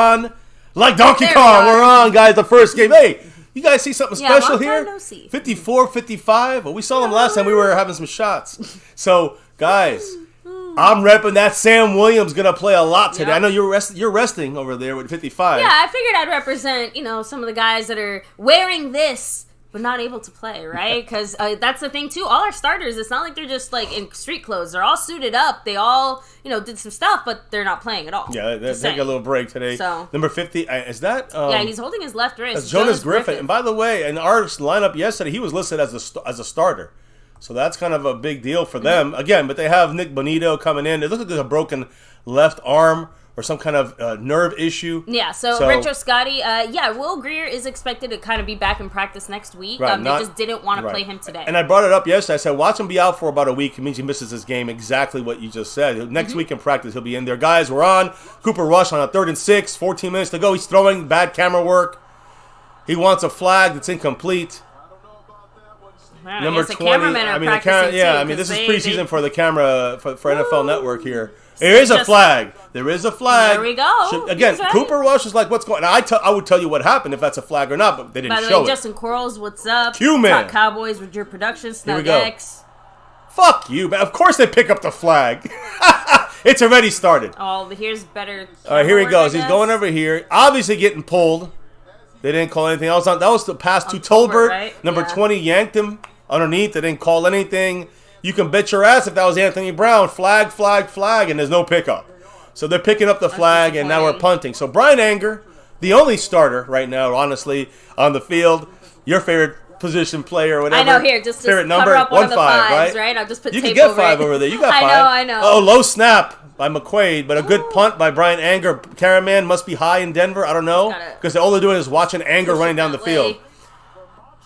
on like Donkey Kong. We're on, guys. The first game. Hey, you guys see something special here? No see. 54-55. Well, we saw them last time. We were having some shots. So, guys, I'm repping that Sam Williams going to play a lot today. Yep. I know you're resting over there with 55. Yeah, I figured I'd represent, some of the guys that are wearing this but not able to play, right? Because that's the thing, too. All our starters, it's not like they're just, in street clothes. They're all suited up. They all, did some stuff, but they're not playing at all. Yeah, they take a little break today. So, number 50, is that? Yeah, he's holding his left wrist. That's Jonas Griffin. And by the way, in our lineup yesterday, he was listed as a starter. So that's kind of a big deal for them. Again, but they have Nick Bonito coming in. It looks like there's a broken left arm or some kind of nerve issue. Yeah, so Retro Scotty, Will Greer is expected to kind of be back in practice next week. They just didn't want to play him today. And I brought it up yesterday. I said, watch him be out for about a week. It means he misses his game. Exactly what you just said. Next week in practice, he'll be in there. Guys, we're on. Cooper Rush on a 3rd and 6, 14 minutes to go. He's throwing, bad camera work. He wants a flag that's incomplete. Man, number 20. This is preseason for the camera for NFL Network here. There is a flag. There is a flag. There we go. Again, right. Cooper Rush is like, what's going on? I would tell you what happened if that's a flag or not, but they didn't show it. By the way, Justin Quarles, what's up? Q-Man. Talk Cowboys with your production. Snug X. Fuck you, man. Of course they pick up the flag. It's already started. Oh, but here's better. All right, here he goes. He's going over here. Obviously getting pulled. They didn't call anything else. That was the pass to Tolbert. Right? Number 20 yanked him underneath. They didn't call anything. You can bet your ass if that was Anthony Brown. Flag, and there's no pickup. So they're picking up the flag, and now we're punting. So Brian Anger, the only starter right now, honestly, on the field. Your favorite position player or whatever. I know, here, just favorite number, up one of the fives, right? I'll just put you tape can get over 5 it. over there. You got 5. I know. Oh, low snap by McQuaid, but a good punt by Brian Anger. Caraman must be high in Denver. I don't know, because all they're doing is watching Anger running down the field.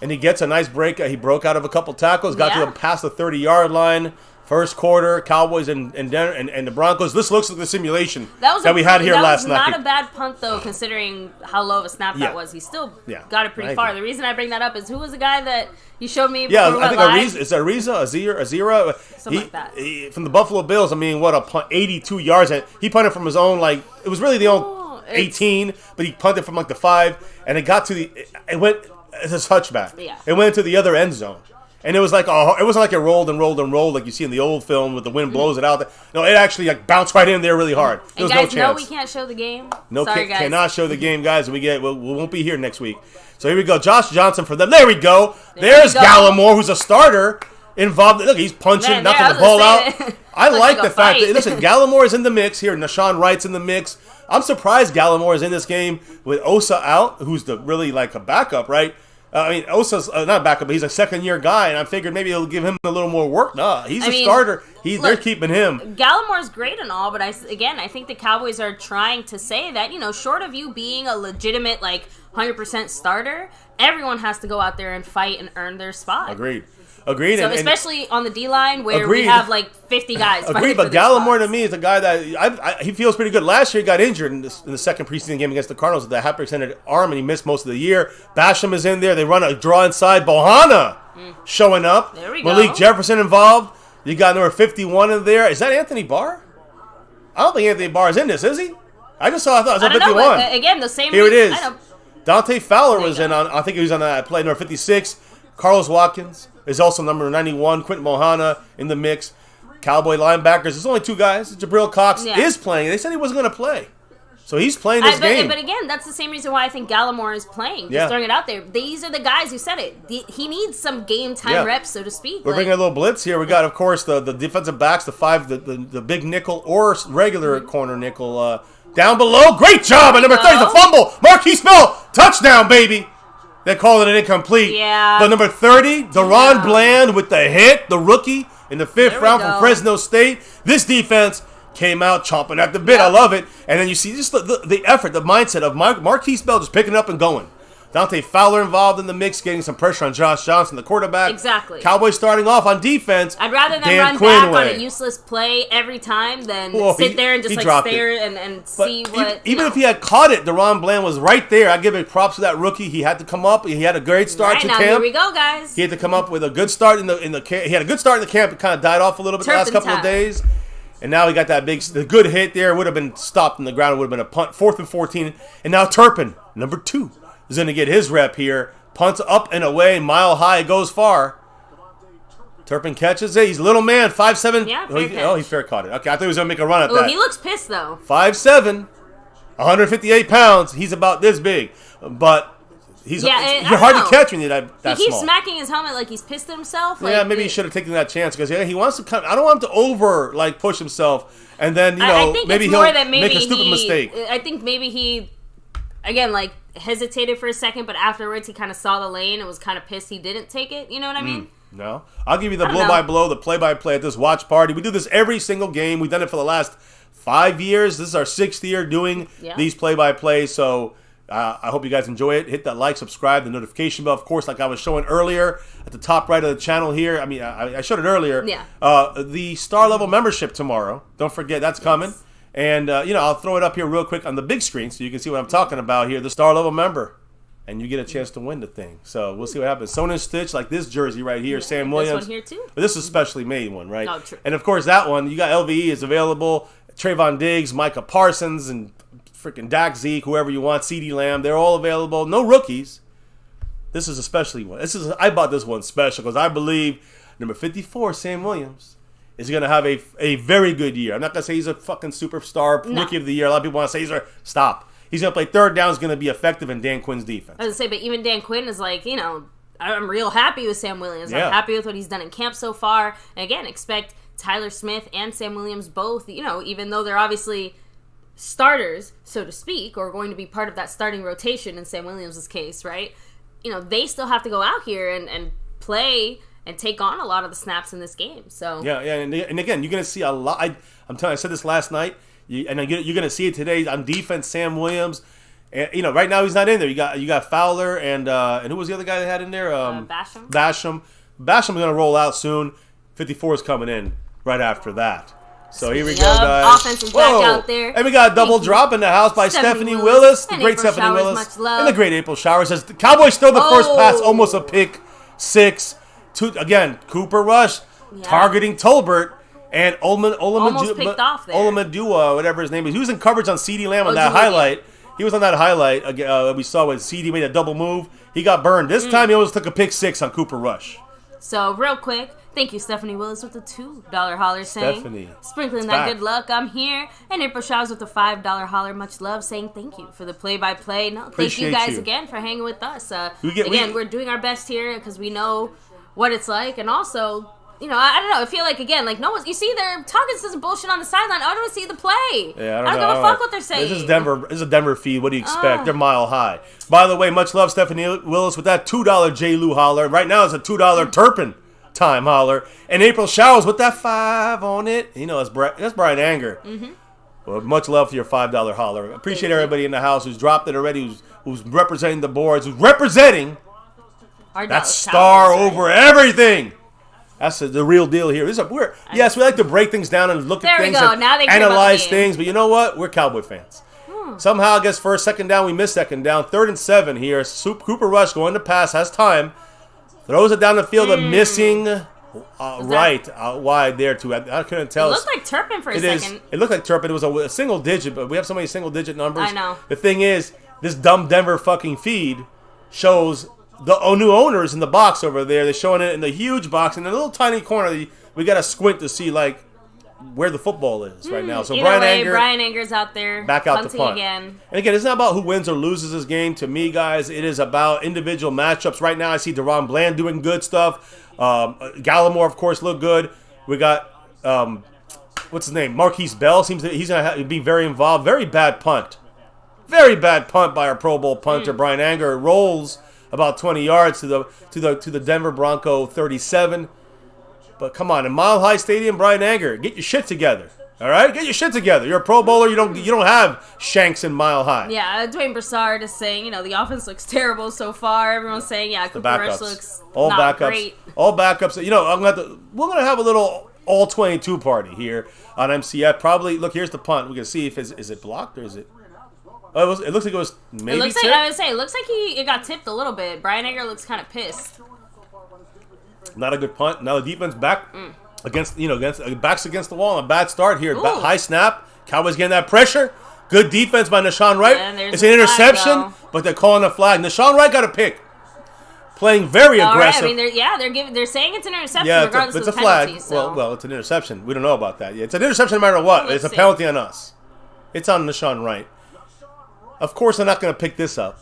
And he gets a nice break. He broke out of a couple tackles, got to past the 30-yard line. First quarter, Cowboys and the Broncos. This looks like the simulation that we had here last night. Not a bad punt, though, considering how low of a snap that was. He still got it pretty far. The reason I bring that up is who was the guy that you showed me before we went live? It's Azira. Something like that. From the Buffalo Bills, what a punt, 82 yards. He punted from his own, it was really the own 18, but he punted from the 5, and it got to it went as a touchback. Yeah. It went into the other end zone. And it was it wasn't like it rolled and rolled and rolled like you see in the old film with the wind blows it out. No, it actually bounced right in there really hard. There was no chance. No, we can't show the game. Sorry, guys. Cannot show the game, guys. We won't be here next week. So here we go. Josh Johnson for them. There we go. There's Gallimore, who's a starter involved. Look, he's punching, knocking the ball out. I like the fact that, listen, Gallimore is in the mix here. Nashawn Wright's in the mix. I'm surprised Gallimore is in this game with Osa out, who's really a backup, right? Osa's not a backup, but he's a second-year guy, and I figured maybe it'll give him a little more work. No, he's a starter. They're keeping him. Gallimore's great and all, but I think the Cowboys are trying to say that, short of you being a legitimate, 100% starter, everyone has to go out there and fight and earn their spot. Agreed. So especially on the D-line where we have 50 guys. Agreed, but Gallimore to me is a guy that he feels pretty good. Last year he got injured in the second preseason game against the Cardinals with the half-extended arm, and he missed most of the year. Basham is in there. They run a draw inside. Bohanna showing up. There we go. Malik Jefferson involved. You got number 51 in there. Is that Anthony Barr? I don't think Anthony Barr is in this, is he? I thought it was 51. Know, again, the same. Here it is. Dante Fowler was in on. I think he was on that play number 56. Carlos Watkins is also number 91. Quentin Bohanna in the mix. Cowboy linebackers. There's only 2 guys. Jabril Cox is playing. They said he wasn't going to play. So he's playing this game. But again, that's the same reason why I think Gallimore is playing. Just throwing it out there. These are the guys who said it. He needs some game time reps, so to speak. We're bringing a little blitz here. We got, of course, the defensive backs, the 5, the big nickel or regular corner nickel down below. Great job. And number 30, the fumble. Marquise Bell. Touchdown, baby. They're calling it incomplete. Yeah. But number 30, Deron Bland with the hit, the rookie in the 5th round from Fresno State. This defense came out chomping at the bit. I love it. And then you see just the effort, the mindset of Marquise Bell just picking up and going. Dante Fowler involved in the mix, getting some pressure on Josh Johnson, the quarterback. Exactly. Cowboys starting off on defense. I'd rather than run back on a useless play every time than sit there and just stare and see what. Even if he had caught it, Deron Bland was right there. I give it props to that rookie. He had to come up. He had a great start to camp. Here we go, guys. He had to come up with a good start in the camp. He had a good start in the camp. It kind of died off a little bit the last couple of days. And now he got that the good hit there. Would have been stopped in the ground. It would have been a punt. 4th and 14. And now Turpin, number 2, is going to get his rep here. Punts up and away. Mile high. It goes far. Turpin catches it. He's a little man. 5'7". Yeah, he fair caught it. Okay, I thought he was going to make a run at that. He looks pissed, though. 5'7", 158 pounds. He's about this big. But you're hard to catch when you're that small. He keeps smacking his helmet like he's pissed at himself. Yeah, maybe he should have taken that chance because he wants to come. I don't want him to push himself, and then maybe he'll make a stupid mistake. I think maybe he, again, hesitated for a second, but afterwards he kind of saw the lane and was kind of pissed he didn't take it. You know what I mean? No, I'll give you the blow-by-blow, the play-by-play at this watch party. We do this every single game. We've done it for the last 5 years. This is our 6th year doing these play-by-plays. So. I hope you guys enjoy it. Hit that like, subscribe, the notification bell. Of course, like I was showing earlier at the top right of the channel here. I mean, I showed it earlier. Yeah. The star level membership tomorrow. Don't forget, that's coming. And, I'll throw it up here real quick on the big screen so you can see what I'm talking about here. The star level member. And you get a chance to win the thing. So we'll see what happens. Sewn and stitched, like this jersey right here, Sam Williams. This one here, too. But this is a specially made one, right? Oh, true. And, of course, that one, you got LVE is available. Trayvon Diggs, Micah Parsons, and freaking Dak Zeke, whoever you want, CeeDee Lamb, they're all available. No rookies. This is a specialty one. I bought this one special because I believe number 54, Sam Williams, is going to have a very good year. I'm not going to say he's a fucking superstar, rookie of the year. A lot of people want to say stop. He's going to play third down, is going to be effective in Dan Quinn's defense. I was going to say, but even Dan Quinn is I'm real happy with Sam Williams. I'm happy with what he's done in camp so far. And again, expect Tyler Smith and Sam Williams both, even though they're obviously starters, so to speak, or going to be part of that starting rotation in Sam Williams' case, right? They still have to go out here and play and take on a lot of the snaps in this game. So and again, you're going to see a lot. I'm telling you, I said this last night, and you're going to see it today on defense. Sam Williams, and, right now he's not in there. You got Fowler and who was the other guy they had in there? Basham. Basham's going to roll out soon. 54 is coming in right after that. So here we go, guys. Offensive back out there. And we got a double drop in the house by Stephanie Willis. The great Stephanie Willis. And the great April Showers. Says the Cowboys throw the first pass, almost a pick 6. Again, Cooper Rush targeting Tolbert. And Olamadua, whatever his name is. He was in coverage on CeeDee Lamb on that highlight. He was on that highlight we saw when CeeDee made a double move. He got burned. This time he almost took a pick 6 on Cooper Rush. So, real quick, thank you, Stephanie Willis, with the $2 holler saying, Stephanie, sprinkling that good luck, I'm here. And April Showers with the $5 holler, much love, saying thank you for the play-by-play. Thank you guys again for hanging with us. We're doing our best here because we know what it's like. And also, I don't know, I feel like, again, no one's, you see, they're talking some bullshit on the sideline. I don't see the play. Yeah, I don't give a fuck what they're saying. This is a Denver feed. What do you expect? They're mile high. By the way, much love, Stephanie Willis, with that $2 J-Lou holler. Right now it's a $2 Turpin time holler. And April Showers with that 5 on it. That's Brian Anger. Mm-hmm. Well, much love for your $5 holler. Appreciate everybody in the house who's dropped it already, who's representing the boards, who's representing that star over everything. That's the real deal here. Yes, we like to break things down and look at things and analyze things, but you know what? We're Cowboy fans. Somehow, I guess, second down, we missed second down. 3rd and 7 here. Cooper Rush going to pass, has time. Throws it down the field, missing wide there, too. I couldn't tell. It looked like Turpin for a second. It looked like Turpin. It was a single digit, but we have so many single digit numbers. I know. The thing is, this dumb Denver fucking feed shows the new owners in the box over there. They're showing it in the huge box. In the little tiny corner, we got to squint to see, where the football is right now. So Brian Anger's out there back out to punt again. And again, it's not about who wins or loses this game. To me, guys, it is about individual matchups. Right now, I see Deron Bland doing good stuff. Gallimore, of course, looked good. We got what's his name? Marquise Bell he's going to be very involved. Very bad punt by our Pro Bowl punter Brian Anger. It rolls about 20 yards to the Denver Bronco 37. But come on, in Mile High Stadium, Brian Anger, get your shit together. All right, get your shit together. You're a Pro Bowler. You don't have Shanks in Mile High. Yeah, Dwayne Broussard is saying, the offense looks terrible so far. Everyone's saying, Cooper Rush looks not great. All backups. We're gonna have a little all 22 party here on MCF. Probably. Look, here's the punt. We can see if is it blocked or is it. Oh, it looks like it was maybe. It looks like it looks like it got tipped a little bit. Brian Anger looks kind of pissed. Not a good punt. Now the defense back. against backs against the wall. A bad start here. High snap. Cowboys getting that pressure. Good defense by Nashawn Wright. It's an interception, but they're calling a flag. Nashawn Wright got a pick. Playing very aggressive. Right. I mean, they're saying it's an interception regardless of the penalty. So. Well, it's an interception. We don't know about that. It's an interception no matter what. It's a penalty on us. It's on Nashawn Wright. Of course, they're not going to pick this up.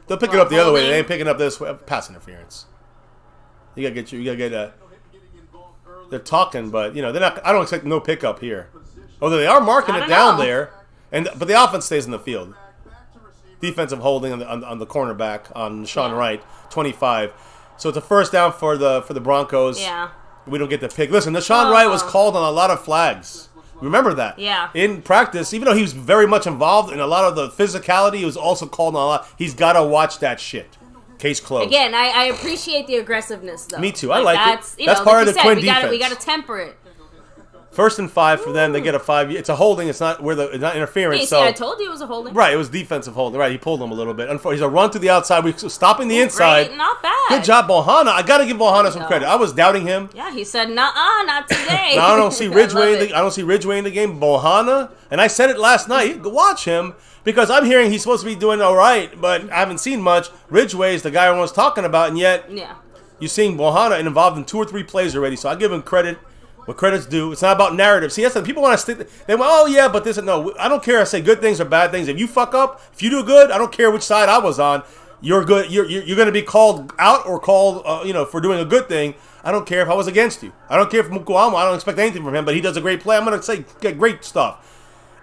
They'll pick it up the other way. They ain't picking up this way. Pass interference. You gotta get. They're talking, but they're not. I don't expect no pickup here. Although they are marking it down there, but the offense stays in the field. Defensive holding on the cornerback on Nashawn Wright, 25. So it's a first down for the Broncos. Yeah. We don't get the pick. Listen, Nashawn Wright was called on a lot of flags. Remember that. Yeah. In practice, even though he was very much involved in a lot of the physicality, he was also called on a lot. He's got to watch that shit. Case closed. Again, I appreciate the aggressiveness, though. Me too. I like it. That's part of the twin defense. We got to temper it. 1st and 5 for them. They get a 5. It's a holding. It's not not interference. See, I told you it was a holding. Right, it was defensive holding. Right, he pulled him a little bit. He's a run to the outside. We're stopping the inside. Great, not bad. Good job, Bohanna. I got to give Bohanna some credit. I was doubting him. Yeah, he said, "Nuh-uh, not today." Now, I don't see Ridgeway. I don't see Ridgeway in the game. Bohanna, and I said it last night. Watch him because I'm hearing he's supposed to be doing all right, but I haven't seen much. Ridgeway is the guy everyone's talking about, and yet you're seeing Bohanna involved in 2 or 3 plays already. So I give him credit. What credit's due. It's not about narrative. See, that's what people want to stick. They went, oh yeah, but this. No, I don't care. I say good things or bad things. If you fuck up, if you do good, I don't care which side I was on. You're good. You're going to be called out or called, for doing a good thing. I don't care if I was against you. I don't care if Mukuamu. I don't expect anything from him, but he does a great play. I'm going to say get great stuff.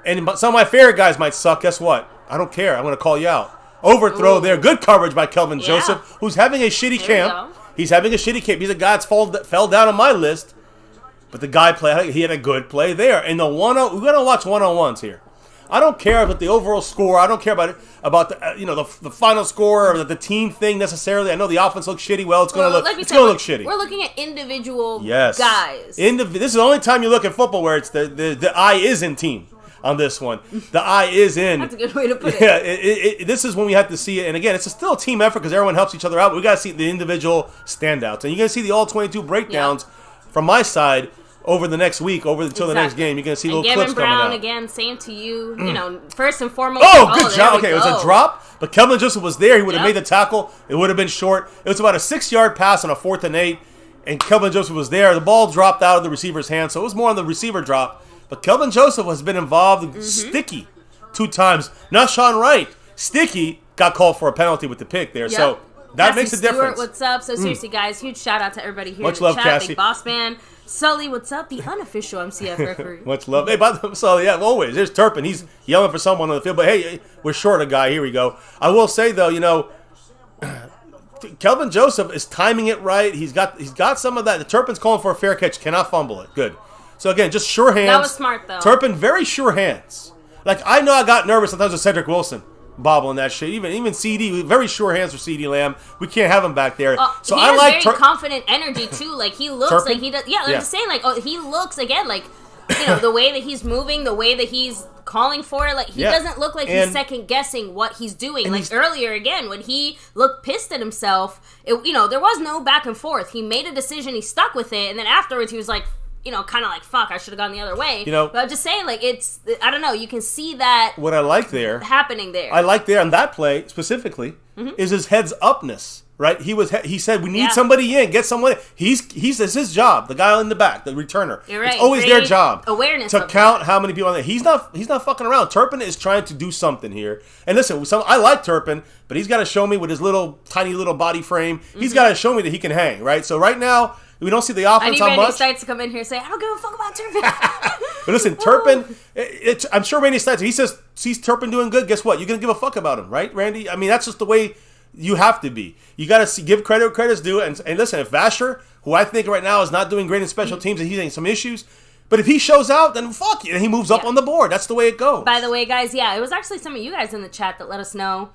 And some of my favorite guys might suck. Guess what? I don't care. I'm going to call you out. Overthrow there. Good coverage by Kelvin Joseph, who's having a shitty camp. He's having a shitty camp. He's a guy that fell down on my list. But the guy he had a good play there. And we're gonna watch one-on-ones here. I don't care about the overall score. I don't care about the final score or the team thing necessarily. I know the offense looks shitty. Well, it's gonna look shitty. We're looking at individual guys. This is the only time you look at football where it's the eye is in team on this one. The eye is in. That's a good way to put it. Yeah, this is when we have to see it. And again, it's still a team effort because everyone helps each other out. But we got to see the individual standouts, and you're gonna see the all 22 breakdowns from my side. Over the next week, until the next game, you're going to see little clips coming out. Brown, again, same to you, first and foremost. Oh, good job. Okay, it was a drop, but Kelvin Joseph was there. He would have made the tackle. It would have been short. It was about a 6-yard pass on a 4th and 8, and Kelvin Joseph was there. The ball dropped out of the receiver's hand, so it was more on the receiver drop. But Kelvin Joseph has been involved sticky 2 times. Not Sean Wright. Sticky got called for a penalty with the pick there, so that makes a difference. What's up? So seriously, guys, huge shout out to everybody here Much in the love, chat. Cassie. Big Boss Man. Sully, what's up? The unofficial MCF referee. Much love. Hey, by the way, Sully, always. There's Turpin. He's yelling for someone on the field. But hey, we're short a guy. Here we go. I will say though, Kelvin Joseph is timing it right. He's got some of that. The Turpin's calling for a fair catch. Cannot fumble it. Good. So again, just sure hands. That was smart though. Turpin, very sure hands. Like I know I got nervous sometimes with Cedric Wilson bobbling that shit. Even CD, very sure hands for CD Lamb. We can't have him back there. So he has very confident energy too. Like he looks Turpin? like he does. Yeah, I'm just saying. Like he looks again like the way that he's moving, the way that he's calling for it. Like he doesn't look like he's second guessing what he's doing. Like earlier again when he looked pissed at himself, there was no back and forth. He made a decision. He stuck with it, and then afterwards he was like, kind of like, fuck, I should have gone the other way. But I'm just saying, like, I don't know, you can see that. What I like there. Happening there. I like there on that play, specifically, is his heads upness, right? He said, we need somebody in, get someone in. It's his job, the guy in the back, the returner. You're right. It's always their job. Awareness to count how many people on there. He's not fucking around. Turpin is trying to do something here. And listen, I like Turpin, but he's got to show me with his tiny little body frame, he's got to show me that he can hang, right? So right now, we don't see the offense on much. Randy Stites to come in here and say, I don't give a fuck about Turpin. But listen, Turpin, I'm sure Randy Stites, he sees Turpin doing good, guess what? You're going to give a fuck about him, right, Randy? I mean, that's just the way you have to be. You got to give credit where credit's due. And listen, if Vasher, who I think right now is not doing great in special teams and he's having some issues, but if he shows out, then fuck you. And he moves up on the board. That's the way it goes. By the way, guys, it was actually some of you guys in the chat that let us know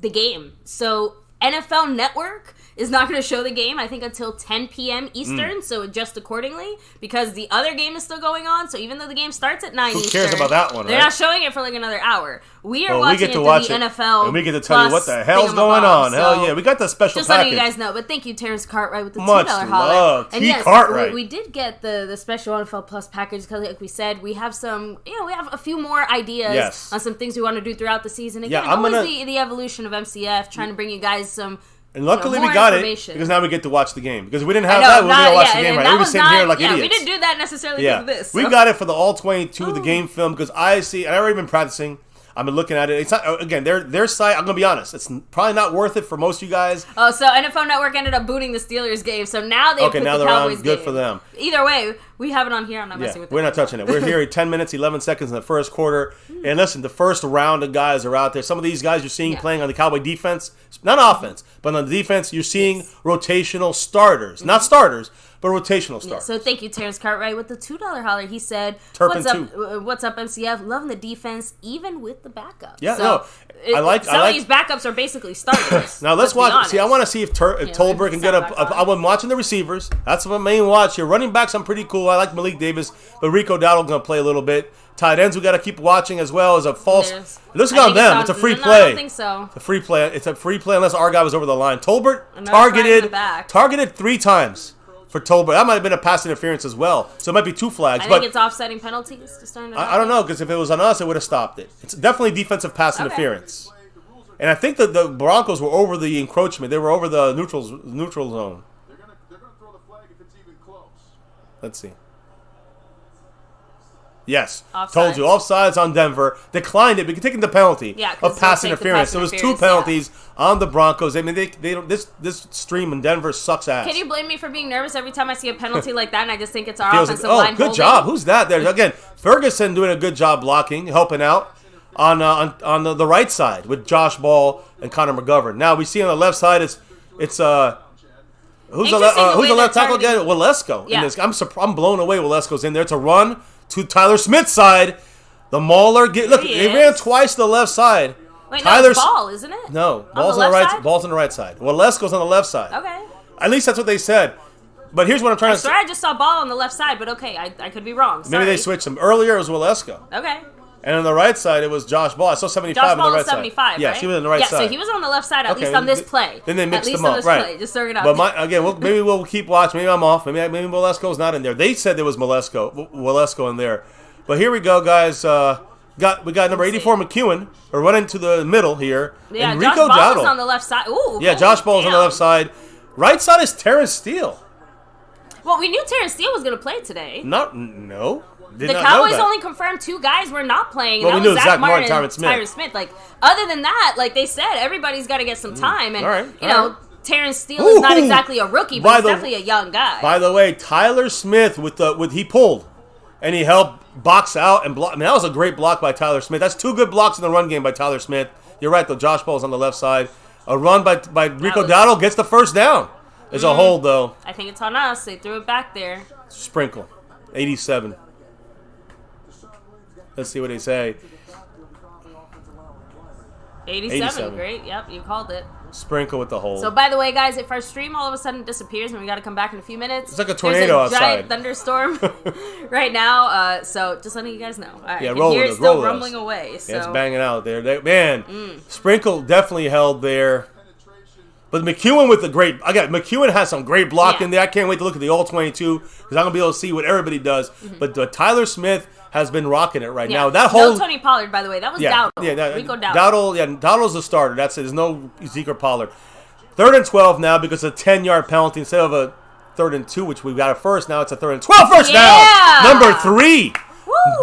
the game. So NFL Network is not going to show the game, I think, until 10 p.m. Eastern, so adjust accordingly, because the other game is still going on, so even though the game starts at 9 Eastern... Who cares about that one, They're not showing it for like another hour. We are watching the NFL, and we get to tell you what the hell's going on. Hell yeah, we got the special just package. Just letting you guys know, but thank you, Terrence Cartwright, with the $2 Much holler. love, and yes, Cartwright. We did get the special NFL Plus package, because like we said, we have some, we have a few more ideas on some things we want to do throughout the season. Again, the evolution of MCF, trying to bring you guys some... And luckily we got it, because now we get to watch the game. Because we didn't have that, we were going to watch the game, right? We were sitting here like idiots. We didn't do that necessarily because of this. So. We got it for the All-22, the game film, because I've already been practicing. I've been looking at it. It's not, again, their site, I'm going to be honest, it's probably not worth it for most of you guys. Oh, so NFL Network ended up booting the Steelers game, so now they put the Cowboys game. Good for them. Either way, we have it on here. I'm not messing with it. We're not touching it. We're here at 10 minutes, 11 seconds in the first quarter. And listen, the first round of guys are out there. Some of these guys you're seeing playing on the Cowboy defense, not offense, but on the defense, you're seeing rotational starters. Not starters, but rotational stars. So thank you, Terrence Cartwright, with the $2 holler. He said, what's up, MCF? Loving the defense, even with the backups. Yeah, so I like these backups are basically starters. Now let's watch. See, I want to see if Tolbert can get up. I'm watching the receivers. That's my main watch here. Running backs, I'm pretty cool. I like Malik Davis, but Rico Dowdle's going to play a little bit. Tight ends, we got to keep watching as well as a false. It looks on them. It's a free play. I don't think so. It's a free play. It's a free play unless our guy was over the line. Tolbert targeted 3 times. For Tolbert, that might have been a pass interference as well. So it might be 2 flags. I think it's offsetting penalties to start. I don't know, because if it was on us, it would have stopped it. It's definitely defensive pass interference. And I think that the Broncos were over the encroachment. They were over the neutral zone. They're gonna throw the flag if it's even close. Let's see. Yes, offsides. Told you. Offsides on Denver. Declined it, but taking the penalty of pass interference. There was 2 penalties on the Broncos. I mean, they don't. This stream in Denver sucks ass. Can you blame me for being nervous every time I see a penalty like that and I just think it's our offensive line good holding? job. Who's that there? Again, Ferguson doing a good job blocking, helping out on the right side with Josh Ball and Connor McGovern. Now we see on the left side it's who's the left tackle again? Walesko. Yeah. I'm blown away. Walesko's in there. It's a run to Tyler Smith's side. The Mauler they ran twice to the left side. Wait, no, it's Ball, isn't it? No, Ball's on the right side. Ball's on the right side. Walesko's on the left side. Okay. At least that's what they said. But here's what I'm trying to say. I just saw Ball on the left side, but okay, I could be wrong. Sorry. Maybe they switched him. Earlier it was Walesko. Okay. And on the right side, it was Josh Ball. I saw 75 on the right side. Josh Ball is 75, Yeah, he was on the right side. Yeah, so he was on the left side, at least on this play. Then they mixed them up, right. Play, just throwing it out. But again, maybe we'll keep watching. Maybe I'm off. Maybe Walesko's not in there. They said there was Walesko in there. But here we go, guys. We got number 84, McEwen. We're running to the middle here. Yeah, and Josh Ball is on the left side. Ooh, yeah, Josh Ball's on the left side. Right side is Terrence Steele. Well, we knew Terrence Steele was going to play today. No. The Cowboys only confirmed 2 guys were not playing. And well, we knew Zach Martin and Tyron Smith. Like, other than that, like they said, everybody's got to get some time. And, you know, Terrence Steele is not exactly a rookie, but he's definitely a young guy. By the way, Tyler Smith he pulled and he helped box out and block. I mean, that was a great block by Tyler Smith. That's 2 good blocks in the run game by Tyler Smith. You're right, though. Josh Ball's on the left side. A run by Rico Dowdle gets the first down. There's a hold, though. I think it's on us. They threw it back there. Sprinkle. 87. Let's see what they say. 87. Great. Yep, you called it. Sprinkle with the hold. So, by the way, guys, if our stream all of a sudden disappears and we got to come back in a few minutes, it's like a tornado outside. Giant thunderstorm right now. So, just letting you guys know. All right. Yeah, roll it's still rumbling away. So. Yeah, it's banging out there. Man, Sprinkle definitely held there. But McEwen with the great. McEwen has some great block in there. I can't wait to look at the All-22 because I'm gonna be able to see what everybody does. But Tyler Smith has been rocking it right now. That whole Tony Pollard, by the way, that was Dowdle. Rico Dowdle. Dowdle's the starter. That's it. There's no Ezekiel Pollard. 3rd and 12 now because of a 10-yard penalty instead of a 3rd and 2, which we got at first. Now it's a 3rd and 12. First down. Number 3,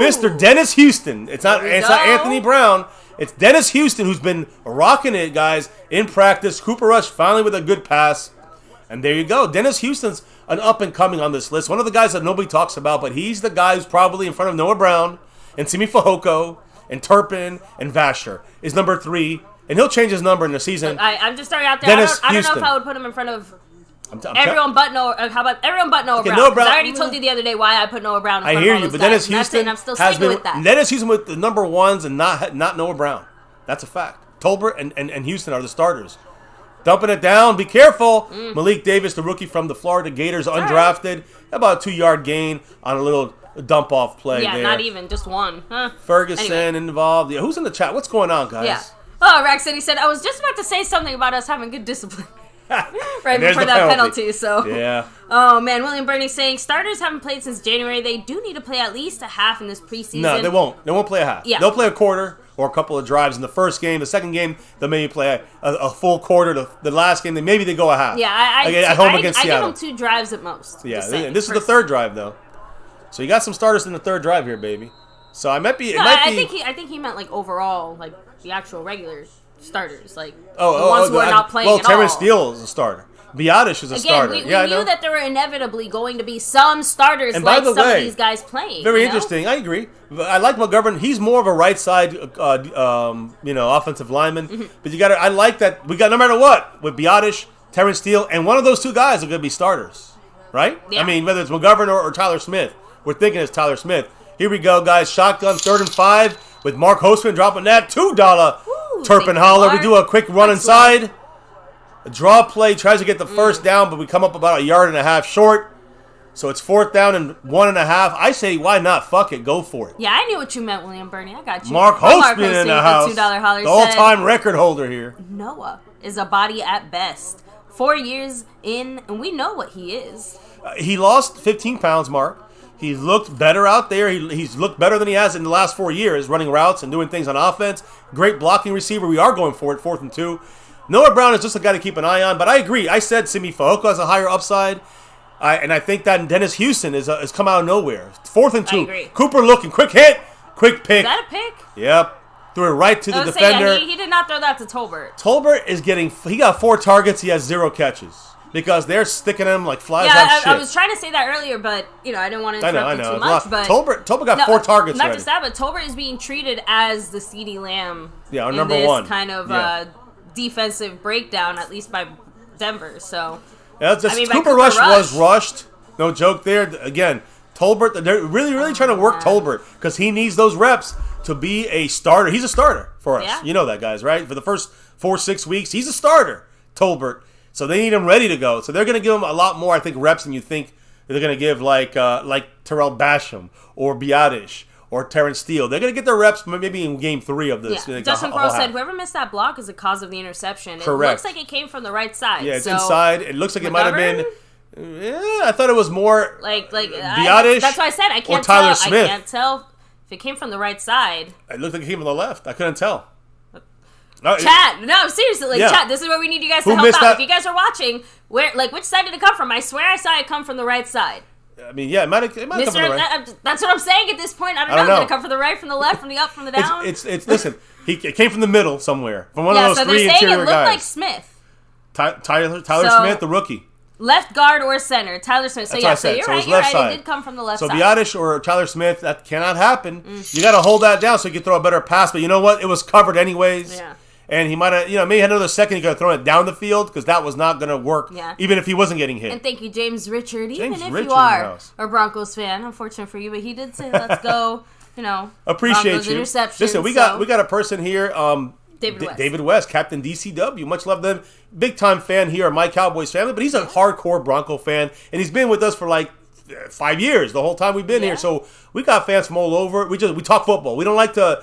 Mr. Dennis Houston. It's not Anthony Brown. It's Dennis Houston who's been rocking it, guys, in practice. Cooper Rush finally with a good pass. And there you go. Dennis Houston's an up-and-coming on this list. One of the guys that nobody talks about, but he's the guy who's probably in front of Noah Brown and Simi Fehoko and Turpin and Vasher is number 3. And he'll change his number in the season. I'm just starting out there. I don't know if I would put him in front of everyone but Noah. How about everyone but Noah Brown? Noah Brown. I already told you the other day why I put Noah Brown in front of all those guys. Dennis Houston and I'm still sticking with that. Dennis Houston with the number 1s and not Noah Brown. That's a fact. Tolbert and Houston are the starters. Dumping it down. Be careful. Malik Davis, the rookie from the Florida Gators, undrafted. About a 2-yard gain on a little dump-off play there. Not even. Just one. Huh. Ferguson involved. Yeah, who's in the chat? What's going on, guys? Yeah. Oh, Rex said, he said, I was just about to say something about us having good discipline. Right before that penalty, so. Yeah. Oh, man. William Burney saying, starters haven't played since January. They do need to play at least a half in this preseason. No, they won't. They won't play a half. Yeah. They'll play a quarter or a couple of drives in the first game. The second game, they'll maybe play a full quarter. The last game, maybe they go a half. Yeah, at home against Seattle. I give them 2 drives at most. Yeah, this is the third drive, though. So you got some starters in the third drive here, baby. So I might be. I think he meant like overall, like the actual regular starters, like the ones who are not playing at all. Well, Terrence Steele is a starter. Biotish is a starter. We knew that there were inevitably going to be some starters and like by the some way, of these guys playing. Very interesting. I agree. I like McGovern. He's more of a right side, offensive lineman. But I like that we got no matter what with Biotish, Terrence Steele, and one of those two guys are going to be starters, right? Yeah. I mean, whether it's McGovern or Tyler Smith, we're thinking it's Tyler Smith. Here we go, guys. Shotgun, 3rd and 5 with Mark Hostman dropping that $2 Turpin Holler. We do a quick run inside. A draw play, tries to get the first down, but we come up about 1.5 yards short. So it's 4th down and 1.5. I say, why not? Fuck it. Go for it. Yeah, I knew what you meant, William Burney. I got you. Mark Hostman in the house. $2 holler the all-time record holder here. Noah is a body at best. 4 years in, and we know what he is. He lost 15 pounds, Mark. He's looked better out there. He's looked better than he has in the last 4 years, running routes and doing things on offense. Great blocking receiver. We are going for it, 4th and 2. Noah Brown is just a guy to keep an eye on, but I agree. I said Simi Fehoko has a higher upside, and I think that Dennis Houston has come out of nowhere. 4th and 2. I agree. Cooper looking, quick hit, quick pick. Is that a pick? Yep. Threw it right to the defender. He did not throw that to Tolbert. Tolbert is he got 4 targets, he has 0 catches. Because they're sticking at him like flies off shit. I was trying to say that earlier, but I didn't want to interrupt you too much. But Tolbert got 4 targets. Not just that, but Tolbert is being treated as the CeeDee Lamb. Yeah, our in number this one kind of defensive breakdown, at least by Denver. So Cooper Rush was rushed. No joke there. Again, Tolbert. They're really trying to work Tolbert because he needs those reps to be a starter. He's a starter for us. Yeah. You know that, guys, right? For the first 4-6 weeks, he's a starter. Tolbert. So they need him ready to go. So they're going to give him a lot more, I think, reps than you think they're going to give like Terrell Basham or Biotish or Terrence Steele. They're going to get their reps maybe in game 3 of this. Yeah. Justin Crow said, whoever missed that block is the cause of the interception. Correct. It looks like it came from the right side. Yeah, it's inside. It looks like it might have been... Yeah, I thought it was more Biotish. That's why I said I can't or Tyler tell. Smith. I can't tell if it came from the right side. It looked like it came from the left. I couldn't tell. Chat, no, seriously, chat. This is where we need you guys to help out. If you guys are watching, which side did it come from? I swear I saw it come from the right side. I mean, yeah, it might have come from the right. That's what I'm saying at this point. I don't know. Did it come from the right, from the left, from the up, from the down? It's listen. It came from the middle somewhere. From one of those 3 interior guys. Yeah, so they're saying it looked like Smith. Tyler Smith, the rookie. Left guard or center, Tyler Smith. So yeah, so you're right. It did come from the left side. So Biotish or Tyler Smith, that cannot happen. You got to hold that down so you can throw a better pass. But you know what? It was covered anyways. Yeah. And he might have, maybe had another second. He could have thrown it down the field because that was not going to work. Yeah. Even if he wasn't getting hit. And thank you, James Richard. Even if you are a Broncos fan, unfortunate for you, but he did say, "Let's go." Appreciate Broncos you. Listen, we got a person here. David West, Captain DCW. Much love them. Big time fan here at My Cowboys Family, but he's a hardcore Bronco fan, and he's been with us for like 5 years. The whole time we've been here, so we got fans from all over. We talk football. We don't like to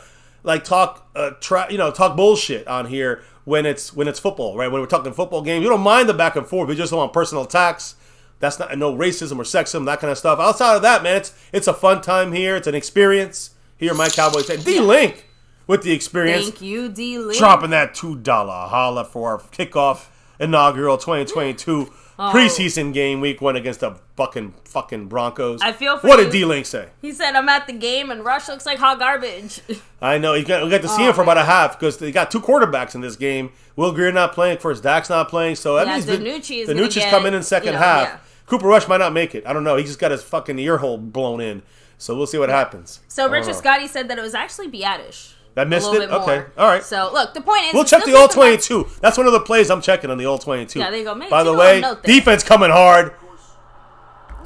talk bullshit on here when it's football, right? When we're talking football games, we don't mind the back and forth. We just don't want personal attacks. That's not no racism or sexism, that kind of stuff. Outside of that, man, it's a fun time here. It's an experience here at My Cowboys Family. D-Link with the experience. Thank you, D-Link. Dropping that $2 holla for our kickoff inaugural 2022 preseason game week 1 against the fucking Broncos. I feel for What did D-Link say? He said, I'm at the game and Rush looks like hot garbage. I know. We got to see him for about a half because they got 2 quarterbacks in this game. Will Greer not playing. Of course, Dak's not playing. So that means Danucci's coming in second half. Yeah. Cooper Rush might not make it. I don't know. He just got his fucking ear hole blown in. So we'll see what happens. So Richard Scotty said that it was actually Biotish. I missed it? Okay. All right. So, look, the point is... We'll check the All-22. That's one of the plays I'm checking on the All-22. Yeah, there you go. By the way, defense coming hard.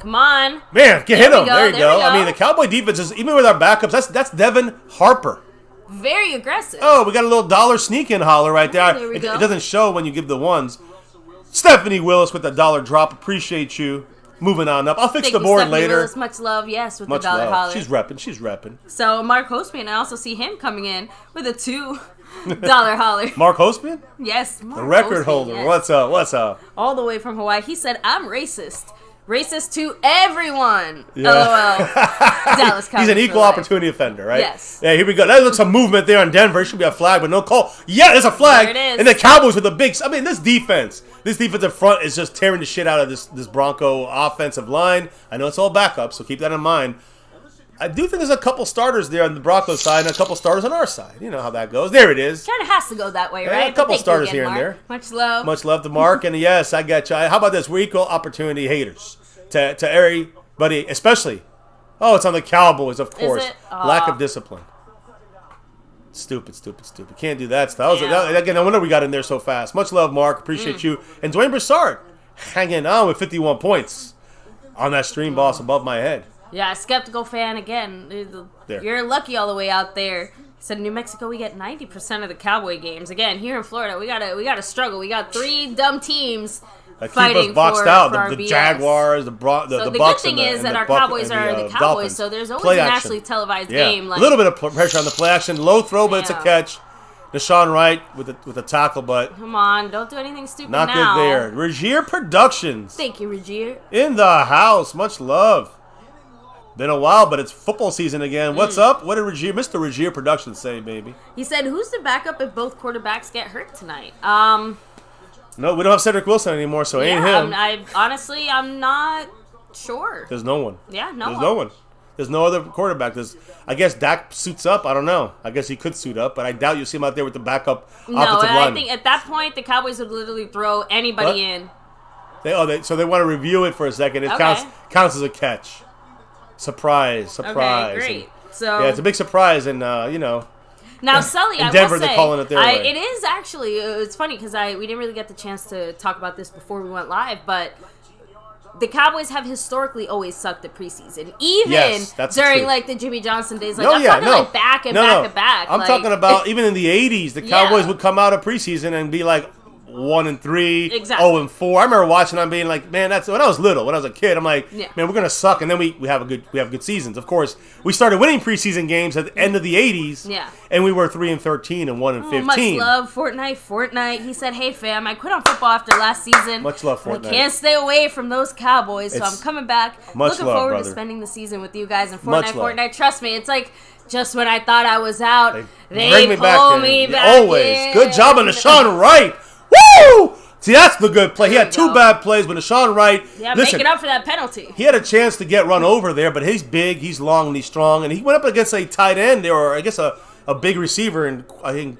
Come on. Man, hit him. There you go. I mean, the Cowboy defense is... Even with our backups, that's Devin Harper. very aggressive. Oh, we got a little dollar sneak-in holler right there. There we It go. doesn't show when you give the ones. Stephanie Willis with the dollar drop. Appreciate you. Moving on up. I'll fix Thank the you, board Stephanie later. Willis. Much love, yes, with Much the dollar love. holler. She's repping. She's repping. So Mark Hostman, I also see him coming in with a $2 holler. Mark Hostman? Yes, Mark The record Hostman, holder. yes. What's up? What's up? All the way from Hawaii. He said, "I'm racist. Racist to everyone." Yeah. LOL. Dallas Cowboys He's an for equal life. opportunity offender, right? Yes. Yeah, here we go. That looks some movement there in Denver. It should be a flag, but no call. Yeah, there's a flag. There it is. And the Cowboys with a big... I mean, this defensive front is just tearing the shit out of this Bronco offensive line. I know it's all backup, so keep that in mind. I do think there's a couple starters there on the Broncos side and a couple starters on our side. You know how that goes. There it is. Kind of has to go that way, right? a couple But thank starters you again, here and Mark. there. Much love. Much love to Mark, and yes, I got you. How about this? We're equal opportunity haters to everybody, especially. Oh, it's on the Cowboys, of course. it? Lack of discipline. Stupid. Can't do that stuff. Yeah. Again, no wonder we got in there so fast. Much love, Mark. Appreciate you. And Dwayne Broussard hanging on with 51 points on that stream boss above my head. Yeah, skeptical fan again. There. You're lucky all the way out there. Said in New Mexico we get 90% of the Cowboy games. Again, here in Florida we gotta struggle. We got 3 dumb teams Keep fighting us boxed for out. our The BS. Jaguars, the So the good Bucks, thing and is and that the our Buck- Cowboys and are the Cowboys, Dolphins. so there's always Play a action. nationally televised Yeah, game. a little bit of pressure on the play action. Low throw, but it's a Yeah. catch. Deshaun Wright with a tackle, but Come on, don't do anything stupid not now. good there. Regier Productions Thank you, Regier. in the house. Much love. Been a while, but it's football season again. What's up? What did Mr. Regier Productions say, baby? He said, "Who's the backup if both quarterbacks get hurt tonight?" No, we don't have Cedric Wilson anymore, so it ain't him. I'm not sure. There's no one. Yeah, There's no one. There's no other quarterback. I guess Dak suits up. I don't know. I guess he could suit up, but I doubt you see him out there with the backup No, offensive and I lineman. think at that point the Cowboys would literally throw anybody in. So they want to review it for a second. It Okay. counts as a catch. Surprise. Okay, great. So Yeah, it's a big surprise, and now, Sully, in I Denver, will say, they're calling it their way. it is actually. It's funny because we didn't really get the chance to talk about this before we went live, but the Cowboys have historically always sucked at preseason, even Yes, that's during true. like the Jimmy Johnson days. Like No, I'm yeah, talking no. like back and No, back no. and back. I'm like, talking about even in the 80s, the Yeah. Cowboys would come out of preseason and be like 1-3, Exactly. 0-4. I remember watching them being like, man, that's when I was little. When I was a kid, I'm like, Yeah. man, we're gonna suck, and then we have good seasons. Of course, we started winning preseason games at the end of the 80s, Yeah. and we were 3-13 and 1-15. Much love, Fortnite. He said, "Hey fam, I quit on football after last season. Much love, I Fortnite. can't stay away from those Cowboys, so It's- I'm coming back. Much Looking love, forward brother. to spending the season with you guys." And Much love. Fortnite, trust me, it's like just when I thought I was out, they Bring me back pull in. me back Always. in. Good job on Deshaun Wright. Woo! See, that's the good play. He had There we two go. bad plays, but Deshaun Wright, Yeah, listen, making up for that penalty. he had a chance to get run over there, but he's big, he's long, and he's strong. And he went up against a tight end there, or I guess a big receiver, and I think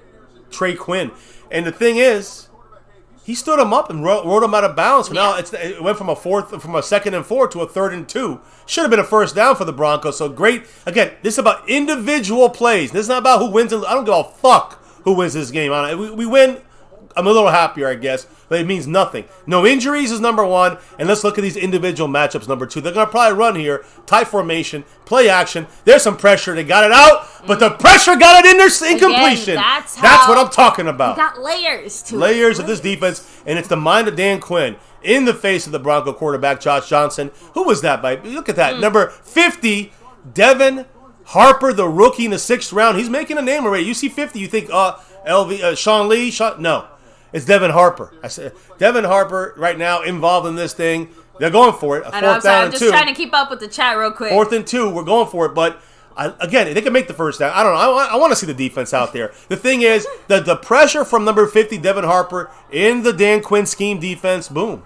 Trey Quinn. And the thing is, he stood him up and rode him out of bounds. So now it went from a 2nd and 4 to a 3rd and 2. Should have been a first down for the Broncos. So great. Again, this is about individual plays. This is not about who wins. I don't give a fuck who wins this game. We win. I'm a little happier, I guess, but it means nothing. No injuries is number 1, and let's look at these individual matchups, number 2. They're going to probably run here, tight formation, play action. There's some pressure. They got it out, but the pressure got it in their incompletion. that's what I'm talking about. We got layers to Layers it. of this defense, and it's the mind of Dan Quinn in the face of the Bronco quarterback, Josh Johnson. Who was that by? Look at that. Number 50, Devin Harper, the rookie in the 6th round. He's making a name already. You see 50, you think, Sean Lee? No. It's Devin Harper. I said Devin Harper right now involved in this thing. They're going for it. I know, I'm 4th sorry, down I'm and just 2. trying to keep up with the chat real quick. 4th and 2. We're going for it, but again, they can make the first down. I don't know. I want to see the defense out there. The thing is that the pressure from number 50, Devin Harper, in the Dan Quinn scheme defense. Boom.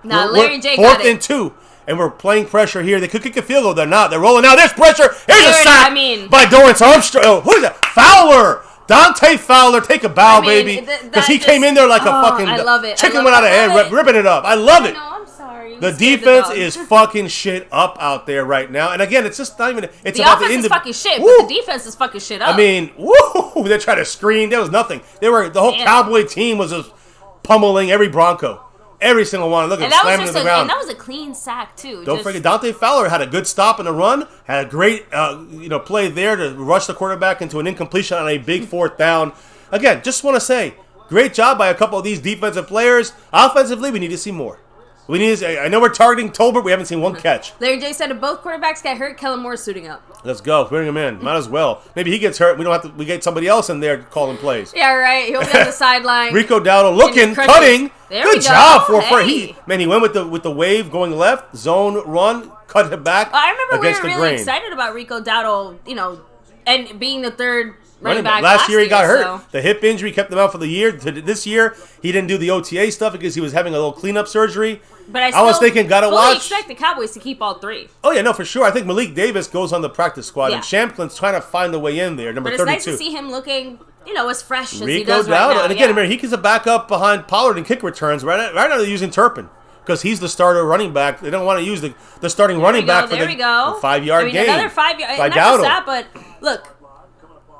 Nah, We're Larry J 4th got it. and 2. And we're playing pressure here. They could kick a field goal. They're not. They're rolling out. There's pressure. Here's a sack by Dorrance Armstrong. Oh, who is that? Fowler. Dante Fowler, take a bow, baby. Because he came in there like a fucking I love it. chicken without a head, ripping it up. I love it. No, I'm sorry. The defense is fucking shit up out there right now. And again, it's just not even. It's the about offense is fucking shit, Woo! but the defense is fucking shit up. I mean, woo! They tried to screen. There was nothing. The whole Cowboy team was just pummeling every Bronco. Every single one. Look at and him that was slamming just to the ground. and that was a clean sack too. Don't forget, Dante Fowler had a good stop in the run. Had a great play there to rush the quarterback into an incompletion on a big 4th down. Again, just want to say, great job by a couple of these defensive players. Offensively, we need to see more. I know we're targeting Tolbert. We haven't seen one catch. Larry J said if both quarterbacks get hurt, Kellen Moore's suiting up. Let's go. Bring him in. Might as well. Maybe he gets hurt. We don't have to. We get somebody else in there calling plays. Yeah, right. He'll be on the sideline. Rico Dowdle looking, cutting. There Good we go. job for Hey. He went with the wave going left, zone run, cut it back. I remember against we were the really grain. excited about Rico Dowdle, and being the third running back. Last year he got hurt. So. The hip injury kept him out for the year. This year he didn't do the OTA stuff because he was having a little cleanup surgery. But I was thinking, gotta watch. expect the Cowboys to keep all 3. Oh yeah, no, for sure. I think Malik Davis goes on the practice squad, Yeah. and Shamplin's trying to find the way in there. Number But it's 32. nice to see him looking, as fresh as he Rico does right Dowdle, now. and again, remember, he's a backup behind Pollard in kick returns. Right now they're using Turpin because he's the starter running back. They don't want to use the starting running back for the 5-yard gain. Another 5-yard. By Not just Dowdle. that, but look.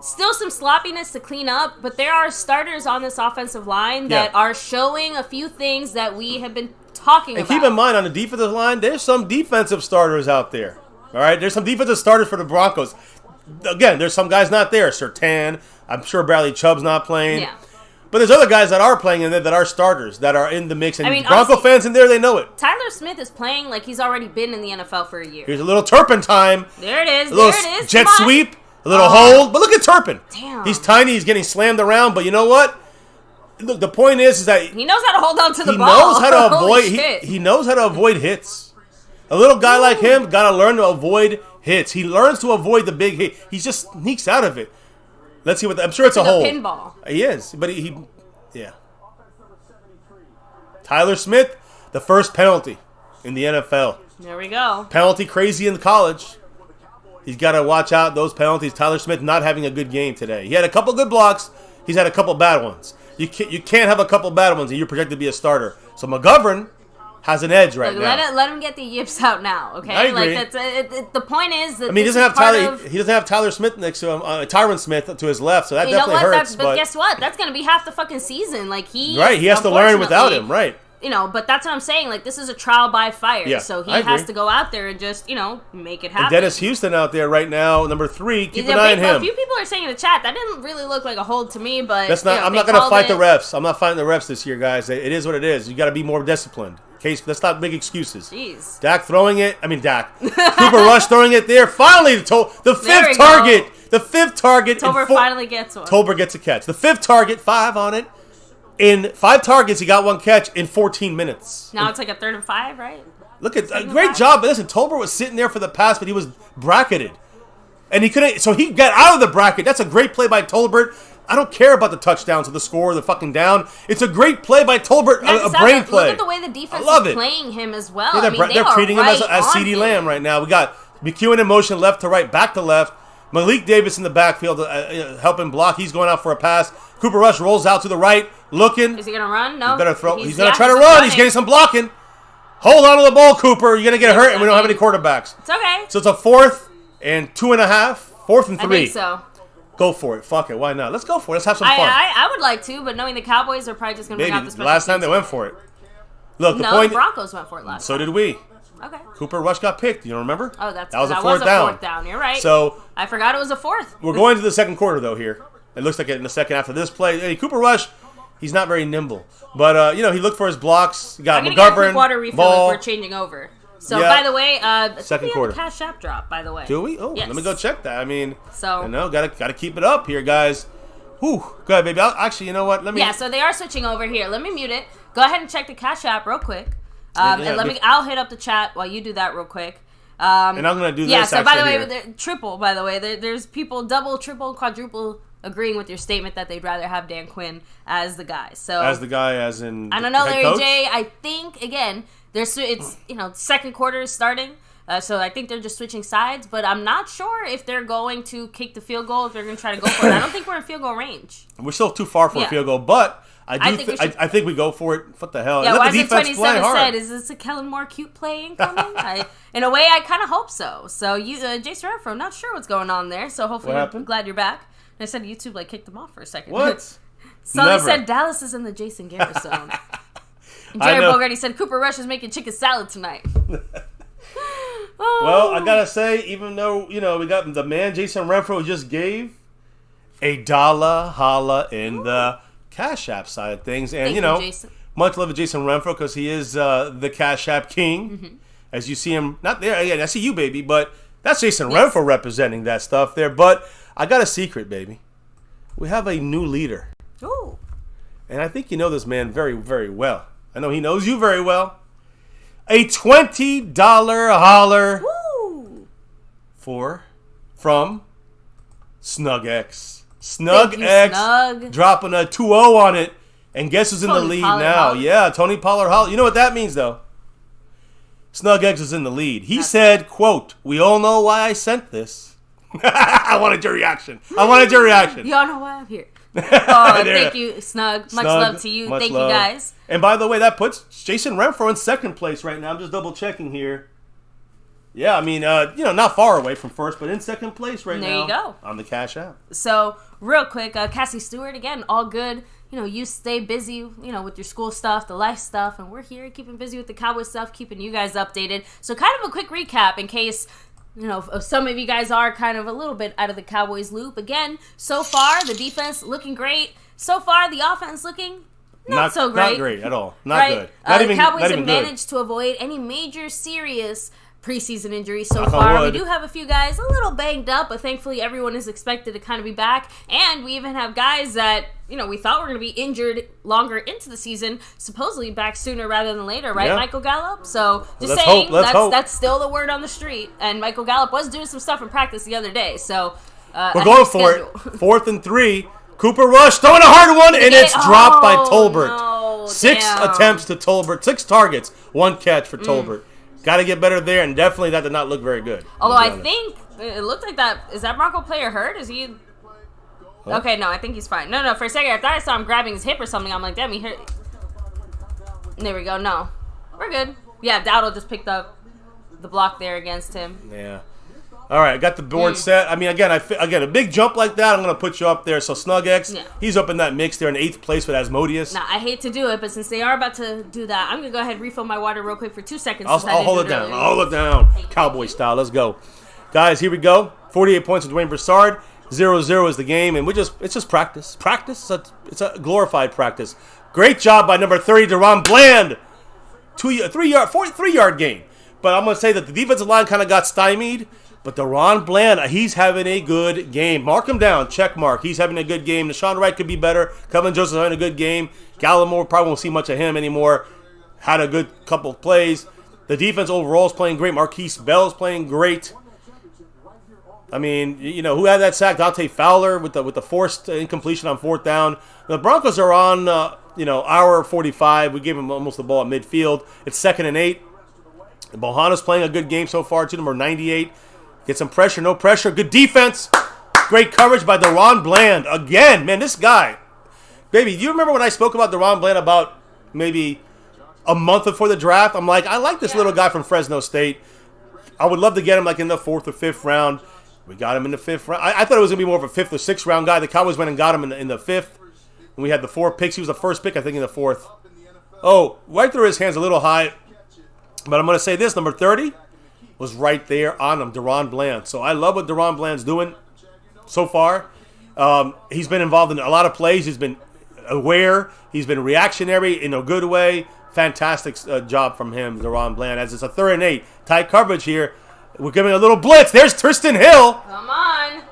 Still some sloppiness to clean up, but there are starters on this offensive line that are showing a few things that we have been talking And about. keep in mind, on the defensive line, there's some defensive starters out there. All right, there's some defensive starters for the Broncos. Again, there's some guys not there. Sertan, I'm sure Bradley Chubb's not playing. Yeah. But there's other guys that are playing in there that are starters, that are in the mix. And Bronco honestly, fans in there, they know it. Tyler Smith is playing like he's already been in the NFL for a year. Here's a little Turpin time. There it is. A little There it is. jet Come on. sweep, a little hold. But look at Turpin. Damn. He's tiny. He's getting slammed around. But you know what? Look, the point is that He knows how to hold on to the he ball. knows how to Holy avoid. shit. He knows how to avoid hits. A little guy like him gotta learn to avoid hits. He learns to avoid the big hit. He just sneaks out of it. Let's see what. I'm sure it's a like hole. a pinball. He is, but yeah. Tyler Smith, the first penalty in the NFL. There we go. Penalty crazy in college. He's got to watch out those penalties. Tyler Smith not having a good game today. He had a couple good blocks. He's had a couple bad ones. You can't have a couple bad ones and you're projected to be a starter. So McGovern has an edge right now. Let him get the yips out now, okay? I agree. Like the point is that He doesn't have Tyler. He doesn't have Tyler Smith next to him. Tyron Smith to his left, so that definitely hurts. But guess what? That's gonna be half the fucking season. Like he has to learn without him, right? But that's what I'm saying. Like this is a trial by fire. Yeah, so he I agree. has to go out there and just make it happen. And Dennis Houston out there right now, number 3. Keep an eye on him. A few people are saying in the chat that didn't really look like a hold to me, but That's not. I'm not going to fight the refs. I'm not fighting the refs this year, guys. It is what it is. You got to be more disciplined. Let's not make excuses. Jeez. Dak throwing it. Dak. Cooper Rush throwing it there. Finally, the fifth target. The fifth target. Tolbert finally gets one. Tolbert gets a catch. The fifth target, 5 on it. In 5 targets, he got 1 catch in 14 minutes. Now it's like a 3rd and 5, right? Look at great job. But listen, Tolbert was sitting there for the pass, but he was bracketed, and he couldn't. So he got out of the bracket. That's a great play by Tolbert. I don't care about the touchdowns or the score or the fucking down. It's a great play by Tolbert, a brain play. Look at the way the defense is playing him as well. Yeah, they're treating him as CeeDee Lamb right now. We got McEwen in motion, left to right, back to left. Malik Davis in the backfield helping block. He's going out for a pass. Cooper Rush rolls out to the right, looking. Is he going to run? No. He's going to try to run. Running. He's getting some blocking. Hold on to the ball, Cooper. You're going to get hurt, and we don't have any quarterbacks. It's okay. So it's a 4th and 2.5. 4th and 3. I think so. Go for it. Fuck it. Why not? Let's go for it. Let's have some fun. I would like to, but knowing the Cowboys are probably just going to bring out the special last time teams. they went for it. Look, the Broncos went for it last So time. did we. Okay. Cooper Rush got picked. You don't remember? Oh, that was a fourth down. You're right. So I forgot it was a 4th. We're going to the second quarter, though, here. It looks like it in the second after this play. Hey, Cooper Rush, he's not very nimble. But, he looked for his blocks. He got I'm going to get a McGovern, quick water refill ball. if we're changing over. So, Yeah. by the way, Second quarter. We have the Cash App drop, by the way. Do we? Oh, yes. Let me go check that. So gotta keep it up here, guys. Whew. Go ahead, baby. Actually, you know what? Yeah, so they are switching over here. Let me mute it. Go ahead and check the Cash App real quick. I'll hit up the chat while you do that real quick. And I'm gonna do this. Yeah. So by the way, here. triple. By the way, there's people double, triple, quadruple agreeing with your statement that they'd rather have Dan Quinn as the guy. So as the guy, as in I don't know, head Larry coach? J. I think again, it's second quarter is starting. So I think they're just switching sides, but I'm not sure if they're going to kick the field goal, if they're going to try to go for it. I don't think we're in field goal range. We're still too far for a field goal, but I think we go for it. What the hell? Yeah, Let the Wise defense play 27 hard. said, is this a Kellen Moore cute play incoming? In a way, I kind of hope so. So, Jason Renfro, not sure what's going on there, so hopefully I'm glad you're back. And I said YouTube kicked them off for a second. What? Sully said Dallas is in the Jason Garrett zone. Jared Bogarty said Cooper Rush is making chicken salad tonight. Well, I gotta say, even though we got the man Jason Renfro just gave $1 holla in the Cash App side of things, and Jason. Much love to Jason Renfro because he is the Cash App king. As you see him, not there again. I see you, baby, but that's Jason Renfro representing that stuff there. But I got a secret, baby. We have a new leader. Ooh. And I think you know this man very, very well. I know he knows you very well. A $20 holler from SnugX. SnugX dropping a 2-0 on it. And guess who's in the lead now? Yeah, Tony Pollard holler. You know what that means, though? SnugX is in the lead. He said, quote, "We all know why I sent this." I wanted your reaction. You all know why I'm here. Oh, thank you, Snug. Much love to you. Thank you, guys. And by the way, that puts Jason Renfro in second place right now. I'm just double checking here. Yeah, I mean, not far away from first, but in second place right now. There you go. On the Cash App. So, real quick, Cassie Stewart, again, all good. You stay busy, with your school stuff, the life stuff, and we're here keeping busy with the Cowboy stuff, keeping you guys updated. So kind of a quick recap in case, if some of you guys are kind of a little bit out of the Cowboys loop. Again, so far, the defense looking great. So far, the offense looking not so great. Not great at all. Not good. The Cowboys have managed to avoid any major serious preseason injuries so far. We do have a few guys a little banged up, but thankfully everyone is expected to kind of be back. And we even have guys that, we thought were going to be injured longer into the season, supposedly back sooner rather than later, right, Michael Gallup? So, just saying, that's still the word on the street. And Michael Gallup was doing some stuff in practice the other day. So, we're going for it. 4th and 3. Cooper Rush throwing a hard one, and it's dropped by Tolbert. No, 6 attempts to Tolbert. 6 targets. 1 catch for Tolbert. Got to get better there, and definitely that did not look very good. Although I think it looked like that. Is that Bronco player hurt? Is he? Huh? Okay, no, I think he's fine. No, for a second I thought I saw him grabbing his hip or something. I'm like, damn, he hurt. There we go. No, we're good. Yeah, Dowdle just picked up the block there against him. Yeah. All right, I got the board set. I mean, again, a big jump like that, I'm going to put you up there. So SnugX, he's up in that mix there in 8th place with Asmodeus. Nah, I hate to do it, but since they are about to do that, I'm going to go ahead and refill my water real quick for 2 seconds. I'll hold it down. I'll hold it down. Cowboy style. Let's go. Guys, here we go. 48 points with Dwayne Broussard. 0-0 is the game, and it's just practice. Practice? It's a glorified practice. Great job by number 30, Deron Bland. 3-yard gain. But I'm going to say that the defensive line kind of got stymied. But Deron Bland, he's having a good game. Mark him down. Check mark. He's having a good game. Deshaun Wright could be better. Kevin Joseph's having a good game. Gallimore probably won't see much of him anymore. Had a good couple of plays. The defense overall is playing great. Marquise Bell's playing great. I mean, who had that sack? Dante Fowler with the forced incompletion on 4th down. The Broncos are on, hour 45. We gave them almost the ball at midfield. It's 2nd and 8. Bohanna's playing a good game so far, too. Number 98. Get some pressure, no pressure. Good defense. Great coverage by Deron Bland. Again, man, this guy. Baby, do you remember when I spoke about Deron Bland about maybe a month before the draft? I'm like, I like this little guy from Fresno State. I would love to get him like in the 4th or 5th round. We got him in the 5th round. I thought it was going to be more of a 5th or 6th round guy. The Cowboys went and got him in the 5th. And we had the 4 picks. He was the first pick, I think, in the 4th. Oh, right through his hands a little high. But I'm going to say this, number 30 was right there on him, Deron Bland. So I love what Deron Bland's doing so far. He's been involved in a lot of plays. He's been aware. He's been reactionary in a good way. Fantastic job from him, Deron Bland. As it's a 3rd and 8. Tight coverage here. We're giving a little blitz. There's Tristan Hill. Come on.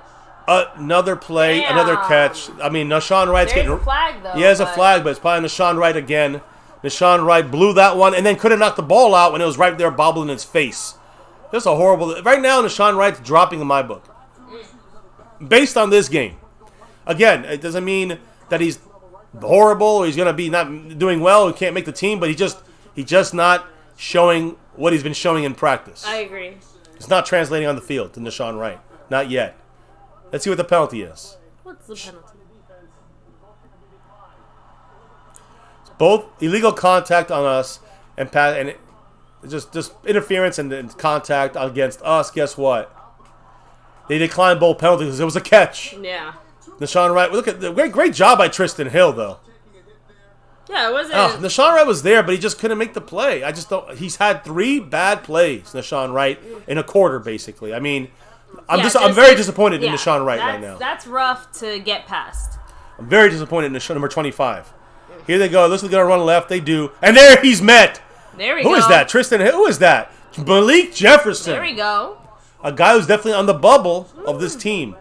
Another play, another catch. I mean, Nashawn Wright's getting a flag, though. He has a flag, but it's probably Nashawn Wright again. Nashawn Wright blew that one and then could have knocked the ball out when it was right there bobbling his face. Just a horrible... Right now, Nashawn Wright's dropping in my book. Based on this game. Again, it doesn't mean that he's horrible or he's going to be not doing well. He can't make the team, but he's just not showing what he's been showing in practice. I agree. It's not translating on the field to Nashawn Wright. Not yet. Let's see what the penalty is. What's the penalty? It's both illegal contact on us and just interference and contact against us. Guess what? They declined both penalties because it was a catch. Yeah. Nashawn Wright. Look at the great job by Tristan Hill, though. Yeah, it wasn't. Nashawn Wright was there, but he just couldn't make the play. I just don't. He's had 3 bad plays, Nashawn Wright, in a quarter, basically. I mean, I'm very disappointed in Nashawn Wright right now. That's rough to get past. I'm very disappointed in number 25. Here they go. This is going to run left. They do. And there he's met. There we go. Who is that? Tristan Hill? Who is that? Malik Jefferson. There we go. A guy who's definitely on the bubble of this team.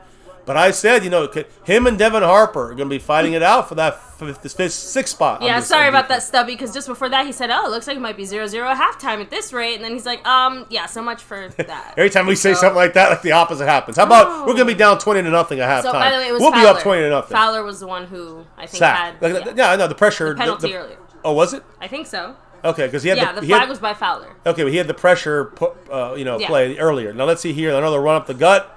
But I said, him and Devin Harper are going to be fighting it out for that 6th spot. Yeah, sorry about that, Stubby, because just before that he said, it looks like it might be 0-0 at halftime at this rate. And then he's like, yeah, so much for that. Every time we say something like that, like the opposite happens. How about we're going to be down 20-0 at halftime? So, by the way, it was we'll Fowler. Be up 20-0. Fowler was the one who, I think, had... Yeah, I know, the pressure. The penalty earlier. Oh, was it? I think so. Okay, because he had the flag was by Fowler. Okay, but he had the pressure, play earlier. Now let's see here. Another run up the gut.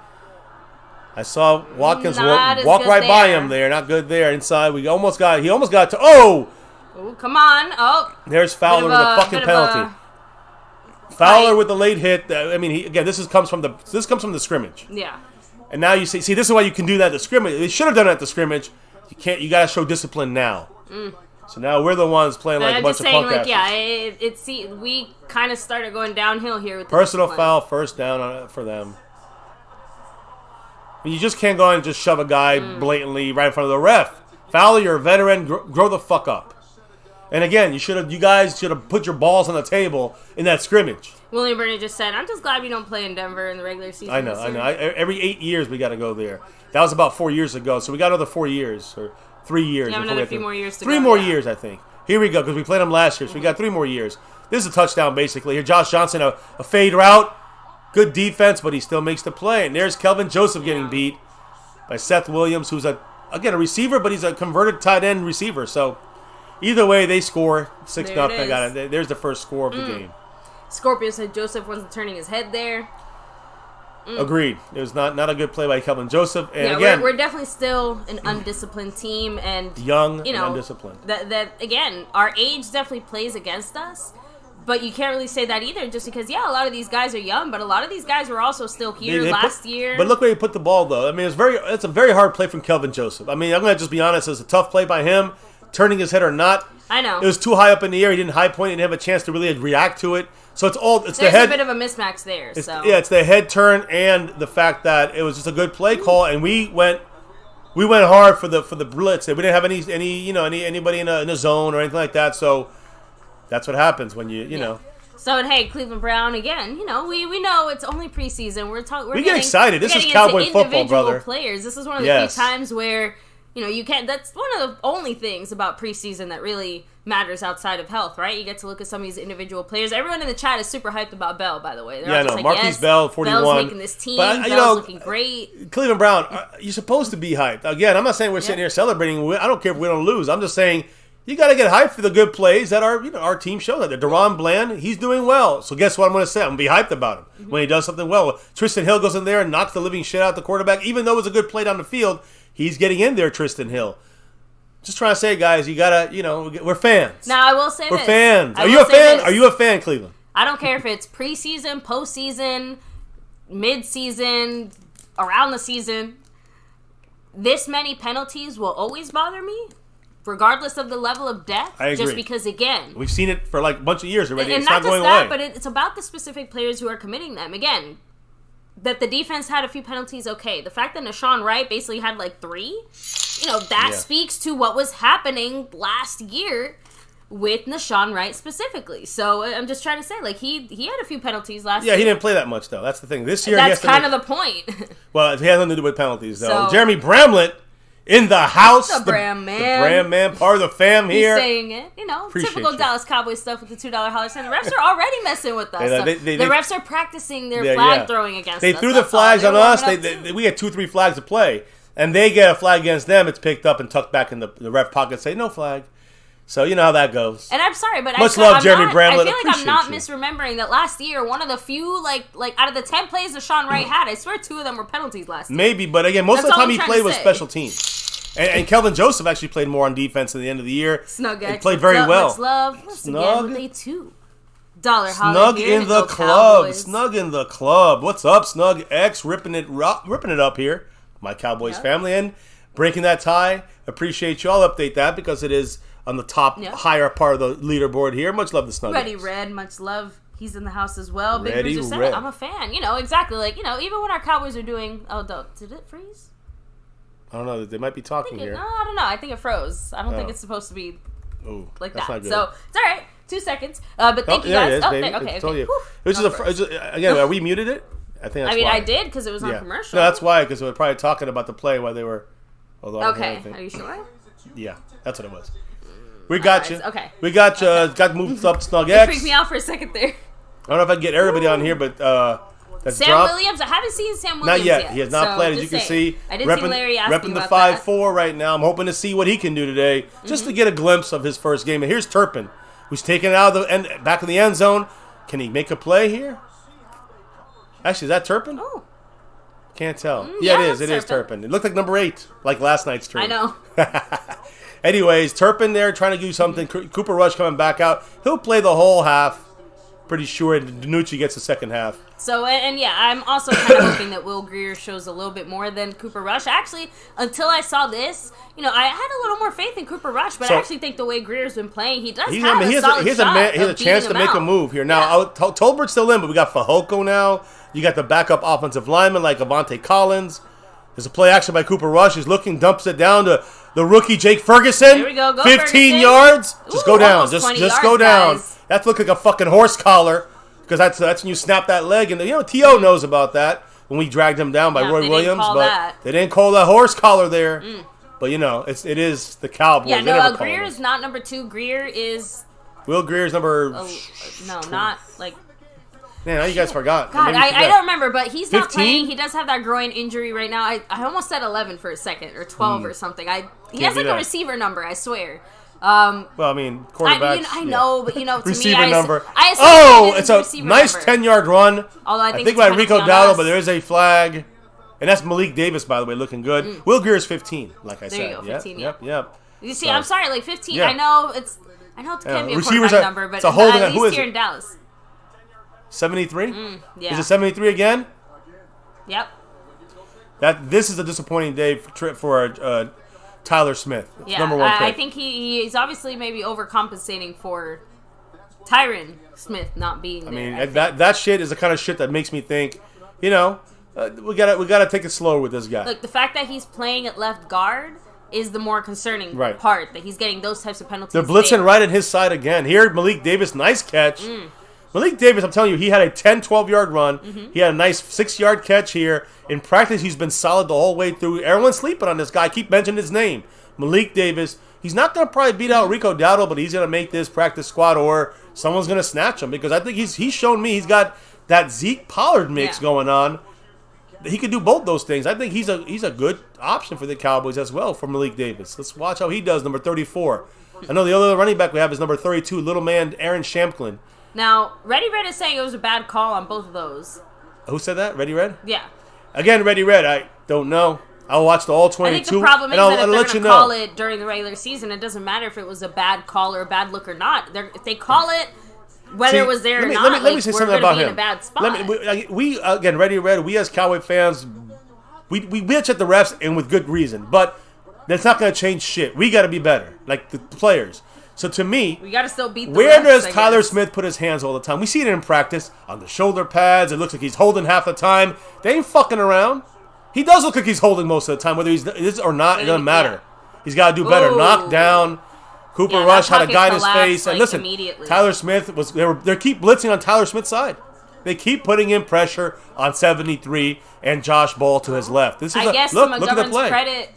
I saw Watkins walk right by him there. Not good there. Inside, he almost got to. Oh! Ooh, come on. Oh. There's Fowler with a fucking penalty. Fowler with the late hit. I mean, this comes from the scrimmage. Yeah. And now you see, this is why you can do that at the scrimmage. They should have done it at the scrimmage. You can't. You got to show discipline now. So now we're the ones playing like a bunch of punk asses. We kind of started going downhill here with personal foul, first down for them. You just can't go and just shove a guy blatantly right in front of the ref. Fowler, you're a veteran. Grow the fuck up. And again, you guys should have put your balls on the table in that scrimmage. William Burney just said, "I'm just glad we don't play in Denver in the regular season." I know. Every 8 years we got to go there. That was about 4 years ago, so we got another 4 years or 3 years. Yeah, another few more years to go. 3 more years, I think. Here we go, because we played them last year, so we got 3 more years. This is a touchdown, basically. Here, Josh Johnson, a fade route. Good defense, but he still makes the play. And there's Kelvin Joseph getting beat by Seth Williams, who's, a receiver, but he's a converted tight end receiver. So, either way, they score 6-0. There's the first score of the game. Scorpio said Joseph wasn't turning his head there. Agreed. It was not a good play by Kelvin Joseph. And yeah, again, we're definitely still an undisciplined team, and young and undisciplined. That again, our age definitely plays against us. But you can't really say that either, just because, a lot of these guys are young, but a lot of these guys were also still here last year. But look where he put the ball, though. I mean, it's a very hard play from Kelvin Joseph. I mean, I'm going to just be honest. It's a tough play by him, turning his head or not. I know. It was too high up in the air. He didn't high point. He didn't have a chance to really react to it. So There's the head. A bit of a mismatch there. It's the head turn and the fact that it was just a good play call, and we went hard for the blitz. We didn't have anybody in a zone or anything like that. So that's what happens when you know. So, and hey, Cleveland Brown, again, we know it's only preseason. We get excited. This is Cowboy football, brother. Players. This is one of the few times where, you can't. That's one of the only things about preseason that really matters outside of health, right? You get to look at some of these individual players. Everyone in the chat is super hyped about Bell, by the way. They're Marquise Bell, 41. Bell's making this team. But, Bell's looking great. Cleveland Brown, you're supposed to be hyped. Again, I'm not saying we're sitting here celebrating. I don't care if we don't lose. I'm just saying, you got to get hyped for the good plays that our team shows. That Deron Bland, he's doing well. So guess what I'm going to say? I'm going to be hyped about him when he does something well. Tristan Hill goes in there and knocks the living shit out the quarterback. Even though it was a good play down the field, he's getting in there, Tristan Hill. Just trying to say, guys, you got to, we're fans. Now, I will say we're fans. Are you a fan? Are you a fan, Cleveland? I don't care if it's preseason, postseason, mid-season, around the season. This many penalties will always bother me. Regardless of the level of depth, I agree. Just because, again... We've seen it for like a bunch of years already. And it's not not going just that, away. but it's about the specific players who are committing them. Again, that the defense had a few penalties, okay. The fact that Nashawn Wright basically had like 3, that speaks to what was happening last year with Nashawn Wright specifically. So I'm just trying to say, like, he had a few penalties last year. Yeah, he didn't play that much, though. That's the thing. This year, that's kind of the point. Well, it has nothing to do with penalties, though. So, Jeremy Bramlett in the house. The Bram man. The Bram man, part of the fam here. He's saying it. Typical Dallas Cowboys stuff with the $2 holler sign. The refs are already messing with us. The refs are practicing their flag throwing against us. They threw the flags on us. We had 2-3 flags to play. And they get a flag against them. It's picked up and tucked back in the ref pocket. Say, no flag. So you know how that goes. And I'm sorry, but Jeremy Bramlett. I feel like I'm not misremembering that last year, one of the few, like out of the 10 plays that Sean Wright had, I swear 2 of them were penalties last year. Maybe, but again, most of the time he played was special teams. And Kelvin Joseph actually played more on defense at the end of the year. Snug X. Played very well. Much love. Once again, with a $2 holler Snug in the club. Cowboys. Snug in the club. What's up, Snug X? Ripping it up here. My Cowboys family. And breaking that tie. Appreciate you. I'll update that because it is on the top higher part of the leaderboard here. Much love to Snuggies. Ready Red, much love. He's in the house as well. Big Ready Bruiser said Red. it. I'm a fan. Exactly. Like, even when our Cowboys are doing... Oh, did it freeze? I don't know. They might be talking here. No, I don't know. I think it froze. I don't think it's supposed to be like that. Not good. So, it's all right. 2 seconds. But thank you guys. There it is, baby. Okay. Told you. Whew. Again, are we muted it? I think that's why. I did because it was on commercial. No, that's why, because they were probably talking about the play while they were... Okay. Are you sure? Yeah, that's what it was. We got you. Okay. We got you. Got moved up Snug It X. freaked me out for a second there. I don't know if I can get everybody on here, but that's Sam dropped. Williams. I haven't seen Sam Williams Not yet. He has not played, as you can see. I did see Larry asking repping the about 5-4 right now. I'm hoping to see what he can do today, just to get a glimpse of his first game. And here's Turpin, who's taken it out of the end, back in the end zone. Can he make a play here? Actually, is that Turpin? Oh. Can't tell. yeah, it is. It is Turpin. It looked like number 8, like last night's stream. I know. Anyways, Turpin there trying to do something. Cooper Rush coming back out. He'll play the whole half. Pretty sure Danucci gets the second half. So, and yeah, I'm also kind of hoping that Will Grier shows a little bit more than Cooper Rush. Actually, until I saw this, I had a little more faith in Cooper Rush, but I actually think the way Grier's been playing, he does have a solid shot. He has a chance to make a move here. Now, Tolbert's still in, but we got Fajoko now. You got the backup offensive lineman like Avante Collins. There's a play action by Cooper Rush. He's looking, dumps it down to the rookie Jake Ferguson. Here we go. 15 Ferguson. yards. Just go down. Just go down. Guys. That looked like a fucking horse collar, because that's when you snap that leg. And T.O. knows about that when we dragged him down by Roy Williams, but they didn't call that horse collar there. But it is the Cowboys. Yeah, no, Grier is not number 2. Grier is Will Grier's number. No, not like. Man, now you guys forgot. God, I don't remember, but he's 15? not playing. He does have that groin injury right now. I almost said 11 for a second, or 12 or something. He has like a receiver number, I swear. Well, I mean, quarterbacks. I know, but to receiver me, number. It's a nice 10-yard run. Although I think by Rico Dowdle, but there is a flag, and that's Malik Davis, by the way, looking good. Will Grier is 15, like I said. There you go, 15. Yep. You see, I'm sorry, like 15. Yeah. I know it can be a receivers quarterback number, but it's a holding. at Who least is here it? in Dallas. 73? Yeah. Is it 73 again? Yep. This is a disappointing day for Tyler Smith. It's number 1 pick. I think he's obviously maybe overcompensating for Tyron Smith not being there. I mean, that shit is the kind of shit that makes me think, we gotta take it slow with this guy. Look, the fact that he's playing at left guard is the more concerning part, that he's getting those types of penalties. They're blitzing right at his side again. Here, Malik Davis, nice catch. Malik Davis, I'm telling you, he had a 10, 12-yard run. He had a nice 6-yard catch here. In practice, he's been solid the whole way through. Everyone's sleeping on this guy. I keep mentioning his name. Malik Davis. He's not going to probably beat out Rico Dowdle, but he's going to make this practice squad, or someone's going to snatch him, because I think he's shown me he's got that Zeke Pollard mix going on. He could do both those things. I think he's a good option for the Cowboys as well, for Malik Davis. Let's watch how he does, number 34. I know the other running back we have is number 32, little man Aaron Shamklin. Now, Ready Red is saying it was a bad call on both of those. Who said that? Ready Red? Yeah. Again, Ready Red, I don't know. I'll watch the all 22. I think the problem is that if they're going to call it during the regular season, it doesn't matter if it was a bad call or a bad look or not. If they call it, whether it was there or not, let me say something about him. In a bad spot. We again, Ready Red, we as Cowboy fans, we bitch at the refs, and with good reason. But that's not going to change shit. We got to be better, like the players. So to me, we got to still beat the where refs, does Tyler Smith put his hands all the time? We see it in practice, on the shoulder pads. It looks like he's holding half the time. They ain't fucking around. He does look like he's holding most of the time. Whether he's or not, it doesn't matter. He's got to do better. Knock down. Cooper Rush had a guy in his face. And listen, Tyler Smith they keep blitzing on Tyler Smith's side. They keep putting in pressure on 73 and Josh Ball to his left. This is look at the play. Credit,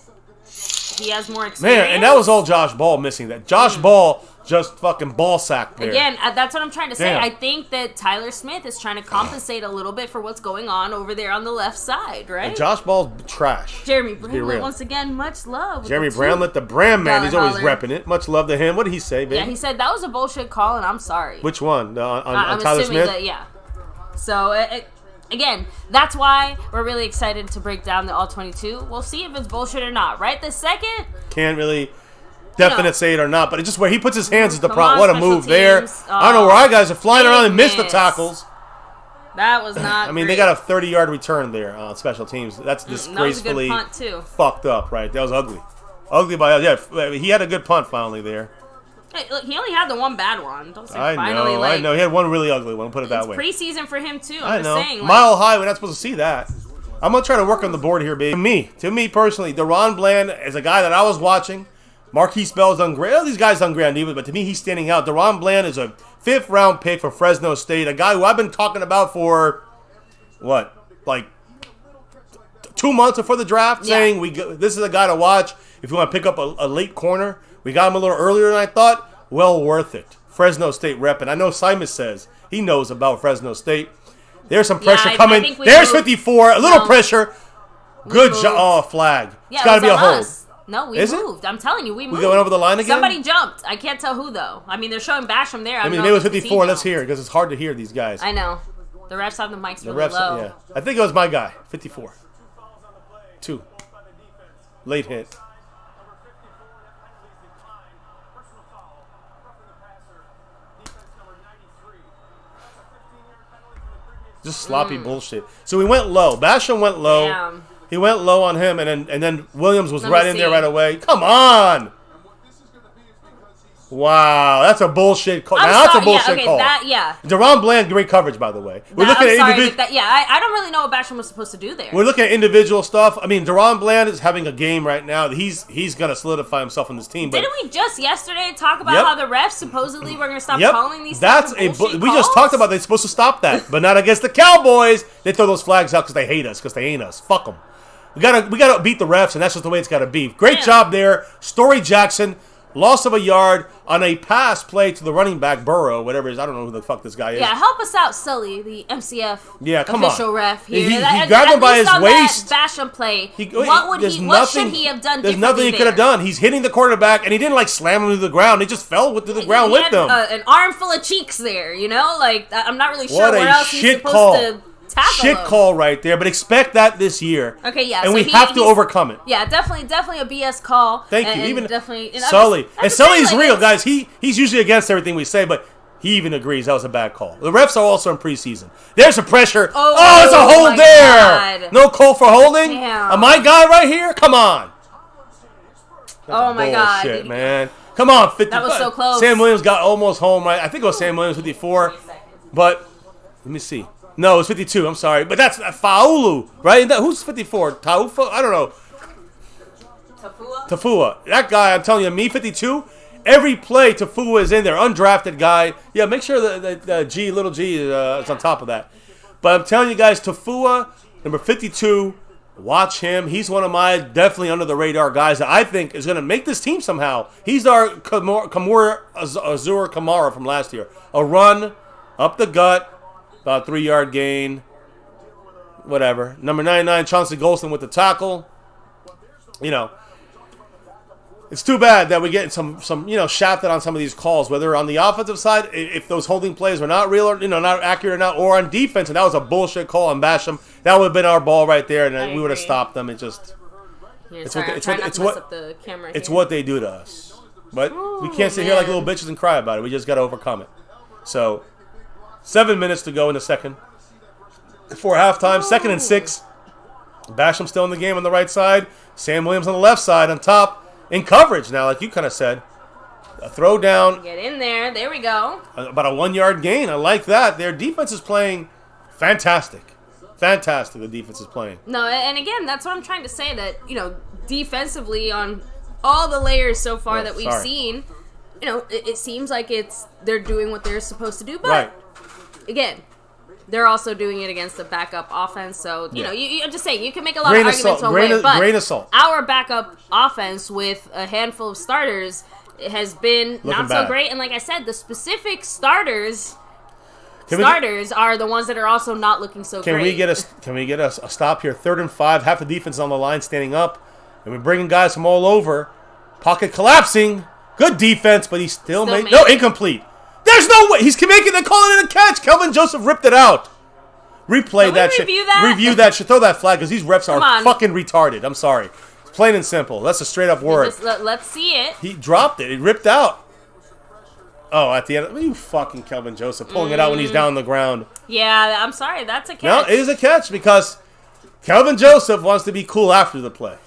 he has more experience. Man, and that was all Josh Ball missing. That Josh Ball just fucking ball sacked there. Again, that's what I'm trying to say. Damn. I think that Tyler Smith is trying to compensate a little bit for what's going on over there on the left side, right? And Josh Ball's trash. Jeremy Bramlett, once again, much love. Jeremy Bramlett, the Bram man, he's always repping it. Much love to him. What did he say, baby? Yeah, he said that was a bullshit call, and I'm sorry. Which one? On I'm Tyler Smith? That, yeah. So, again, that's why we're really excited to break down the All-22. We'll see if it's bullshit or not, right? The second... Can't really... definite say it or not, but it's just where he puts his hands is the problem. What a move there. I don't know where our guys are flying around and miss the tackles. That was not I mean, they got a 30-yard return there on special teams. That's disgracefully that was a good punt too. Fucked up, right? That was ugly. Ugly by us. Yeah, he had a good punt finally there. Hey, look, he only had the one bad one. Don't say I finally. know, Like, I know. He had one really ugly one. Put it that way. Preseason for him too. I I'm know. just saying. Like, Mile high. We're not supposed to see that. I'm gonna try to work on the board here, baby. To me personally, Deron Bland is a guy that I was watching. Marquise Bell's done great. All these guys done great on defense, but to me, he's standing out. Deron Bland is a 5th round pick for Fresno State, a guy who I've been talking about for what, like 2 months before the draft, saying this is a guy to watch if you want to pick up a late corner. We got him a little earlier than I thought. Well worth it. Fresno State rep, and I know Simon says he knows about Fresno State. There's some pressure coming. There's 54. A little pressure. Good job. Oh, flag. Yeah, it's got to be a hold. No, we moved. I'm telling you, we moved. We going over the line again? Somebody jumped. I can't tell who, though. I mean, they're showing Basham there. I mean, maybe it was 54. Let's hear it, because it's hard to hear these guys. I know. The refs have the mics really low. Yeah. I think it was my guy. 54. 2. Late hit. Just sloppy bullshit. So we went low. Basham went low. Damn. He went low on him, and then Williams was right in there right away. Come on! Wow, that's a bullshit call. Now that's a bullshit call. Deron Bland, great coverage, by the way. We're looking at individual. I don't really know what Basham was supposed to do there. We're looking at individual stuff. I mean, Deron Bland is having a game right now. He's gonna solidify himself on this team. But didn't we just yesterday talk about how the refs supposedly were gonna stop calling these? We just talked about they're supposed to stop that, but not against the Cowboys. They throw those flags out because they hate us, because they ain't us. Fuck them. We gotta beat the refs, and that's just the way it's gotta be. Great job there, Story Jackson. Loss of a yard on a pass play to the running back, Burrow, whatever it is. I don't know who the fuck this guy is. Yeah, help us out, Sully, the MCF official ref here. He grabbed him by his waist. That Basham play. What should he have done? There's nothing he could have done. He's hitting the quarterback, and he didn't like slam him to the ground. He just fell to the ground with him. An armful of cheeks there, you know? Like, I'm not really sure where else he's supposed to tackle shit him. Call right there, but expect that this year. Okay, yeah. And so we have to overcome it. Yeah, definitely a BS call. Thank you. Even definitely Sully. And Sully's real, guys. He's usually against everything we say, but he even agrees that was a bad call. The refs are also in preseason. There's some pressure. Oh, it's a hold there. God. No call for holding? Damn. My guy right here? Come on. Oh, my God. Shit, man. Come on. 50. That was so close. Sam Williams got almost home, right? I think it was Sam Williams, 54. But, let me see. No, it was 52. I'm sorry. But that's Faulu, right? Who's 54? Taufa? I don't know. Tafua. That guy, I'm telling you, me 52. Every play, Tafua is in there. Undrafted guy. Yeah, make sure that little G is on top of that. But I'm telling you guys, Tafua, number 52, watch him. He's one of my definitely under the radar guys that I think is going to make this team somehow. He's our Kamura Azur Kamara from last year. A run, up the gut. About 3-yard gain. Whatever. Number 99, Chauncey Golston with the tackle. You know, it's too bad that we get some shafted on some of these calls, whether on the offensive side, if those holding plays were not real or, not accurate or not, or on defense, and that was a bullshit call on Basham. That would have been our ball right there, and we would have stopped them. It just, it's what they do to us. But we can't sit here like little bitches and cry about it. We just got to overcome it. So, 7 minutes to go in the second. Before halftime, 2nd and 6. Basham still in the game on the right side. Sam Williams on the left side on top. In coverage now, like you kind of said. A throw down. Get in there. There we go. About a 1-yard gain. I like that. Their defense is playing fantastic. Fantastic, the defense is playing. No, and again, that's what I'm trying to say. That, defensively on all the layers so far that we've seen, it seems like they're doing what they're supposed to do. But, again, they're also doing it against the backup offense. So, I'm just saying, you can make a lot of arguments one way. But our backup offense with a handful of starters has been not so great. And like I said, the specific starters are the ones that are also not looking so great. Can we get a stop here? 3rd and 5. Half the defense on the line standing up. And we're bringing guys from all over. Pocket collapsing. Good defense, but he still made incomplete. There's no way. He's making the call it a catch. Kelvin Joseph ripped it out. Replay that shit. Review that shit. Throw that flag because these refs are fucking retarded. I'm sorry. It's plain and simple. That's a straight up word. Let's see it. He dropped it. It ripped out. Oh, at the end. You fucking Kelvin Joseph pulling it out when he's down on the ground. Yeah, I'm sorry. That's a catch. No, it is a catch because Kelvin Joseph wants to be cool after the play.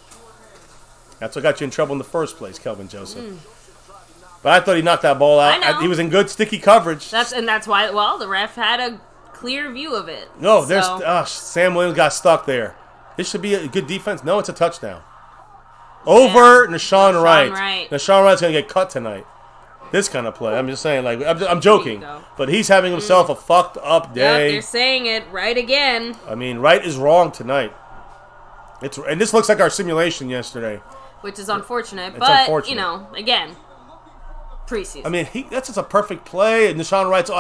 That's what got you in trouble in the first place, Kelvin Joseph. But I thought he knocked that ball out. I know. He was in good sticky coverage. That's why. Well, the ref had a clear view of it. No, Sam Williams got stuck there. This should be a good defense. No, it's a touchdown. Over Nashawn Wright. Nashawn Wright's gonna get cut tonight. This kind of play. I'm just saying, like, I'm joking, but he's having himself a fucked up day. Yep, they're saying it right again. I mean, Wright is wrong tonight. And this looks like our simulation yesterday, which is unfortunate. It's but unfortunate. You know, again, preseason. I mean, that's just a perfect play. And Nashawn Wright's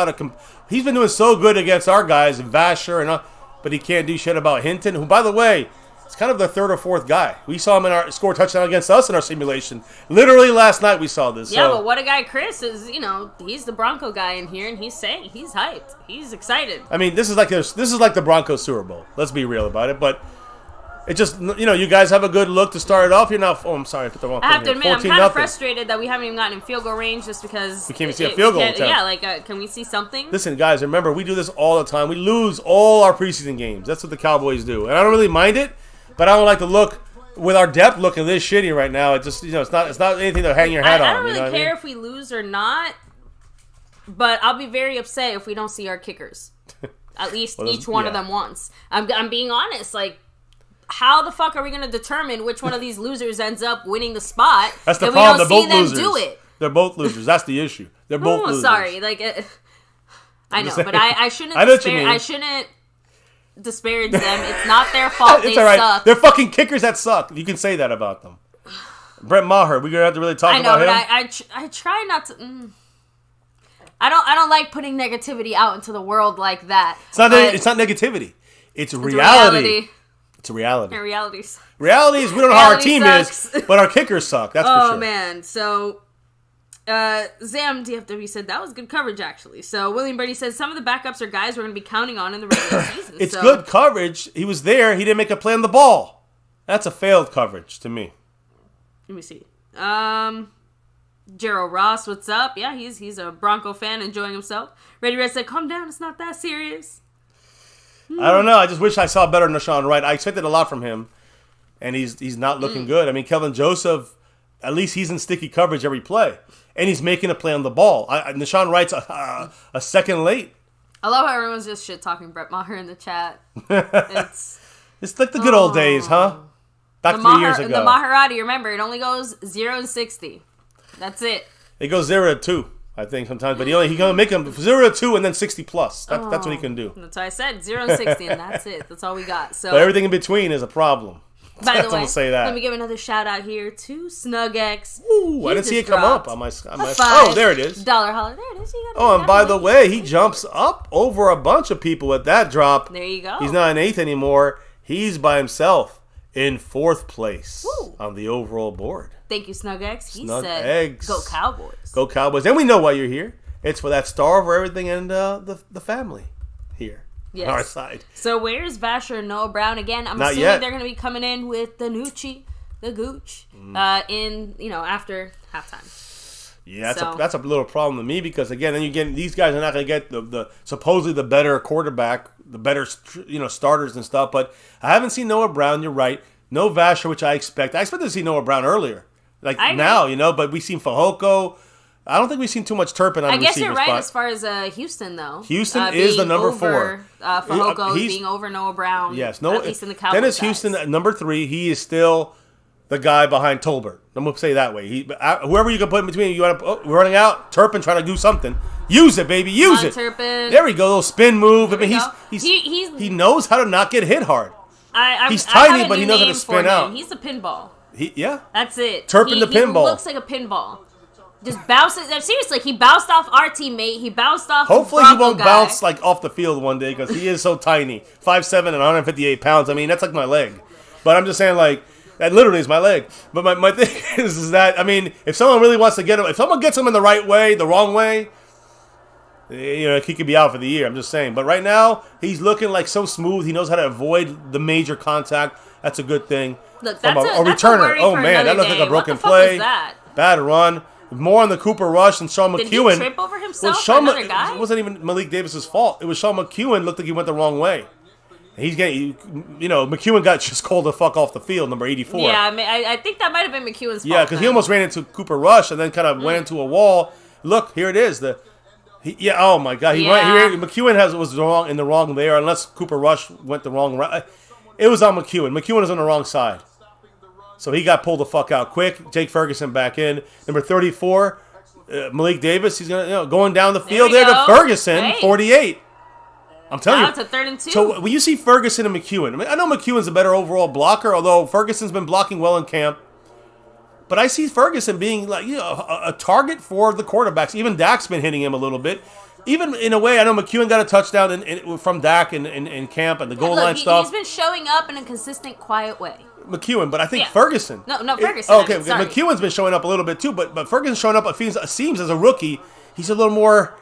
he's been doing so good against our guys, Vasher, but he can't do shit about Hinton, who, by the way, is kind of the third or fourth guy. We saw him score a touchdown against us in our simulation. Literally last night we saw this. Yeah, but what a guy Chris is, he's the Bronco guy in here, and he's saying he's hyped. He's excited. I mean, this is like the Broncos Super Bowl. Let's be real about it. But it just, you guys have a good look to start it off. You're not. Oh, I'm sorry, I put the wrong. I have to admit, I'm kind of 14-0. frustrated that we haven't even gotten in field goal range just because we can't even see a field goal attempt. Yeah, can we see something? Listen, guys, remember we do this all the time. We lose all our preseason games. That's what the Cowboys do, and I don't really mind it. But I don't like to look with our depth looking this shitty right now. It just it's not anything to hang your hat on. I don't really care if we lose or not, but I'll be very upset if we don't see our kickers. At least each one of them once. I'm being honest. Like, how the fuck are we going to determine which one of these losers ends up winning the spot? That's the problem. They're both losers. Do it. They're both losers. That's the issue. They're both losers. Sorry, like I know, but I shouldn't. I shouldn't disparage them. It's not their fault. It's they all right. suck. They're fucking kickers that suck. You can say that about them. Brett Maher, we're gonna have to really talk about him. I try not to. I don't like putting negativity out into the world like that. It's not negativity. It's reality. It's a reality. Yeah, realities. Reality is we don't know how our team is, but our kickers suck. That's for sure. Oh man, so. Zam DFW said that was good coverage, actually. So William Brady says some of the backups are guys we're going to be counting on in the regular season. It's good coverage. He was there. He didn't make a play on the ball. That's a failed coverage to me. Let me see. Gerald Ross, what's up? Yeah, he's a Bronco fan enjoying himself. Ready Red said, calm down. It's not that serious. I don't know. I just wish I saw better Nashawn Wright. I expected a lot from him, and he's not looking good. I mean, Kelvin Joseph, at least he's in sticky coverage every play. And he's making a play on the ball. Nashawn Wright's a second late. I love how everyone's just shit-talking Brett Maher in the chat. It's like the good old days, huh? Back 3 years ago. The Maserati, remember, it only goes 0 and 60. That's it. It goes 0 to 2, I think, sometimes. But he can make them 0 to 2 and then 60 plus. That's what he can do. That's what I said, 0 and 60, and that's it. That's all we got. So, but everything in between is a problem. By the way, say that. Let me give another shout out here to SnugX. Ooh, I didn't see it come up on my oh, there it is. $5 holler. There it is. And by the way, he jumps up over a bunch of people with that drop. There you go. He's not in 8th anymore. He's by himself in 4th place on the overall board. Thank you, SnugX. He said, Eggs. Go Cowboys. Go Cowboys. And we know why you're here. It's for that star over everything and the family here. Yes. On our side. So where's Vasher and Noah Brown again? I'm assuming they're going to be coming in with the Nucci, the Gooch, after halftime. Yeah, that's a little problem to me because again, then you get these guys are not going to get the supposedly the better quarterback, the better starters and stuff. But I haven't seen Noah Brown. You're right. No Vasher, which I expect. I expected to see Noah Brown earlier, like now, But we've seen Fajoko. I don't think we've seen too much Turpin on the receiver spot. I guess you're right as far as Houston, though. Houston is the number 4. Fajoko being over Noah Brown. Yes. At least in the Cowboys. Dennis Houston at number 3. He is still the guy behind Tolbert. I'm going to say it that way. Whoever you can put in between, we're running out. Turpin trying to do something. Use it, baby. Use it. Turpin. There we go. Little spin move. I mean, he knows how to not get hit hard. He's tiny, but he knows how to spin out. He's a pinball. Yeah. That's it. Turpin the pinball. He looks like a pinball. Just bounces. Seriously, he bounced off our teammate. He bounced off. Hopefully, he won't bounce like off the field one day because he is so tiny, 5'7" and 158 pounds. I mean, that's like my leg. But I'm just saying, like that literally is my leg. But my thing is that I mean, if someone really wants to get him, if someone gets him in the right way, the wrong way, he could be out for the year. I'm just saying. But right now, he's looking like so smooth. He knows how to avoid the major contact. That's a good thing. Look, that's a returner. Oh man, that looks like a broken play. Bad run. More on the Cooper Rush and Sean McEwen. Did he trip over himself for another guy? It wasn't even Malik Davis's fault. It was Sean McEwen looked like he went the wrong way. He's getting, McEwen got just called the fuck off the field, number 84. Yeah, I mean, I think that might have been McEwen's fault. Yeah, because he almost ran into Cooper Rush and then kind of went into a wall. Look, here it is. Oh my God, McEwen was in the wrong there, unless Cooper Rush went the wrong route. It was on McEwen. McEwen was on the wrong side, so he got pulled the fuck out quick. Jake Ferguson back in, number 34, Malik Davis. He's going down the field there to Ferguson, 48. I'm telling you, it's a 3rd and 2. So when you see Ferguson and McEwen, I know McEwen's a better overall blocker, although Ferguson's been blocking well in camp. But I see Ferguson being like a target for the quarterbacks. Even Dak's been hitting him a little bit. Even in a way, I know McEwen got a touchdown from Dak in camp and the goal line stuff. He's been showing up in a consistent, quiet way. McEwen, but I think Ferguson. No, Ferguson. Okay, McEwen's been showing up a little bit too, but Ferguson's showing up. It seems as a rookie, he's a little more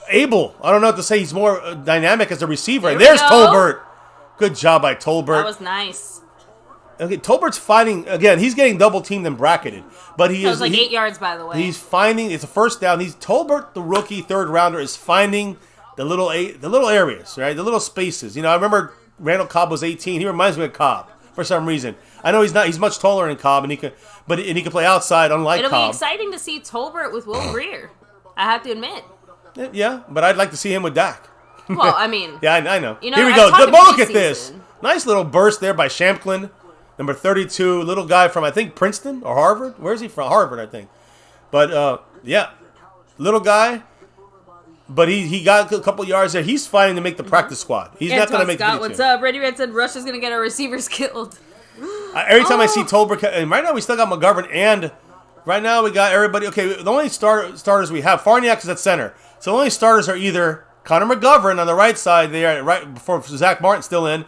able. I don't know what to say. He's more dynamic as a receiver. And there's Tolbert. Good job by Tolbert. That was nice. Okay, Tolbert's finding again. He's getting double teamed and bracketed, but he is 8 yards by the way. He's finding it's a first down. Tolbert, the rookie 3rd rounder, is finding the little areas, right? The little spaces. I remember Randall Cobb was 18. He reminds me of Cobb for some reason. I know he's not. He's much taller than Cobb, and he can play outside, unlike Cobb. It'll be exciting to see Tolbert with Will Greer. I have to admit. Yeah, but I'd like to see him with Dak. Well, I mean. Yeah, I know. Here we go. Look at this. Nice little burst there by Shamklin. Number 32, little guy from, I think, Princeton or Harvard. Where is he from? Harvard, I think. But, little guy. But he got a couple yards there. He's fighting to make the practice squad. He's not going to make the what's up? Ready Red said Rush is going to get our receivers killed. Every time I see Tolbert, and right now we still got McGovern, and right now we got everybody. Okay, the only starters we have, Farniak is at center. So the only starters are either Connor McGovern on the right side there, right before Zach Martin's still in,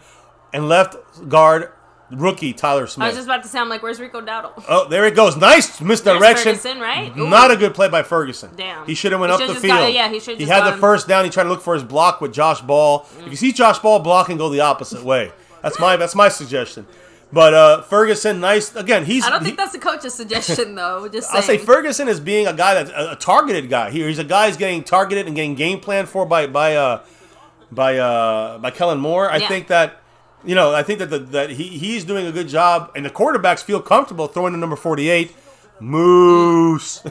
and left guard rookie Tyler Smith. I was just about to say, I'm like, where's Rico Dowdle? Oh, there it goes. Nice misdirection. Ferguson, right? Not a good play by Ferguson. Damn. He should have went up the field. He had the first down. He tried to look for his block with Josh Ball. If you see Josh Ball blocking, go the opposite way. That's my suggestion. But Ferguson, nice. Again, I don't think that's the coach's suggestion, though. Just saying. I'll say Ferguson is being a guy that's a targeted guy. He's a guy who's getting targeted and getting game planned for by Kellen Moore. I think that. I think that he's doing a good job, and the quarterbacks feel comfortable throwing to number 48, Moose.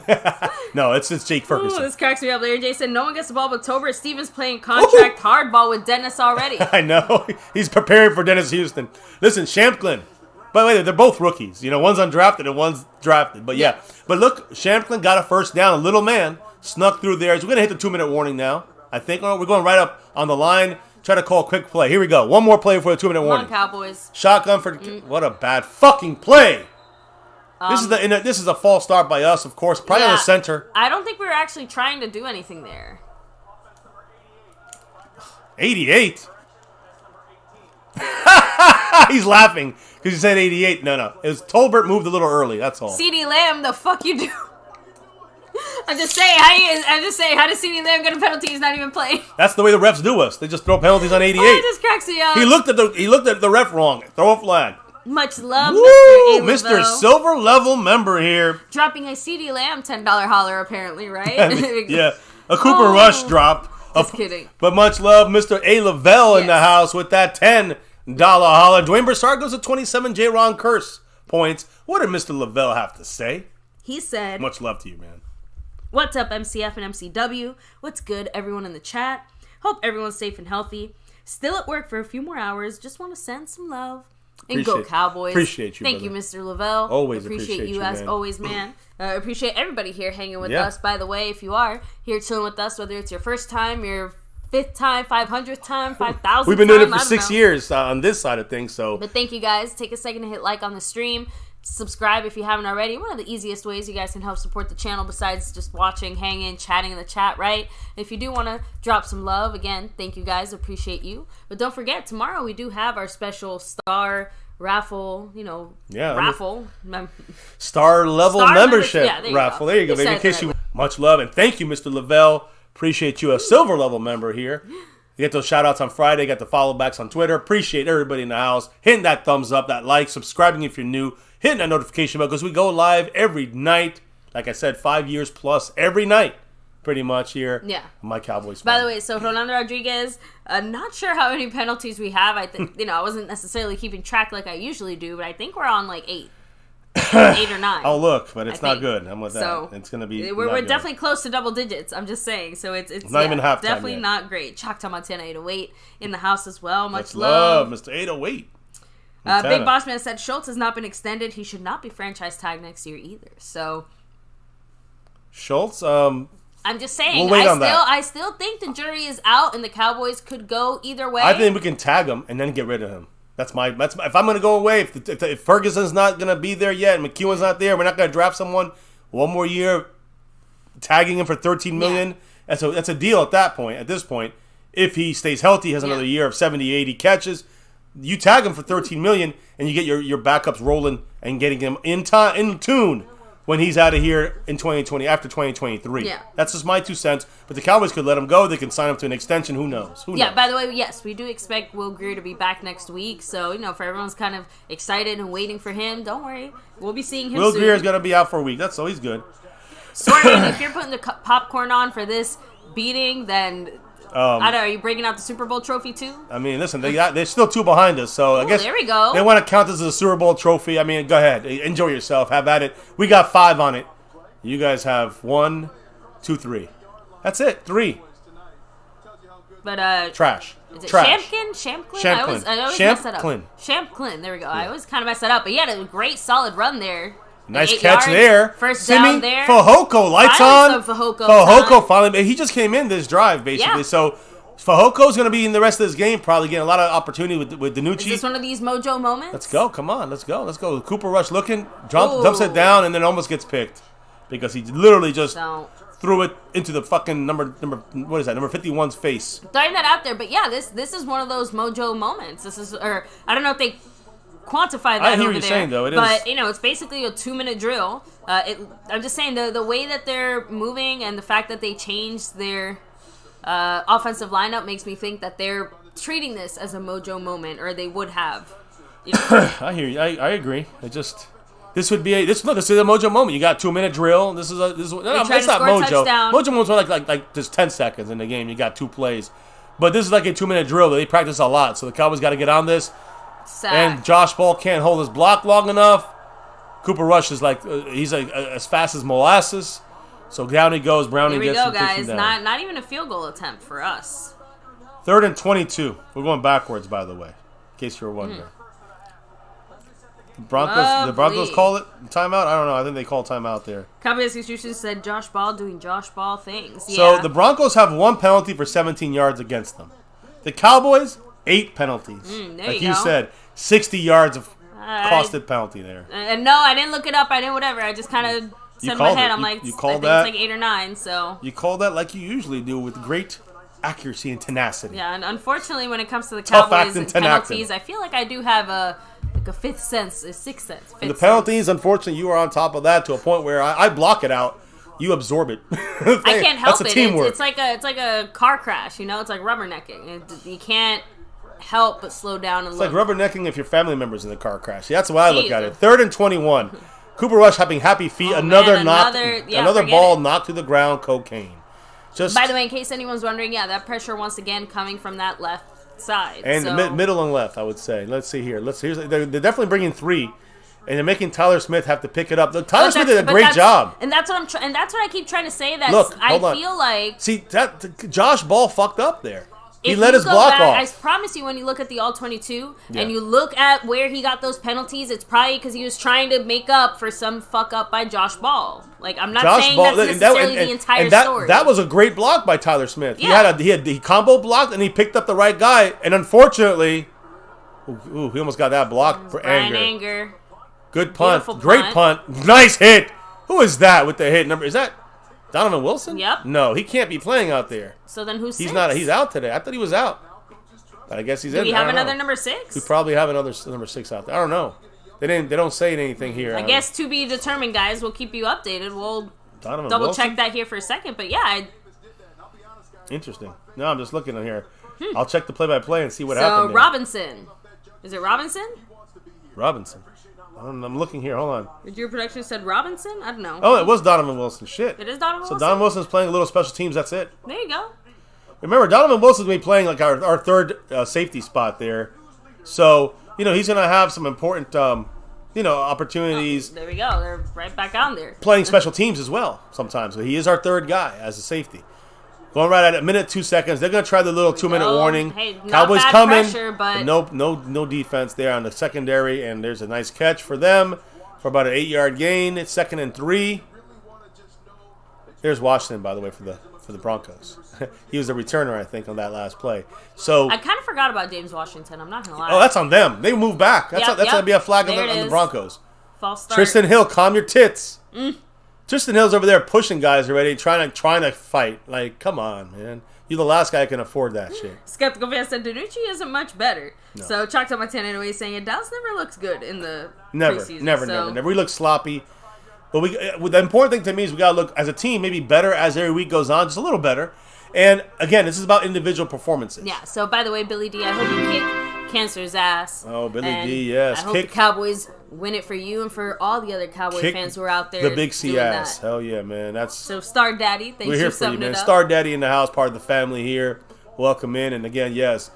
No, it's Jake Ferguson. Ooh, this cracks me up. Larry J said, no one gets the ball but Tolbert. Stevens playing contract hardball with Dennis already. I know. He's preparing for Dennis Houston. Listen, Shamklin. By the way, they're both rookies. One's undrafted and one's drafted. But yeah. But look, Shamklin got a first down. A little man snuck through there. So we're going to hit the 2-minute warning now. I think we're going right up on the line. Try to call a quick play. Here we go. One more play for the 2-minute warning. Come on, Cowboys. Shotgun for what a bad fucking play. This is a false start by us, of course. Probably on the center. I don't think we were actually trying to do anything there. 88. He's laughing because he said 88. No. It was Tolbert moved a little early. That's all. CeeDee Lamb, the fuck you do? I'm just saying, how does CeeDee Lamb get a penalty? He's not even playing. That's the way the refs do us. They just throw penalties on 88. Oh, it just cracks me up. He looked at the ref wrong. Throw a flag. Much love, Mr. Silver level member here. Dropping a CeeDee Lamb $10 holler, apparently, right? Yeah, a Cooper Rush drop. Just kidding. But much love, Mr. A. Lavelle in the house with that $10 holler. Dwayne Broussard goes to 27 J. Ron Curse points. What did Mr. Lavelle have to say? He said, much love to you, man. What's up, MCF and MCW? What's good, everyone in the chat? Hope everyone's safe and healthy. Still at work for a few more hours. Just want to send some love. And go Cowboys. Appreciate you, Thank you, Mr. Lavelle. Always appreciate you as always, man. Appreciate everybody here hanging with us. By the way, if you are here chilling with us, whether it's your first time, your 5th time, 500th time, 5,000th We've been doing it for 6 years on this side of things. But thank you guys. Take a second to hit like on the stream. Subscribe if you haven't already. One of the easiest ways you guys can help support the channel besides just watching, hanging, chatting in the chat, right? If you do want to drop some love, again, thank you guys. Appreciate you. But don't forget, tomorrow we do have our special star raffle, raffle. Star level membership raffle. Go. There you go, baby. In case you much love. And thank you, Mr. Lavelle. Appreciate you, a silver level member here. You get those shout outs on Friday, get the follow backs on Twitter. Appreciate everybody in the house. Hitting that thumbs up, that like, subscribing if you're new, hitting that notification bell because we go live every night. Like I said, 5 years plus every night. pretty much here. Yeah. My Cowboys. By the way, so Rolando Rodriguez, not sure how many penalties we have. I think I wasn't necessarily keeping track like I usually do, but I think we're on like 8. 8 or 9. I'll look, but it's not good. I'm with that. So it's gonna be. We're definitely close to double digits. I'm just saying. So it's not even halftime definitely yet. Not great. Choctaw Montana 808 in the house as well. Much Much love, Mr. 808. Big Boss Man said Schultz has not been extended. He should not be franchise tagged next year either. So Schultz. I'm just saying. We'll wait on that. I still think the jury is out, and the Cowboys could go either way. I think we can tag him and then get rid of him. That's my if I'm going to go away, if Ferguson's not going to be there yet and McEwen's not there, we're not going to draft someone one more year, tagging him for $13 million. Yeah. That's a deal at that point. At this point, if he stays healthy, has another year of 70, 80 catches, you tag him for $13 million and you get your backups rolling and getting him in tune when he's out of here in 2020 after 2023. Yeah. That's just my 2 cents. But the Cowboys could let him go. They can sign him to an extension. Who knows? Yeah, by the way, yes, we do expect Will Greer to be back next week. So, for everyone's kind of excited and waiting for him, don't worry. We'll be seeing him Will soon. Greer is going to be out for a week. So he's good. Sorry, if you're putting the popcorn on for this beating, then I don't know, are you bringing out the Super Bowl trophy too? I mean, listen, they're still 2 behind us, so I guess there we go. They want to count this as a Super Bowl trophy. I mean, go ahead, enjoy yourself, have at it. We got 5 on it. You guys have 1, 2, 3. That's it, 3. But trash. Is it Trash. Shamklin? I always mess that up. Shamklin. There we go. Yeah. I always kind of mess that up, but he had a great solid run there. Nice 8 catch yards, there. First Simi, down there. Fehoko, lights Finally on. some Fehoko Fehoko finally. He just came in this drive, basically. Yeah. So Fajoko's going to be in the rest of this game, probably getting a lot of opportunity with Danucci. Is this one of these mojo moments? Let's go. Come on. Let's go. Cooper Rush looking, jumps it down, and then almost gets picked because he literally just threw it into the fucking number. What is that? Number 51's face. Throwing that out there, but yeah, this is one of those mojo moments. This is, or I don't know if they quantify that. I hear over what you're there, saying, though. It but, is. it's basically a 2-minute drill. I'm just saying the way that they're moving and the fact that they changed their offensive lineup makes me think that they're treating this as a mojo moment, or they would have. I hear you. I agree. This would be this is a mojo moment. You got 2-minute drill. This is it's not mojo. Mojo moments are like just 10 seconds in the game. You got 2 plays, but this is like a 2-minute drill that they practice a lot. So the Cowboys got to get on this. And Josh Ball can't hold his block long enough. Cooper Rush is he's as fast as molasses. So down he goes. Browning gets him. Here we go, guys. Not even a field goal attempt for us. 3rd and 22. We're going backwards, by the way, in case you're wondering. The Broncos call it timeout? I don't know. I think they call timeout there. Cowboys Excuses said Josh Ball doing Josh Ball things. So the Broncos have 1 penalty for 17 yards against them. The Cowboys, 8 penalties. Like you said, 60 yards of costed penalty there. And no, I didn't look it up. I didn't whatever. I just kind of said in my head. I'm like, I think it's like 8 or 9. So you call that like you usually do with great accuracy and tenacity. Yeah, and unfortunately, when it comes to the Cowboys and penalties, acting. I feel like I do have a 5th sense, a 6th sense. And the penalties, unfortunately, you are on top of that to a point where I block it out. You absorb it. I can't help That's it. Teamwork. It's like a car crash. It's like rubbernecking. You can't help but slow down and look. It's like rubbernecking if your family member's in the car crash. That's the way I look at it. 3rd and 21. Cooper Rush having happy feet. Another ball knocked to the ground. Cocaine. By the way, in case anyone's wondering, that pressure once again coming from that left side. And middle and left, I would say. Let's see here. They're definitely bringing 3. And they're making Tyler Smith have to pick it up. Tyler Smith did a great job. And that's what I keep trying to say. That I feel like Josh Ball fucked up there. He let his block off. I promise you, when you look at the All-22 and you look at where he got those penalties, it's probably because he was trying to make up for some fuck up by Josh Ball. Like, I'm not saying that's necessarily the entire story. That was a great block by Tyler Smith. Yeah. He combo blocked and he picked up the right guy. And unfortunately, he almost got that block for Anger. Good punt. Great punt. Nice hit. Who is that with the hit number? Is that Donovan Wilson? Yep. No, he can't be playing out there. So then who's He's not. He's out today. I thought he was out. But I guess he's in. Do we have another number 6? We probably have another number 6 out there. I don't know. They don't say anything here. I guess to be determined, guys. We'll keep you updated. We'll double check that here for a second. But interesting. No, I'm just looking on here. I'll check the play-by-play and see what happened. So Robinson. Is it Robinson? Robinson. I'm looking here. Hold on. Did your production said Robinson? I don't know. Oh, it was Donovan Wilson. Shit. It is Donovan Wilson? So Donovan Wilson's playing a little special teams. That's it. There you go. Remember, Donovan Wilson's going to be playing like our third safety spot there. So, he's going to have some important, opportunities. There we go. They're right back on there. Playing special teams as well sometimes. So he is our third guy as a safety. Going right at a minute, 2 seconds. They're going to try the little 2-minute warning. Hey, not Cowboys bad coming. Pressure, but no defense there on the secondary. And there's a nice catch for them for about an 8-yard gain. It's 2nd and 3. There's Washington, by the way, for the Broncos. He was the returner, I think, on that last play. So I kind of forgot about James Washington. I'm not going to lie. Oh, that's on them. They moved back. That's going to be a flag on the Broncos. False start. Tristan Hill, calm your tits. Tristan Hill's over there pushing guys already, trying to fight. Like, come on, man. You're the last guy who can afford that shit. Skeptical fan said DiNucci isn't much better. No. So Chalk to my 10 anyway, saying Dallas never looks good in the preseason. Never. We look sloppy. But the important thing to me is we got to look, as a team, maybe better as every week goes on, just a little better. And, again, this is about individual performances. Yeah, so, by the way, Billy D, I hope you kick Cancer's ass. Oh, Billy D, yes. I hope the Cowboys win it for you and for all the other Cowboy fans who are out there. The big C ass. Hell yeah, man. So, Star Daddy, thanks we're here for you, man. Star Daddy in the house, part of the family here. Welcome in. And, again, yes.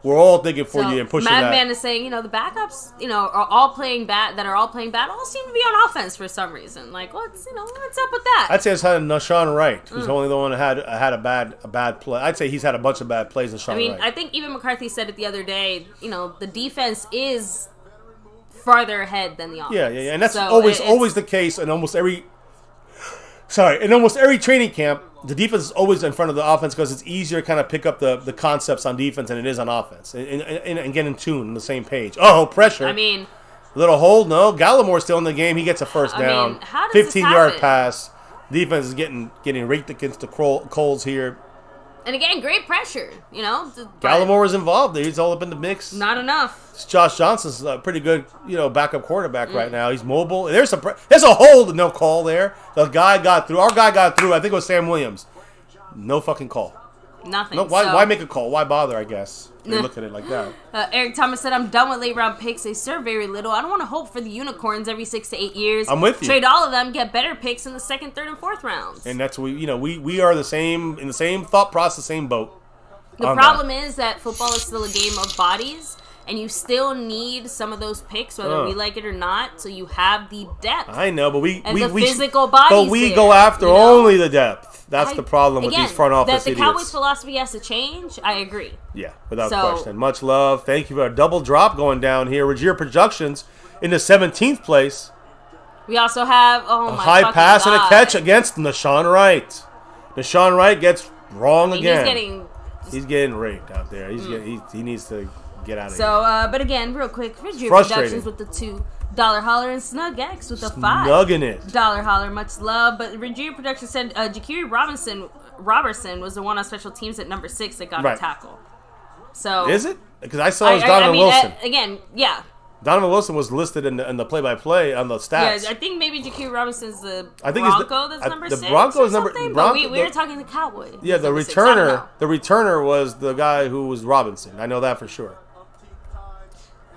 We're all thinking for you and pushing that. Madman is saying, the backups, are all playing bad. All seem to be on offense for some reason. Like, what's up with that? I'd say it's had Nashawn Wright, who's only the one who had a bad play. I'd say he's had a bunch of bad plays. Nashawn Wright. I think even McCarthy said it the other day. The defense is farther ahead than the offense. Yeah, and that's always the case in almost every. In almost every training camp, the defense is always in front of the offense because it's easier to kind of pick up the concepts on defense than it is on offense and get in tune on the same page. Oh, pressure. Little hold. No, Gallimore's still in the game. He gets a first down. How does 15-yard pass. Defense is getting raked against the coals here. And again, great pressure, Gallimore was involved. He's all up in the mix. Not enough. Josh Johnson's a pretty good, backup quarterback right now. He's mobile. There's a hold, no call there. The guy got through. Our guy got through. I think it was Sam Williams. No fucking call. Nothing. No, why make a call? Why bother, I guess? You look at it like that. Eric Thomas said, I'm done with late round picks. They serve very little. I don't want to hope for the unicorns every 6 to 8 years. I'm with you. Trade all of them, get better picks in the 2nd, 3rd, and 4th rounds. And that's we are in the same thought process, same boat. The problem is that football is still a game of bodies, and you still need some of those picks, whether we like it or not, so you have the depth. I know, but we physical bodies. But we go after only the depth. That's the problem with these front office idiots. That the Cowboys' philosophy has to change, I agree. Yeah, without question. Much love. Thank you for a double drop going down here. Regier Productions in the 17th place. We also have a high pass and a catch against Nashawn Wright. Nashawn Wright gets wrong again. He's getting raped out there. He needs to get out of here. But again, real quick, Regier Productions with the $2 holler and Snug X with the $5 holler. Much love. But Regier Productions said Ja'Kiri Robertson was the one on special teams at number 6 that got a tackle. So is it? Because I saw it was Donovan Wilson. Again, yeah. Donovan Wilson was listed in the play-by-play on the stats. Yeah, I think maybe Ja'Kiri Robinson's the Bronco that's number 6. The Bronco is number. But we were talking the Cowboys. Yeah, the returner. The returner was the guy who was Robinson. I know that for sure.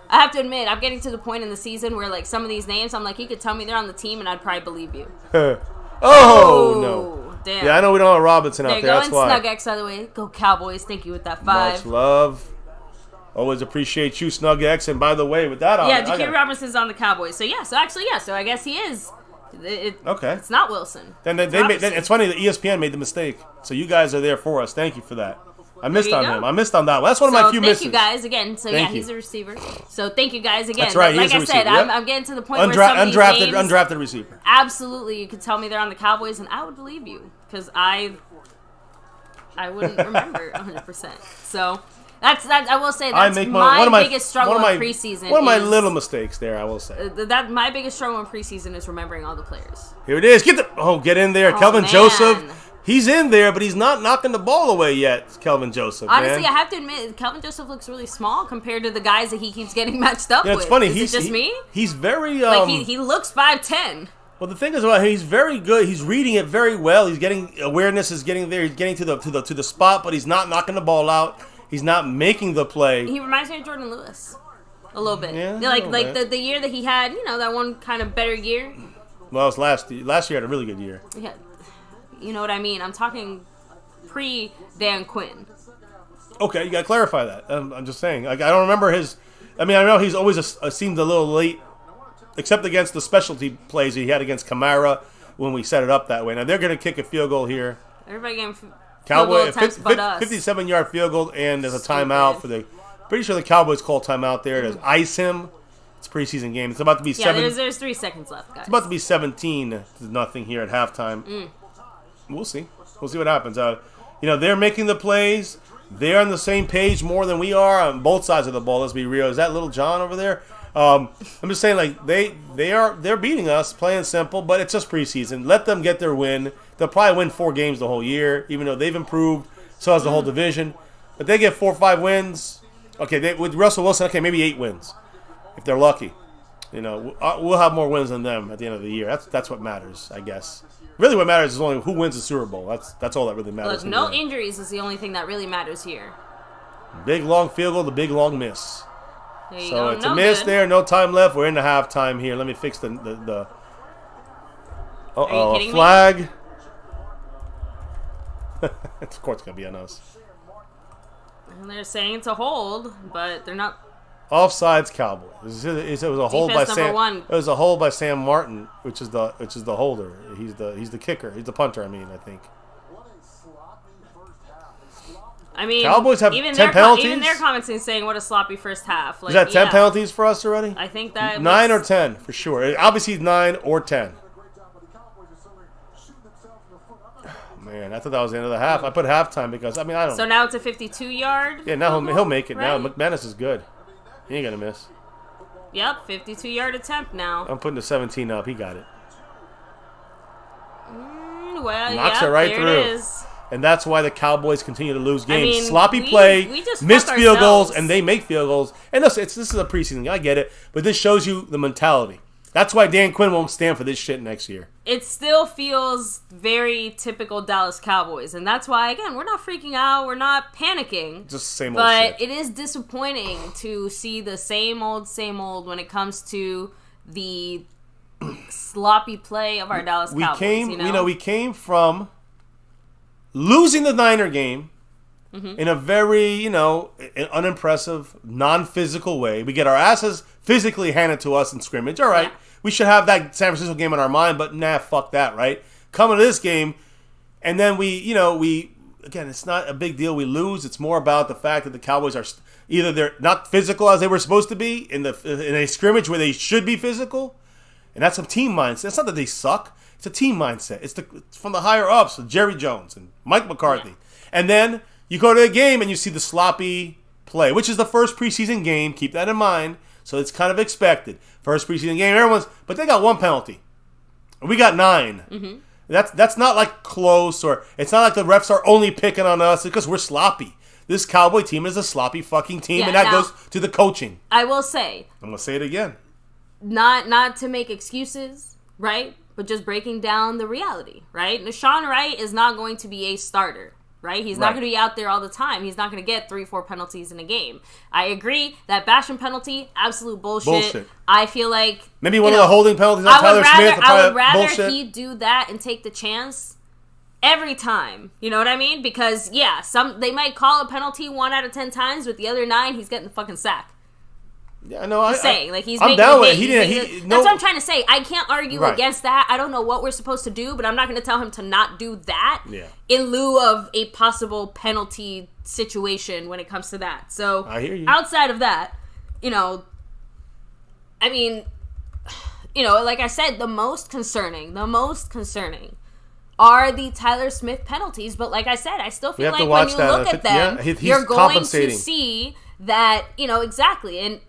I have to admit, I'm getting to the point in the season where, like, some of these names, I'm like, you could tell me they're on the team, and I'd probably believe you. No. Damn. Yeah, I know we don't have Robinson out there. That's why. Snug X, by the way. Go Cowboys. Thank you with that 5. Much love. Always appreciate you, Snug X. And by the way, with that on, Ja'Kiri Robinson's on the Cowboys. So I guess he is. Okay. It's not Wilson. Then it's funny that ESPN made the mistake. So you guys are there for us. Thank you for that. I missed on him. I missed on that one. That's one of my few misses. Thank you guys again. So he's a receiver. So thank you guys again. That's right. Like I said, I'm getting to the point where some of these names, undrafted receiver. Absolutely, you could tell me they're on the Cowboys, and I would believe you because I wouldn't remember 100%. So that's I will say that's my biggest struggle in preseason. One of my little mistakes there, I will say. That my biggest struggle in preseason is remembering all the players. Here it is. Get in there, Kelvin Joseph. He's in there, but he's not knocking the ball away yet, Kelvin Joseph. Honestly, I have to admit, Kelvin Joseph looks really small compared to the guys that he keeps getting matched up with. It's funny. Is it just me? He's very... he looks 5'10". Well, the thing is about him, he's very good. He's reading it very well. He's getting... Awareness is getting there. He's getting to the spot, but he's not knocking the ball out. He's not making the play. He reminds me of Jordan Lewis. A little bit. Yeah, like the year that he had, that one kind of better year. Well, it was last year had a really good year. Yeah. You know what I mean? I'm talking pre-Dan Quinn. Okay, you got to clarify that. I'm just saying. Like, I don't remember his... I mean, I know he's always seemed a little late, except against the specialty plays he had against Kamara when we set it up that way. Now, they're going to kick a field goal here. Everybody getting Cowboy, field goal attempts but us. 57-yard field goal, and there's a timeout for the... Pretty sure the Cowboys call timeout there to ice him. It's a preseason game. It's about to be there's 3 seconds left, guys. It's about to be 17-0 here at halftime. We'll see. We'll see what happens. They're making the plays. They're on the same page more than we are on both sides of the ball. Let's be real. Is that Little John over there? I'm just saying, like they're beating us, playing simple, but it's just preseason. Let them get their win. They'll probably win 4 games the whole year, even though they've improved. So has the whole division. But they get 4 or 5 wins. Okay, with Russell Wilson, okay, maybe 8 wins if they're lucky. We'll have more wins than them at the end of the year. That's what matters, I guess. Really, what matters is only who wins the Super Bowl. That's all that really matters. Look, no injuries is the only thing that really matters here. Big long field goal, the big long miss. There you so go. it's a miss there. No time left. We're in the halftime here. Let me fix the Are you kidding flag. Me? Of course, it's gonna be on us. And they're saying it's a hold, but they're not. Offsides, Cowboys. It was a hold by Sam. It was a hold by Sam Martin, which is the holder. He's the kicker. He's the punter. I think. I mean, Cowboys have even 10 penalties. Even their comments saying what a sloppy first half. Like, is that 10 penalties for us already? I think that 9 or 10 for sure. Obviously 9 or 10. Man, I thought that was the end of the half. I put halftime because I don't. So now it's a 52-yard. Yeah, now he'll make it. Right? Now McManus is good. He ain't gonna miss. Yep, 52-yard attempt now. I'm putting the 17 up. He got it. Knocks it right there through. It is. And that's why the Cowboys continue to lose games. I mean, Sloppy play, we just missed field ourselves. goals, and they make field goals. And listen, this is a preseason. I get it. But this shows you the mentality. That's why Dan Quinn won't stand for this shit next year. It still feels very typical Dallas Cowboys. And that's why, again, we're not freaking out. We're not panicking. Just the same old shit. But it is disappointing to see the same old when it comes to the sloppy play of our Dallas Cowboys. We came from losing the Niner game in a very, unimpressive, non-physical way. We get our asses physically handed to us in scrimmage. All right, we should have that San Francisco game in our mind, but fuck that, right? Coming to this game, and then again, it's not a big deal. We lose. It's more about the fact that the Cowboys are either they're not physical as they were supposed to be in a scrimmage where they should be physical, and that's a team mindset. It's not that they suck. It's a team mindset. It's from the higher ups, Jerry Jones and Mike McCarthy. Yeah. And then you go to a game and you see the sloppy play, which is the first preseason game. Keep that in mind. So it's kind of expected. First preseason game, but they got 1 penalty. We got 9. Mm-hmm. That's not like close, or it's not like the refs are only picking on us because we're sloppy. This Cowboy team is a sloppy fucking team, and that goes to the coaching. I will say. I'm going to say it again. Not to make excuses, right? But just breaking down the reality, right? Nashawn Wright is not going to be a starter, right? He's not going to be out there all the time. He's not going to get 3-4 penalties in a game. I agree that Basham penalty, absolute bullshit. I feel like maybe one of the holding penalties on Tyler Smith. I would rather he do that and take the chance every time. You know what I mean? Because they might call a penalty 1 out of 10 times, but the other 9 he's getting the fucking sack. Yeah, no, he's I'm down with it. That's what I'm trying to say. I can't argue against that. I don't know what we're supposed to do, but I'm not going to tell him to not do that in lieu of a possible penalty situation when it comes to that. So I hear you. Outside of that, like I said, the most concerning are the Tyler Smith penalties. But like I said, I still feel like when you look at them, you're going to see that, exactly. And,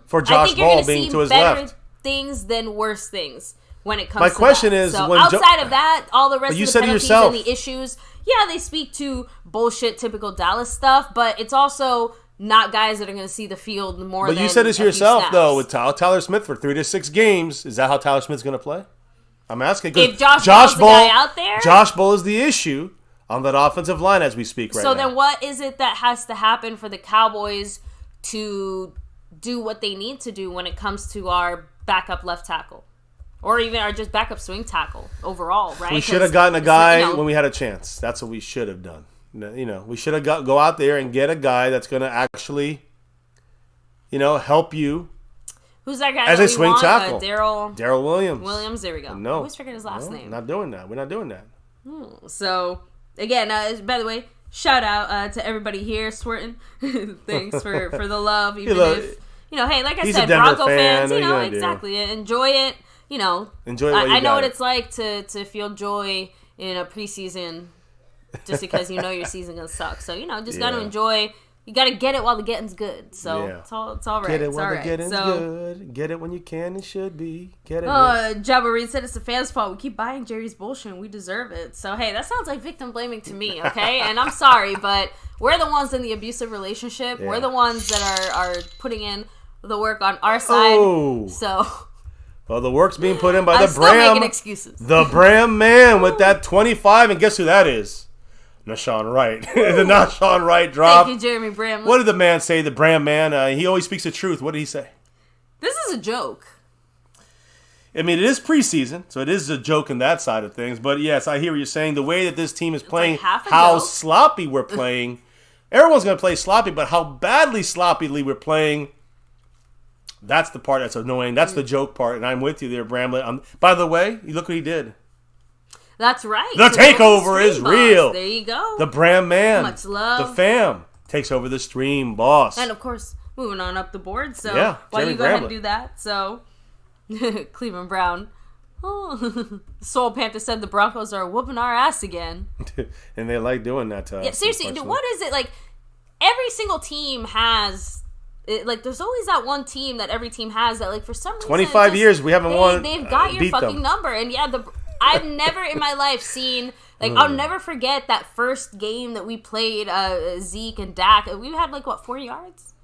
for Josh I think you're going to being see to his better left. Things than worse things when it comes My to question that. is, so when outside of that, all the rest of the penalties yourself. and the issues, they speak to bullshit, typical Dallas stuff, but it's also not guys that are going to see the field more than But you said this yourself, snaps. though, with Tyler Smith for 3 to 6 games. Is that how Tyler Smith's going to play? I'm asking. If Josh Bull's the guy out there? Josh Bull is the issue on that offensive line as we speak right now. So then what is it that has to happen for the Cowboys to do what they need to do when it comes to our backup left tackle. Or even our just backup swing tackle overall, right? We should have gotten a guy when we had a chance. That's what we should have done. We should have go out there and get a guy that's going to actually, help you. Who's that guy as that a we swing want? tackle? Daryl Williams. There we go. No. I always forget his last name. Not doing that. We're not doing that. So, again, by the way, shout out to everybody here, Swerton. Thanks for the love. Even if, hey, like I said, Bronco fans, exactly. Enjoy it. Enjoy what you I know got. what it's like to feel joy in a preseason just because your season's going to suck. So, just got to enjoy. You got to get it while the getting's good. So, it's all right. Get it while the getting's good. Get it when you can and should be. Get it. Jabba Reed said it's the fans' fault. We keep buying Jerry's bullshit and we deserve it. So, hey, that sounds like victim blaming to me, okay? And I'm sorry, but we're the ones in the abusive relationship. Yeah. We're the ones that are putting in the work on our side. Oh. So... Well, the work's being put in by I'm the still Bram. making excuses. The Bram man with that 25, and guess who that is? Nashawn Wright. The Nashawn Wright drop. Thank you, Jeremy Bram. What did the man say? The Bram man. He always speaks the truth. What did he say? This is a joke. I mean, it is preseason, so it is a joke in that side of things. But yes, I hear what you're saying. The way that this team is playing, how sloppy we're playing. Everyone's going to play sloppy, but how badly sloppily we're playing. That's the part that's annoying. That's the joke part, and I'm with you there, Bramlett. By the way, you look what he did. That's right. The takeover is real. There you go. The Bram man. Much love. The fam takes over the stream, boss. And, of course, moving on up the board. So, why you go ahead and do that? So, Cleveland Brown. Oh. Soul Panther said the Broncos are whooping our ass again. And they like doing that to us. Yeah, seriously, what is it? Like, every single team has... there's always that one team that every team has that, like, for some reason... 25 years, we haven't won. They've got your fucking number. And, yeah, I've never in my life seen... Like, I'll never forget that first game that we played Zeke and Dak. We had, 4 yards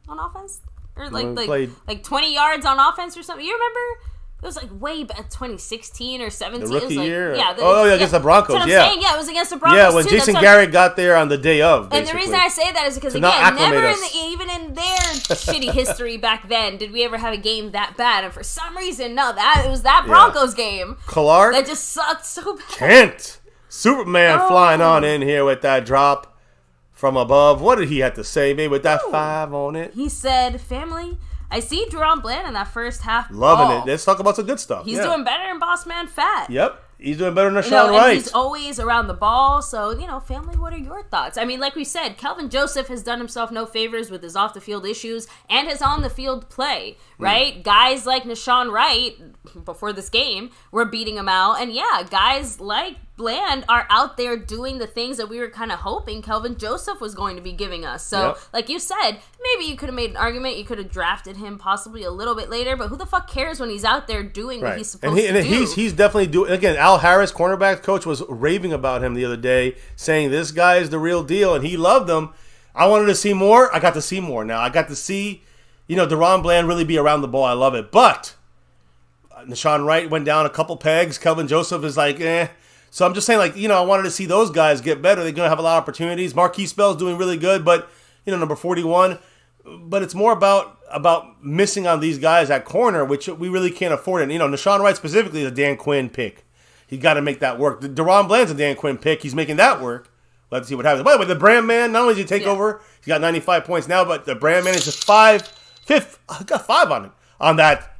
on offense? Or, 20 yards on offense or something. You remember? It was, way back 2016 or 17. The rookie year? Yeah. Against the Broncos, that's what I'm saying. Yeah, it was against the Broncos, yeah, when Jason Garrett got there on the day of, basically. And the reason I say that is because, again, never even in their shitty history back then did we ever have a game that bad. And for some reason, it was that Broncos game. Clark. That just sucked so bad. Kent. Superman flying on in here with that drop from above. What did he have to say, maybe with that 5 on it? He said, family... I see Deron Bland in that first half. Loving it. Let's talk about some good stuff. He's doing better than Boss Man Fat. Yep. He's doing better than Nashawn Wright. And he's always around the ball. So, family, what are your thoughts? I mean, like we said, Kelvin Joseph has done himself no favors with his off-the-field issues and his on-the-field play, right? Guys like Nashawn Wright, before this game, were beating him out. And, guys like Bland are out there doing the things that we were kind of hoping Kelvin Joseph was going to be giving us. So, like you said, maybe you could have made an argument. You could have drafted him possibly a little bit later. But who the fuck cares when he's out there doing what he's supposed to do? He's definitely doing... Again, Al Harris, cornerback coach, was raving about him the other day, saying this guy is the real deal, and he loved him. I wanted to see more. I got to see more now. I got to see, Deron Bland really be around the ball. I love it. But Nashawn Wright went down a couple pegs. Kelvin Joseph is like, eh. So I'm just saying, I wanted to see those guys get better. They're going to have a lot of opportunities. Marquise Bell's doing really good, but, number 41. But it's more about missing on these guys at corner, which we really can't afford. And, Nashawn Wright specifically is a Dan Quinn pick. He's got to make that work. Deron Bland's a Dan Quinn pick. He's making that work. Let's see what happens. By the way, the Bram man, not only did he take over, he's got 95 points now, but the Bram man is just fifth. I got 5 on it, on that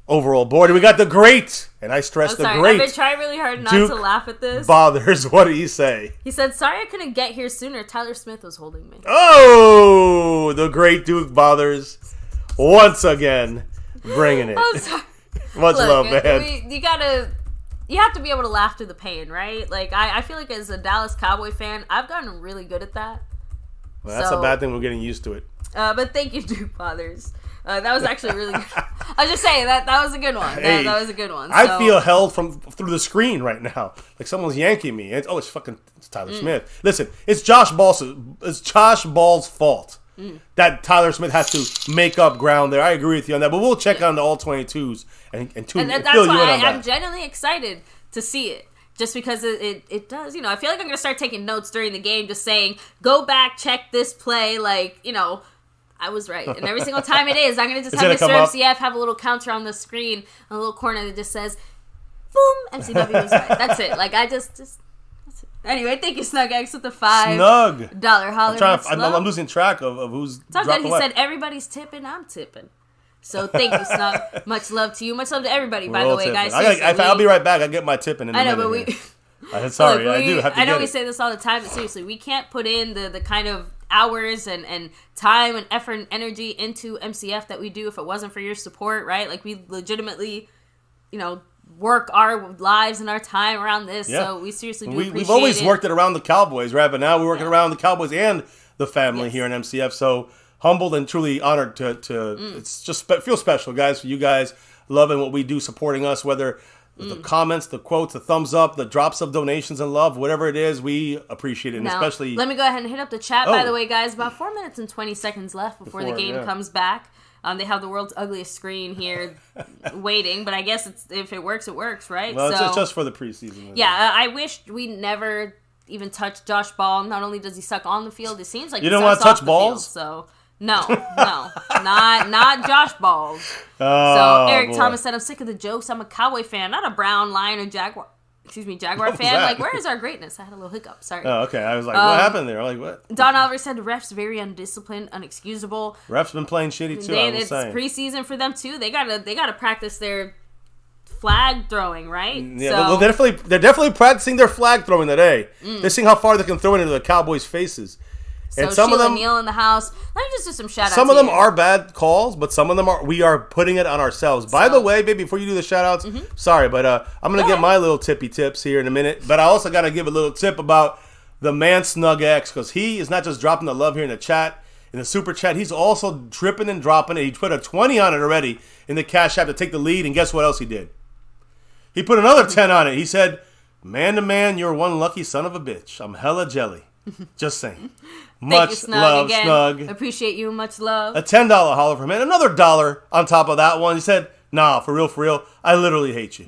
overall board. And we got the great, and I stress the great. I've been trying really hard not Duke to laugh at this. Bothers. What did he say? He said, sorry I couldn't get here sooner. Tyler Smith was holding me. Oh, the great Duke Bothers. Once again, bringing it. I'm sorry. Much love, man. You have to be able to laugh through the pain, right? Like, I feel like as a Dallas Cowboy fan, I've gotten really good at that. Well, that's a bad thing. We're getting used to it. But thank you, Duke Fathers. That was actually really good. I was just saying, that was a good one. Hey, that was a good one. I feel held through the screen right now. Like someone's yanking me. It's Tyler Smith. Listen, it's Josh Ball's fault. That Tyler Smith has to make up ground there. I agree with you on that. But we'll check on the all-22s and that's fill you in why on that. I'm genuinely excited to see it. Just because it does, I feel like I'm going to start taking notes during the game, just saying, go back, check this play, I was right. And every single time it is, I'm going to just It's have gonna Mr. come up. MCF have a little counter on the screen, a little corner that just says, boom, MCW was right. That's it. Like, I just that's it. Anyway, thank you, Snug X, with the $5 Snug. holler. I'm losing track of who's It's all good. dropping He what. said, everybody's tipping, I'm tipping. So thank you, Snug. Much love to you. Much love to everybody, by We're the all way, tipping. guys. I'll be right back. I'll get my tipping in a I know, minute. but here. Sorry, look, I do have to I know get we it. say this all the time, but seriously, we can't put in the kind of hours and time and effort and energy into MCF that we do if it wasn't for your support, right? Like, we legitimately, work our lives and our time around this, so we seriously do appreciate We've always it. worked it around the Cowboys, right? But now we're working around the Cowboys and the family here in MCF. So humbled and truly honored to it's just feels special, guys, for you guys loving what we do, supporting us, whether the comments, the quotes, the thumbs up, the drops of donations and love, whatever it is, we appreciate it. And Now, especially, let me go ahead and hit up the chat, by the way, guys. About 4 minutes and 20 seconds left before the game comes back. They have the world's ugliest screen here waiting, but I guess if it works, it works, right? well, it's just for the preseason. Yeah, I wish we never even touched Josh Ball. Not only does he suck on the field, it seems like You he don't sucks want to touch off the balls? field, so no, not Josh Balls. Oh, So Eric boy. Thomas said, "I'm sick of the jokes. I'm a Cowboy fan, not a Brown, Lion, or Jaguar What was fan. that? Like, where is our greatness?" I had a little hiccup. Sorry. Oh, okay. I was like, what happened there? I'm like, what? Don Oliver said, "Refs very undisciplined, unexcusable. Refs been playing shitty too. I was It's saying. preseason for them too. They gotta practice their flag throwing, right? Yeah, they're definitely practicing their flag throwing today. They're seeing how far they can throw it into the Cowboys' faces. So And some Sheila of them, Neal in the house. Let me just do some shout outs. some of them are bad calls, but some of them we are putting it on ourselves. By the way, baby, before you do the shout outs, sorry, but I'm going to get my little tippy tips here in a minute. But I also got to give a little tip about the man Snug X, because he is not just dropping the love here in the chat, in the super chat. He's also dripping and dropping it. He put a 20 on it already in the Cash App to take the lead, and guess what else he did? He put another 10 on it. He said, "Man to man, you're one lucky son of a bitch. I'm hella jelly." Just saying. Thank you, Snug, love, again. Snug. Appreciate you. Much love. A $10 holler from him. Another $1 on top of that one. He said, "Nah, for real, I literally hate you."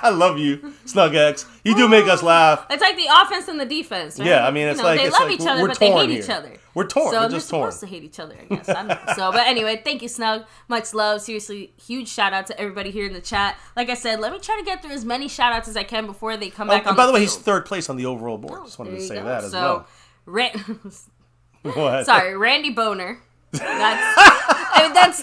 I love you, Snug X. You do make us laugh. It's like the offense and the defense, right? Yeah, I mean, it's like they it's love like each other, we're but they torn hate here. each other. We're torn. So We're they're just torn. supposed to hate each other, I guess. I don't know. So, but anyway, thank you, Snug. Much love. Seriously, huge shout out to everybody here in the chat. Like I said, let me try to get through as many shout outs as I can before they come back on. And by the way, field. he's third place on the overall board. Just wanted to say that as well. What? Sorry, Randy Boner. That's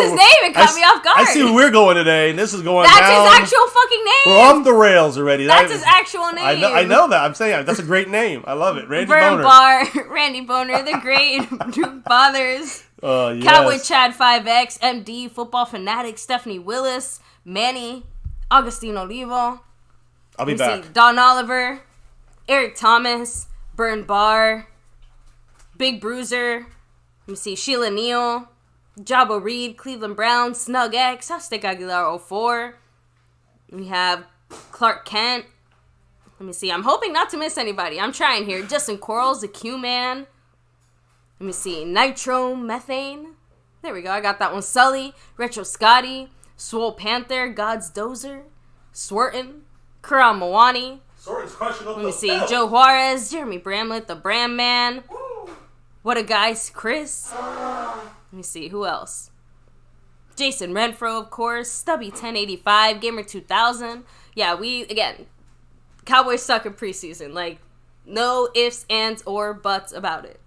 his name. It caught me off guard. I see where we're going today, and this is going That's down. his actual fucking name. We're off the rails already. That's his actual name. I know that. I'm saying that's a great name. I love it. Randy Burn Boner. Bar, Randy Boner, the great Duke Fathers, Yes. Cowboy Chad 5X, MD, Football Fanatic, Stephanie Willis, Manny, Augustine Olivo. I'll be back. Don Oliver, Eric Thomas, Burn Bar, Big Bruiser. Let me see, Sheila Neal, Jabba Reed, Cleveland Brown, Snug X, Aztec Aguilar 04. We have Clark Kent. Let me see. I'm hoping not to miss anybody. I'm trying here. Justin Quarles, the Q-Man. Let me see. Nitro Methane. There we go. I got that one. Sully, Retro Scotty, Swole Panther, God's Dozer, Swerton, Karam Mawani. Let me see. Joe Juarez, Jeremy Bramlett, the Bram Man. What a guy, Chris. Let me see. Who else? Jason Renfro, of course. Stubby 1085, Gamer 2000. Yeah, again, Cowboys suck in preseason. Like, no ifs, ands, or buts about it.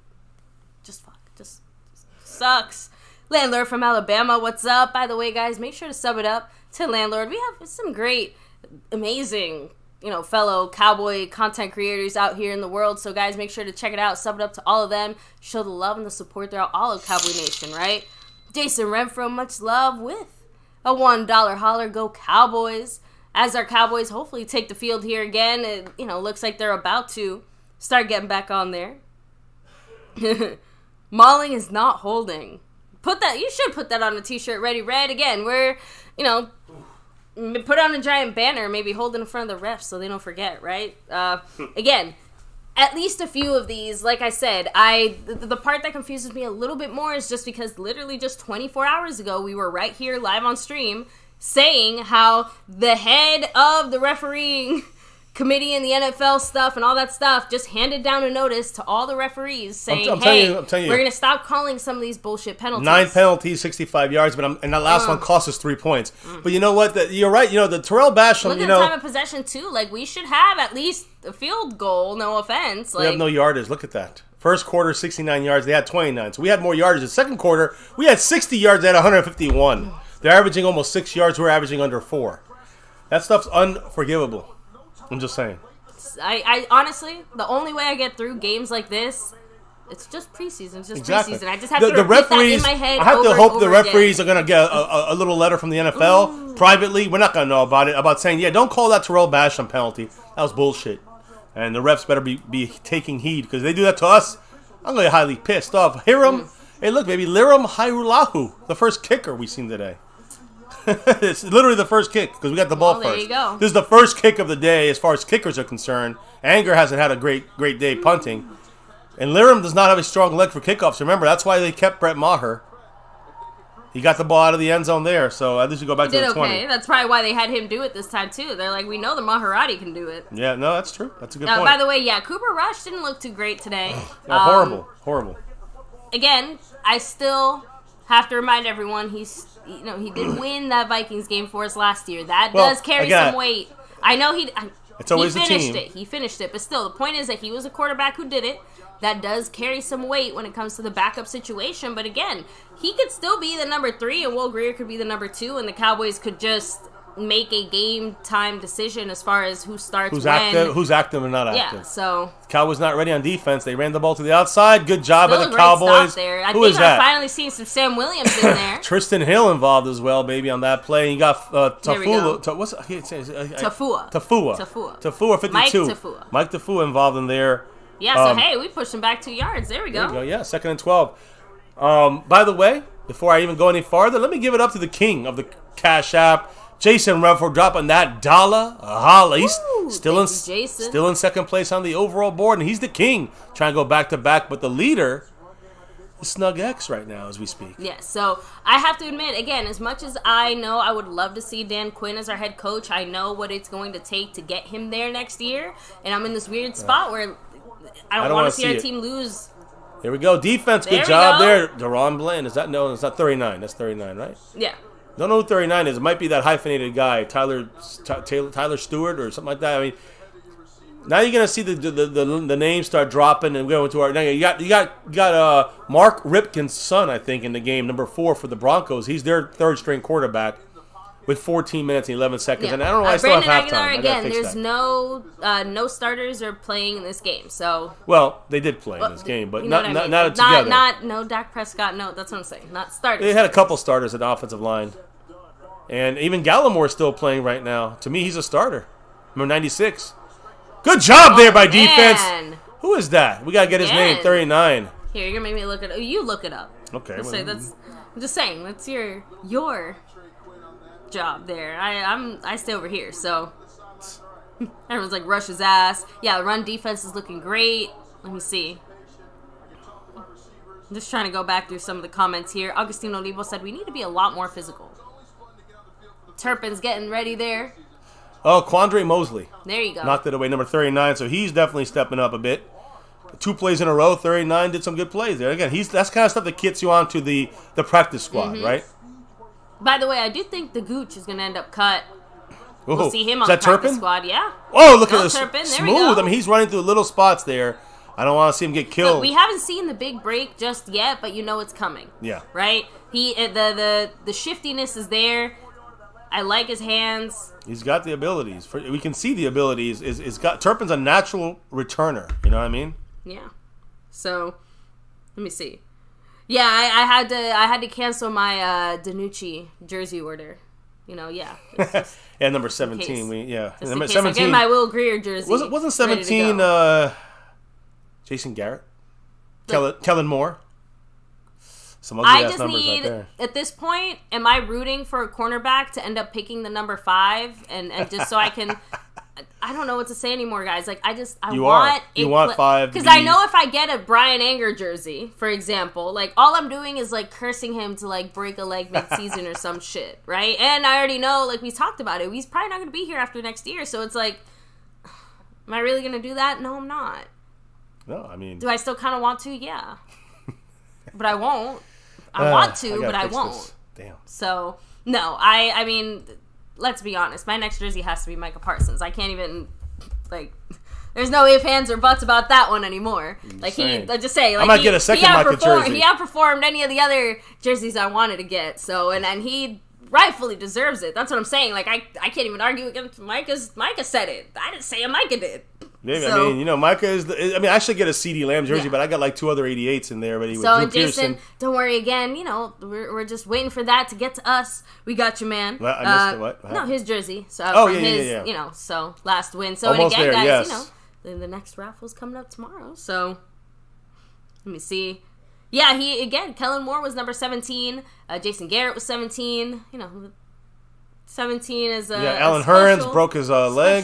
Just sucks. Landlord from Alabama, what's up? By the way, guys, make sure to sub it up to Landlord. We have some great, amazing, fellow Cowboy content creators out here in the world. So, guys, make sure to check it out. Sub it up to all of them. Show the love and the support throughout all of Cowboy Nation, right? Jason Renfro, much love with a $1 holler. Go Cowboys. As our Cowboys hopefully take the field here again. It, looks like they're about to start getting back on there. Mauling is not holding. You should put that on a t-shirt. Ready, Red. Again, we're, put on a giant banner, maybe hold it in front of the refs so they don't forget, right? Again, at least a few of these, like I said, the part that confuses me a little bit more is just because literally just 24 hours ago, we were right here live on stream saying how the head of the refereeing committee and the NFL stuff and all that stuff just handed down a notice to all the referees saying, I'm telling you, we're going to stop calling some of these bullshit penalties. 9 penalties, 65 yards, and that last one cost us 3 points. But you know what? You're right. The Terrell Basham, Look at the time of possession, too. Like, we should have at least a field goal, no offense. We have no yardage. Look at that. First quarter, 69 yards. They had 29. So we had more yardage. The second quarter, we had 60 yards. They had 151. They're averaging almost 6 yards. We're averaging under 4. That stuff's unforgivable. I'm just saying. I honestly, the only way I get through games like this, it's just preseason. It's just preseason. I just have to repeat that in my head. I have to hope the referees are going to get a little letter from the NFL privately. We're not going to know about it. About saying, don't call that Terrell Basham penalty. That was bullshit. And the refs better be taking heed because they do that to us. I'm going to get highly pissed off. Hiram, hey, look, baby, Liram Hairulahu, the first kicker we seen today. It's literally the first kick because we got the ball first. There you go. This is the first kick of the day as far as kickers are concerned. Anger hasn't had a great day punting. And Liram does not have a strong leg for kickoffs. Remember, that's why they kept Brett Maher. He got the ball out of the end zone there, so at least we go back to the 20. Okay. That's probably why they had him do it this time, too. They're like, we know the Maharati can do it. Yeah, no, that's true. That's a good point. By the way, Cooper Rush didn't look too great today. Horrible. Again, I still have to remind everyone he did win that Vikings game for us last year. That does carry some weight. I know it's always he finished the team. He finished it, but still, the point is that he was a quarterback who did it. That does carry some weight when it comes to the backup situation. But again, he could still be the number 3, and Will Grier could be the number 2, and the Cowboys could just make a game time decision as far as who starts who's when. Who's active and not active. Yeah, so Cowboys not ready on defense. They ran the ball to the outside. Good job still by the a great Cowboys. Stop there. I Who think is that? I'm finally seeing some Sam Williams in there. Tristan Hill involved as well, baby, on that play. You got Tafua. Tafua 52. Mike Tafua involved in there. Yeah, so hey, we pushed him back 2 yards. There we go. There you go. Yeah, 2nd and 12. By the way, before I even go any farther, let me give it up to the king of the Cash App, Jason Ruff, for dropping that dollar. He's still in second place on the overall board, and he's the king. Trying to go back to back, but the leader is Snug X right now as we speak. Yeah, so I have to admit, again, as much as I know I would love to see Dan Quinn as our head coach, I know what it's going to take to get him there next year, and I'm in this weird spot where I don't want to see our team lose. Here we go. Defense, good job there. Deron Bland. Is that 39? That's 39, right? Yeah. Don't know who 39 is. It might be that hyphenated guy, Tyler Stewart or something like that. I mean, now you're gonna see the names start dropping and going to our. Now you got Mark Ripken's son, I think, in the game, number 4 for the Broncos. He's their third string quarterback with 14 minutes and 11 seconds. Yeah. And I don't know why I still have halftime. Aguilar, again, there's no starters are playing in this game. So they did play in this game, but not together. No Dak Prescott. No, that's what I'm saying. Not starters. They had a couple starters at the offensive line, and even Gallimore is still playing right now. To me, he's a starter. Number 96. Good job there by defense. Who is that? We gotta get his name. 39. Here, you're gonna make me look it up. You look it up. Okay. I'm just saying. That's your job there. I stay over here, so everyone's like rush his ass. Yeah, the run defense is looking great. Let me see. I'm just trying to go back through some of the comments here. Augustino Olivo said we need to be a lot more physical. Turpin's getting ready there. Oh, Quandre Mosley. There you go. Knocked it away, number 39. So he's definitely stepping up a bit. 2 plays in a row. 39 did some good plays there. Again, that's kind of stuff that gets you onto the practice squad, right? By the way, I do think the Gooch is going to end up cut. Ooh. We'll see him on the practice squad, yeah. Oh, look at this. Turpin. Smooth. I mean, he's running through little spots there. I don't want to see him get killed. Look, we haven't seen the big break just yet, but you know it's coming. Yeah. Right? The shiftiness is there. I like his hands. He's got the abilities. We can see the abilities. Turpin's a natural returner. You know what I mean? Yeah. So, let me see. Yeah, I had to cancel my DiNucci jersey order. You know, yeah. Yeah, number 17. Number 17. I'm getting my Will Grier jersey. Wasn't 17 Jason Garrett? Kellen Moore? Some ugly ass numbers right there. At this point, am I rooting for a cornerback to end up picking the number 5 and just so I can... I don't know what to say anymore, guys. Like, you want 5 because I know if I get a Brian Anger jersey, for example, like all I'm doing is like cursing him to like break a leg mid-season or some shit, right? And I already know, like we talked about it, he's probably not going to be here after next year, so it's like Am I really going to do that? No, I'm not. No, I mean... Do I still kind of want to? Yeah. But I won't. I want to, but I won't. This. Damn. So, no, I mean, let's be honest. My next jersey has to be Micah Parsons. I can't even, like... There's no ifs, ands, or buts about that one anymore. Like, just say, like, I might get a second Micah jersey. He outperformed any of the other jerseys I wanted to get. So, and he rightfully deserves it. That's what I'm saying. Like, I can't even argue against Micah said it. I didn't say it, Micah did. Maybe. So, I mean, Micah is I should get a CeeDee Lamb jersey, but I got like 2 other 88s in there already with Drew Jason, Pearson. Don't worry again. We're just waiting for that to get to us. We got you, man. Well, I missed what? No, his jersey. So yeah. So last win. So almost and again, there, guys, yes. The next raffle's coming up tomorrow. So let me see. Yeah, Kellen Moore was number 17. Jason Garrett was 17. 17 is Alan Hearns broke his leg.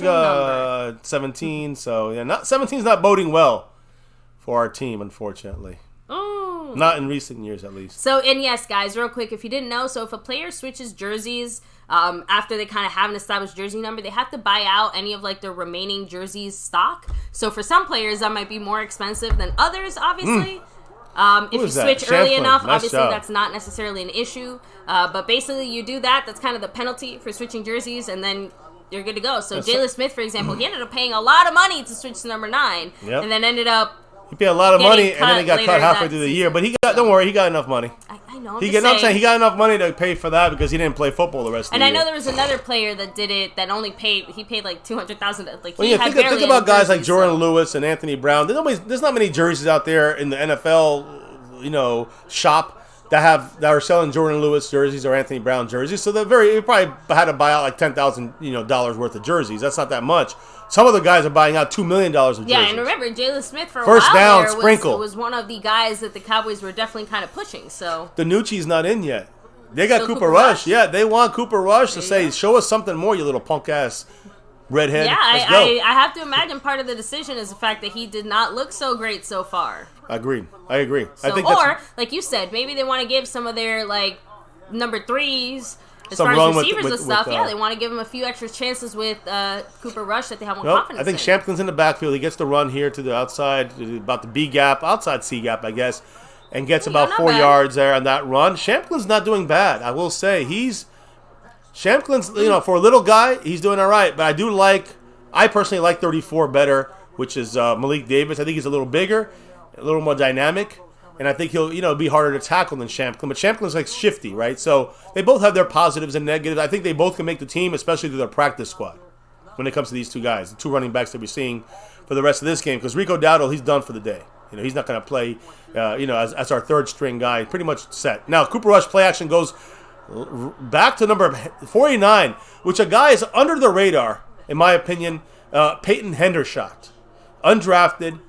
17. So 17 is not boding well for our team, unfortunately. Oh, not in recent years, at least. So, and yes, guys, real quick, if you didn't know, so if a player switches jerseys after they kind of have an established jersey number, they have to buy out any of like their remaining jerseys stock. So for some players, that might be more expensive than others, obviously. If you switch early enough, obviously that's not necessarily an issue. But basically, you do that. That's kind of the penalty for switching jerseys, and then you're good to go. So Jalen Smith, for example, he ended up paying a lot of money to switch to number 9, and then ended up. He paid a lot of money, and then he got cut halfway through the year. But don't worry, he got enough money. I know. I'm saying he got enough money to pay for that because he didn't play football the rest of the year. And I know there was another player that did it that only paid. He paid like $200,000. Like think about guys like Jordan Lewis and Anthony Brown. There's not many jerseys out there in the NFL, shop that are selling Jordan Lewis jerseys or Anthony Brown jerseys. So they probably had to buy out like $10,000 dollars worth of jerseys. That's not that much. Some of the guys are buying out $2 million of jerseys. Yeah, and remember, Jalen Smith for a First while down, sprinkle. was one of the guys that the Cowboys were definitely kind of pushing. So DiNucci's not in yet. They got Cooper Rush. Yeah, they want Cooper Rush to say, show us something more, you little punk-ass redhead. Yeah, I have to imagine part of the decision is the fact that he did not look so great so far. I agree. So, like you said, maybe they want to give some of their, like, number 3s as some far as receivers and stuff. They want to give him a few extra chances with Cooper Rush that they have more confidence in. I think Shampkin's in the backfield. He gets the run here to the outside, about the B gap, outside C gap, I guess, and gets about 4 yards there on that run. Shampkin's not doing bad, I will say. Shampkin's, for a little guy, he's doing all right. But I personally like 34 better, which is Malik Davis. I think he's a little bigger, a little more dynamic. And I think he'll be harder to tackle than Shampkin. But Shampkin's like shifty, right? So they both have their positives and negatives. I think they both can make the team, especially through their practice squad when it comes to these two guys, the 2 running backs that we're seeing for the rest of this game. Because Rico Dowdle, he's done for the day. He's not going to play, as our third string guy. Pretty much set. Now, Cooper Rush play action goes back to number 49, which a guy is under the radar, in my opinion, Peyton Hendershot. Undrafted.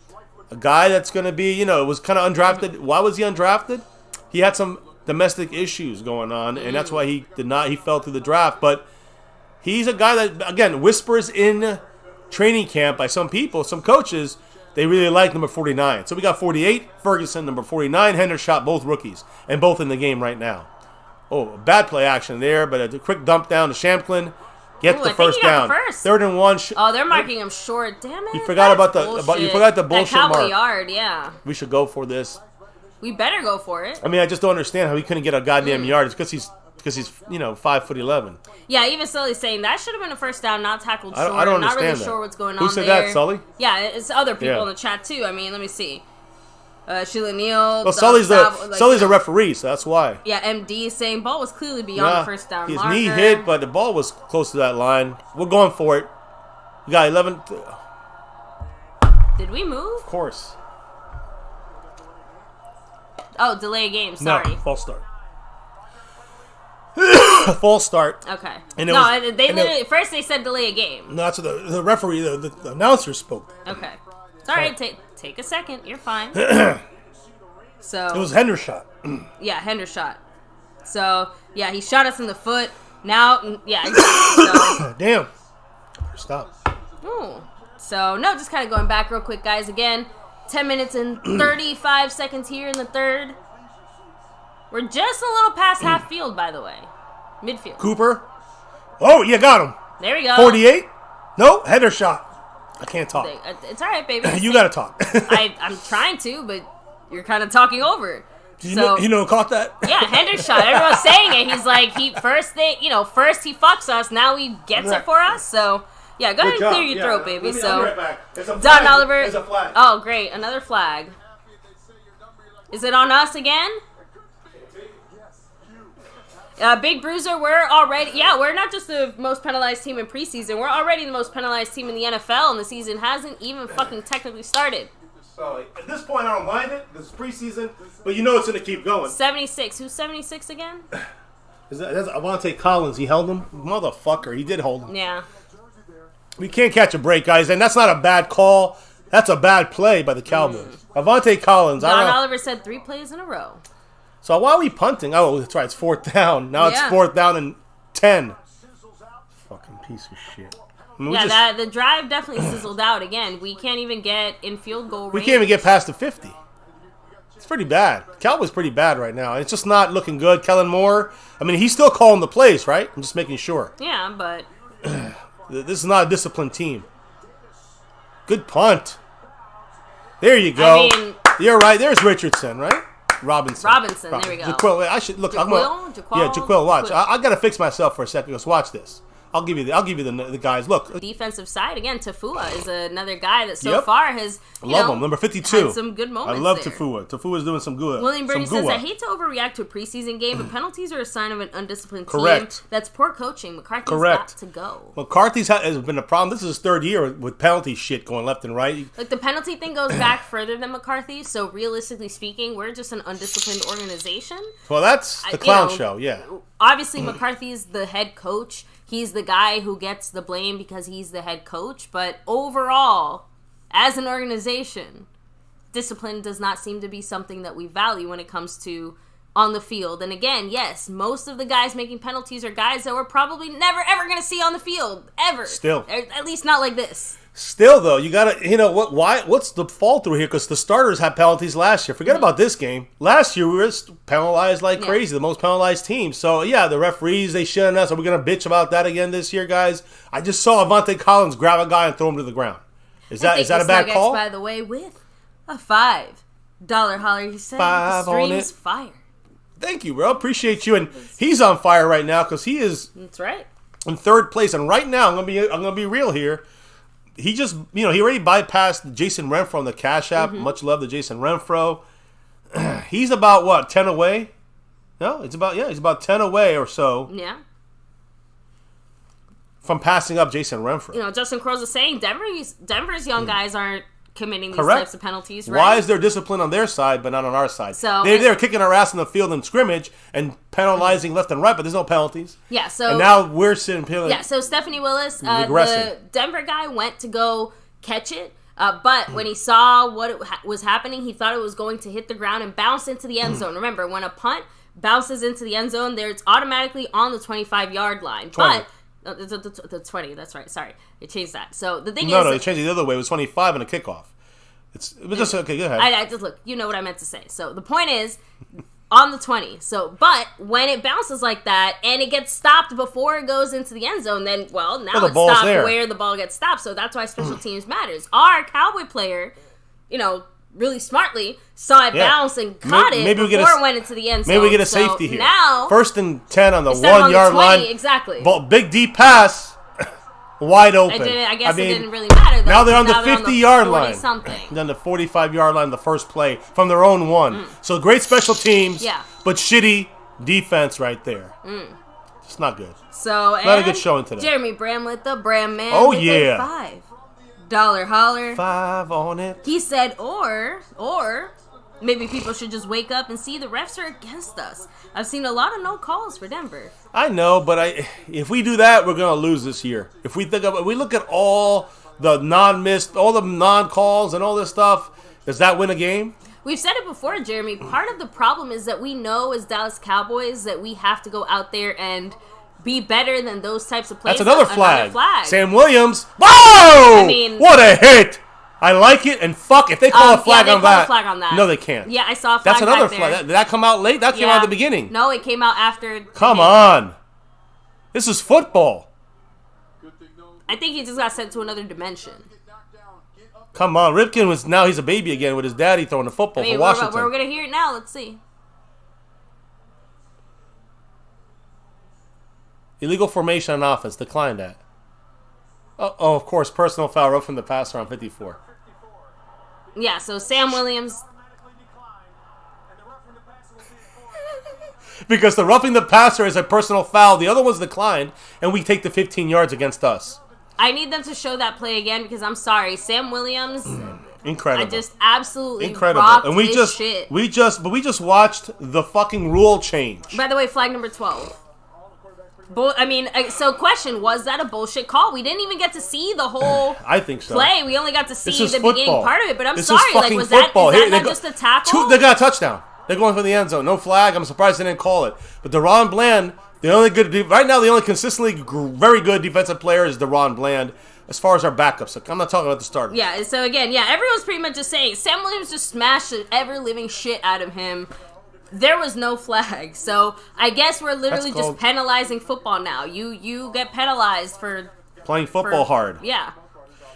A guy that's going to be, was kind of undrafted. Why was he undrafted? He had some domestic issues going on, and that's why he fell through the draft. But he's a guy that, again, whispers in training camp by some people, some coaches, they really like number 49. So we got 48, Ferguson, number 49, Hendershot, both rookies, and both in the game right now. Oh, bad play action there, but a quick dump down to Shamklin. Get the first down. 3rd and 1. They're marking him short. Damn it! You forgot you forgot the bullshit that mark. Yard, yeah. We should go for this. We better go for it. I mean, I just don't understand how he couldn't get a goddamn yard. It's because he's 5'11". Yeah, even Sully's saying that should have been a first down, not tackled short. I don't understand not really that. Sure what's going on. Who said that, Sully? Yeah, it's other people in the chat too. I mean, let me see. Sheila Neal. Well, Sully's a referee, so that's why. Yeah, MD is saying ball was clearly beyond the first down marker. His knee hit, but the ball was close to that line. We're going for it. We got 11. Did we move? Of course. Oh, delay game. Sorry. No, false start. False start. Okay. And first they said delay a game. No, that's what the referee, the announcer spoke. Okay. Sorry, take a second. You're fine. So it was Hendershot. Yeah, Hendershot. So yeah, he shot us in the foot. Now, yeah, exactly. So. Damn. Stop. Ooh. So no, just kind of going back real quick, guys. Again, 10 minutes and 35 seconds here in the third. We're just a little past half field, by the way. Midfield. Cooper. Oh, you got him. There we go. 48. No, Hendershot. I can't talk. It's all right, baby. You gotta talk. I'm trying to, but you're kind of talking over. You know, caught that? Yeah, Hendershot. Everyone's saying it. He's like, first he fucks us. Now he gets it for us. So yeah, go ahead and clear your throat, baby. I'll be right back. There's a Don flag. Oliver. There's a flag. Oh, great, another flag. Is it on us again? Big Bruiser, we're not just the most penalized team in preseason. We're already the most penalized team in the NFL, and the season hasn't even fucking technically started. So at this point, I don't mind it. This is preseason, but you know it's going to keep going. 76. Who's 76 again? That's Avante Collins. He held him? Motherfucker. He did hold him. Yeah. We can't catch a break, guys, and that's not a bad call. That's a bad play by the Cowboys. Avante Collins. Don Oliver said 3 plays in a row. So why are we punting? Oh, that's right. It's 4th down. Now it's 4th down and 10. Fucking piece of shit. I mean, the drive definitely sizzled out again. We can't even get in field goal range. We can't even get past the 50. It's pretty bad. Cowboys pretty bad right now. It's just not looking good. Kellen Moore, I mean, he's still calling the plays, right? I'm just making sure. Yeah, but this is not a disciplined team. Good punt. There you go. I mean, you're right. There's Richardson, right? Robinson. There we go. Jaquil, I should look. Jaquil, watch. I gotta fix myself for a second. Let's watch this. I'll give you the guys. Look, defensive side again. Tafua is another guy that so far has love him. Number 52. Had some good moments. I love there. Tafua. Tafua's doing some good. William Birdie says, "I hate to overreact to a preseason game, but penalties are a sign of an undisciplined team. That's poor coaching. McCarthy's got to go. McCarthy's has been a problem. This is his 3rd year with penalty shit going left and right. Like the penalty thing goes back further than McCarthy. So realistically speaking, we're just an undisciplined organization. Well, that's the clown show. Yeah. Obviously, McCarthy's the head coach. He's the guy who gets the blame because he's the head coach. But overall, as an organization, discipline does not seem to be something that we value when it comes to on the field. And again, yes, most of the guys making penalties are guys that we're probably never, ever going to see on the field. Ever. Still. At least not like this. Still, though, you got to, what's the fall through here? Because the starters had penalties last year. Forget about this game. Last year, we were penalized like crazy, the most penalized team. So, yeah, the referees, they shouldn't us. Are we going to bitch about that again this year, guys? I just saw Avante Collins grab a guy and throw him to the ground. Is that a bad call? By the way, with a $5 holler, he said, the stream's fire. Thank you, bro. Appreciate you. And he's on fire right now because he is That's right. in 3rd place. And right now, I'm gonna be real here. He just, he already bypassed Jason Renfro on the Cash App. Much love to Jason Renfro. He's about, what, 10 away? No, he's about 10 away or so. Yeah. From passing up Jason Renfro. Justin Crow's is saying Denver's young guys aren't committing these types of penalties, right? Why is there discipline on their side but not on our side? So they're kicking our ass in the field in scrimmage and penalizing left and right, but there's no penalties. Yeah, so and now we're sitting here. Yeah, so Stephanie Willis, the Denver guy went to go catch it, but when he saw what was happening, he thought it was going to hit the ground and bounce into the end zone. Remember, when a punt bounces into the end zone, it's automatically on the 25-yard line. 20. But the 20, that's right. Sorry, they changed that. So the thing is... No, they changed it the other way. It was 25 and a kickoff. It was just... Okay, go ahead. I just look, you know what I meant to say. So the point is, on the 20. So, but when it bounces like that and it gets stopped before it goes into the end zone, then, now it's stopped where the ball gets stopped. So that's why special teams matters. Our Cowboy player, really smartly saw it bounce and caught it before it went into the end zone. Maybe we get a safety here. Now, 1st and 10 on the 1-yard line. Exactly. Big deep pass, wide open. I guess it didn't really matter, though. Now they're on the 50-yard line. Something. On the 45-yard line, the first play from their own one. So great special teams, but shitty defense right there. It's not good. So, not a good showing today. Jeremy Bramlett, the Bram Man, with a $5 holler. 5 on it. He said, or maybe people should just wake up and see the refs are against us. I've seen a lot of no calls for Denver. I know, but if we do that, we're gonna lose this year. If we look at all the non-missed, all the non-calls and all this stuff, does that win a game? We've said it before, Jeremy. Part of the problem is that we know as Dallas Cowboys that we have to go out there and be better than those types of plays. That's another flag. Sam Williams. Whoa! What a hit! I like it, and fuck if they call a flag on that. No, they can't. Yeah, I saw a flag. That's another flag. Did that come out late? That came out at the beginning. No, it came out after. Come on. This is football. I think he just got sent to another dimension. Come on, Ripken was now he's a baby again with his daddy throwing the football for Washington. We're gonna hear it now. Let's see. Illegal formation on offense. Declined that. Oh, of course, personal foul roughing the passer on 54. Yeah, so Sam Williams. Because the roughing the passer is a personal foul. The other one's declined, and we take the 15 yards against us. I need them to show that play again because I'm sorry, Sam Williams. Incredible. I just absolutely incredible. rocked And we his just shit. we just watched the fucking rule change. By the way, flag number 12. So question, was that a bullshit call? We didn't even get to see the whole I think so. play. We only got to see the football. beginning part of it, but I'm this sorry. Is fucking was football. that not just a tackle? They got a touchdown. They're going for the end zone. No flag. I'm surprised they didn't call it. But DaRon Bland, right now, the only consistently very good defensive player is DaRon Bland as far as our backups. I'm not talking about the starters. Yeah, so again, everyone's pretty much just saying Sam Williams just smashed the ever-living shit out of him. There was no flag. So I guess we're literally just penalizing football now. You get penalized for playing football hard. Yeah.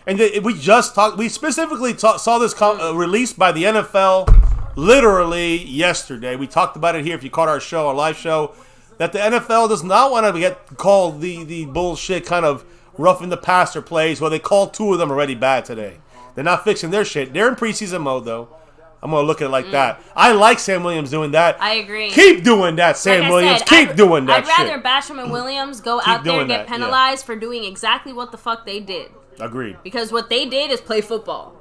And we specifically saw this released by the NFL literally yesterday. We talked about it here if you caught our live show, that the NFL does not want to get called the bullshit kind of roughing the passer plays. Well, they called 2 of them already bad today. They're not fixing their shit. They're in preseason mode, though. I'm going to look at it like that. I like Sam Williams doing that. I agree. Keep doing that, Sam Williams. Keep doing that I'd rather Basham and Williams go out there and get penalized for doing exactly what the fuck they did. Agreed. Because what they did is play football.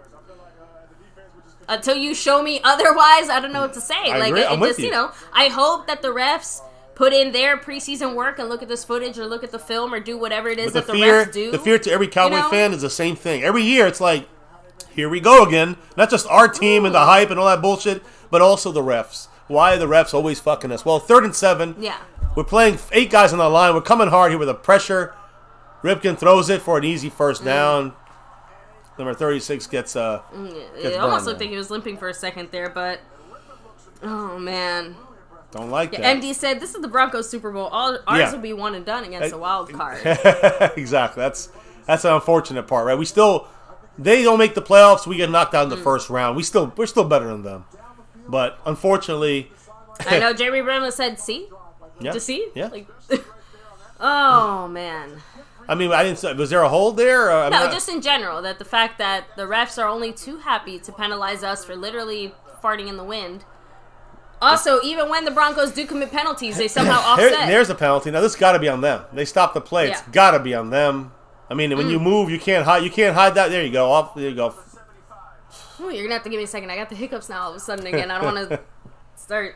Until you show me otherwise, I don't know what to say. I agree. I'm with you. I hope that the refs put in their preseason work and look at this footage or look at the film or do whatever it is that the refs do. The fear to every Cowboy fan is the same thing. Every year it's like, here we go again. Not just our team and the hype and all that bullshit, but also the refs. Why are the refs always fucking us? Well, 3rd and 7. Yeah. We're playing 8 guys on the line. We're coming hard here with the pressure. Ripken throws it for an easy first down. Number 36 gets it almost looked like he was limping for a second there, but oh man. Don't like that. MD said this is the Broncos Super Bowl. Ours will be one and done against a wild card. Exactly. That's an unfortunate part, right? They don't make the playoffs. We get knocked out in the first round. We're still better than them, but unfortunately, I know Jeremy Bramlett said, "See, yeah, to see, yeah." Oh man. I mean, was there a hold there? No, just in general, that the fact that the refs are only too happy to penalize us for literally farting in the wind. Also, even when the Broncos do commit penalties, they somehow offset. There's a penalty. Now, this has got to be on them. They stopped the play. It's got to be on them. I mean, when you move, you can't hide that. There you go. There you go. Oh, you're going to have to give me a second. I got the hiccups now all of a sudden again. I don't want to start.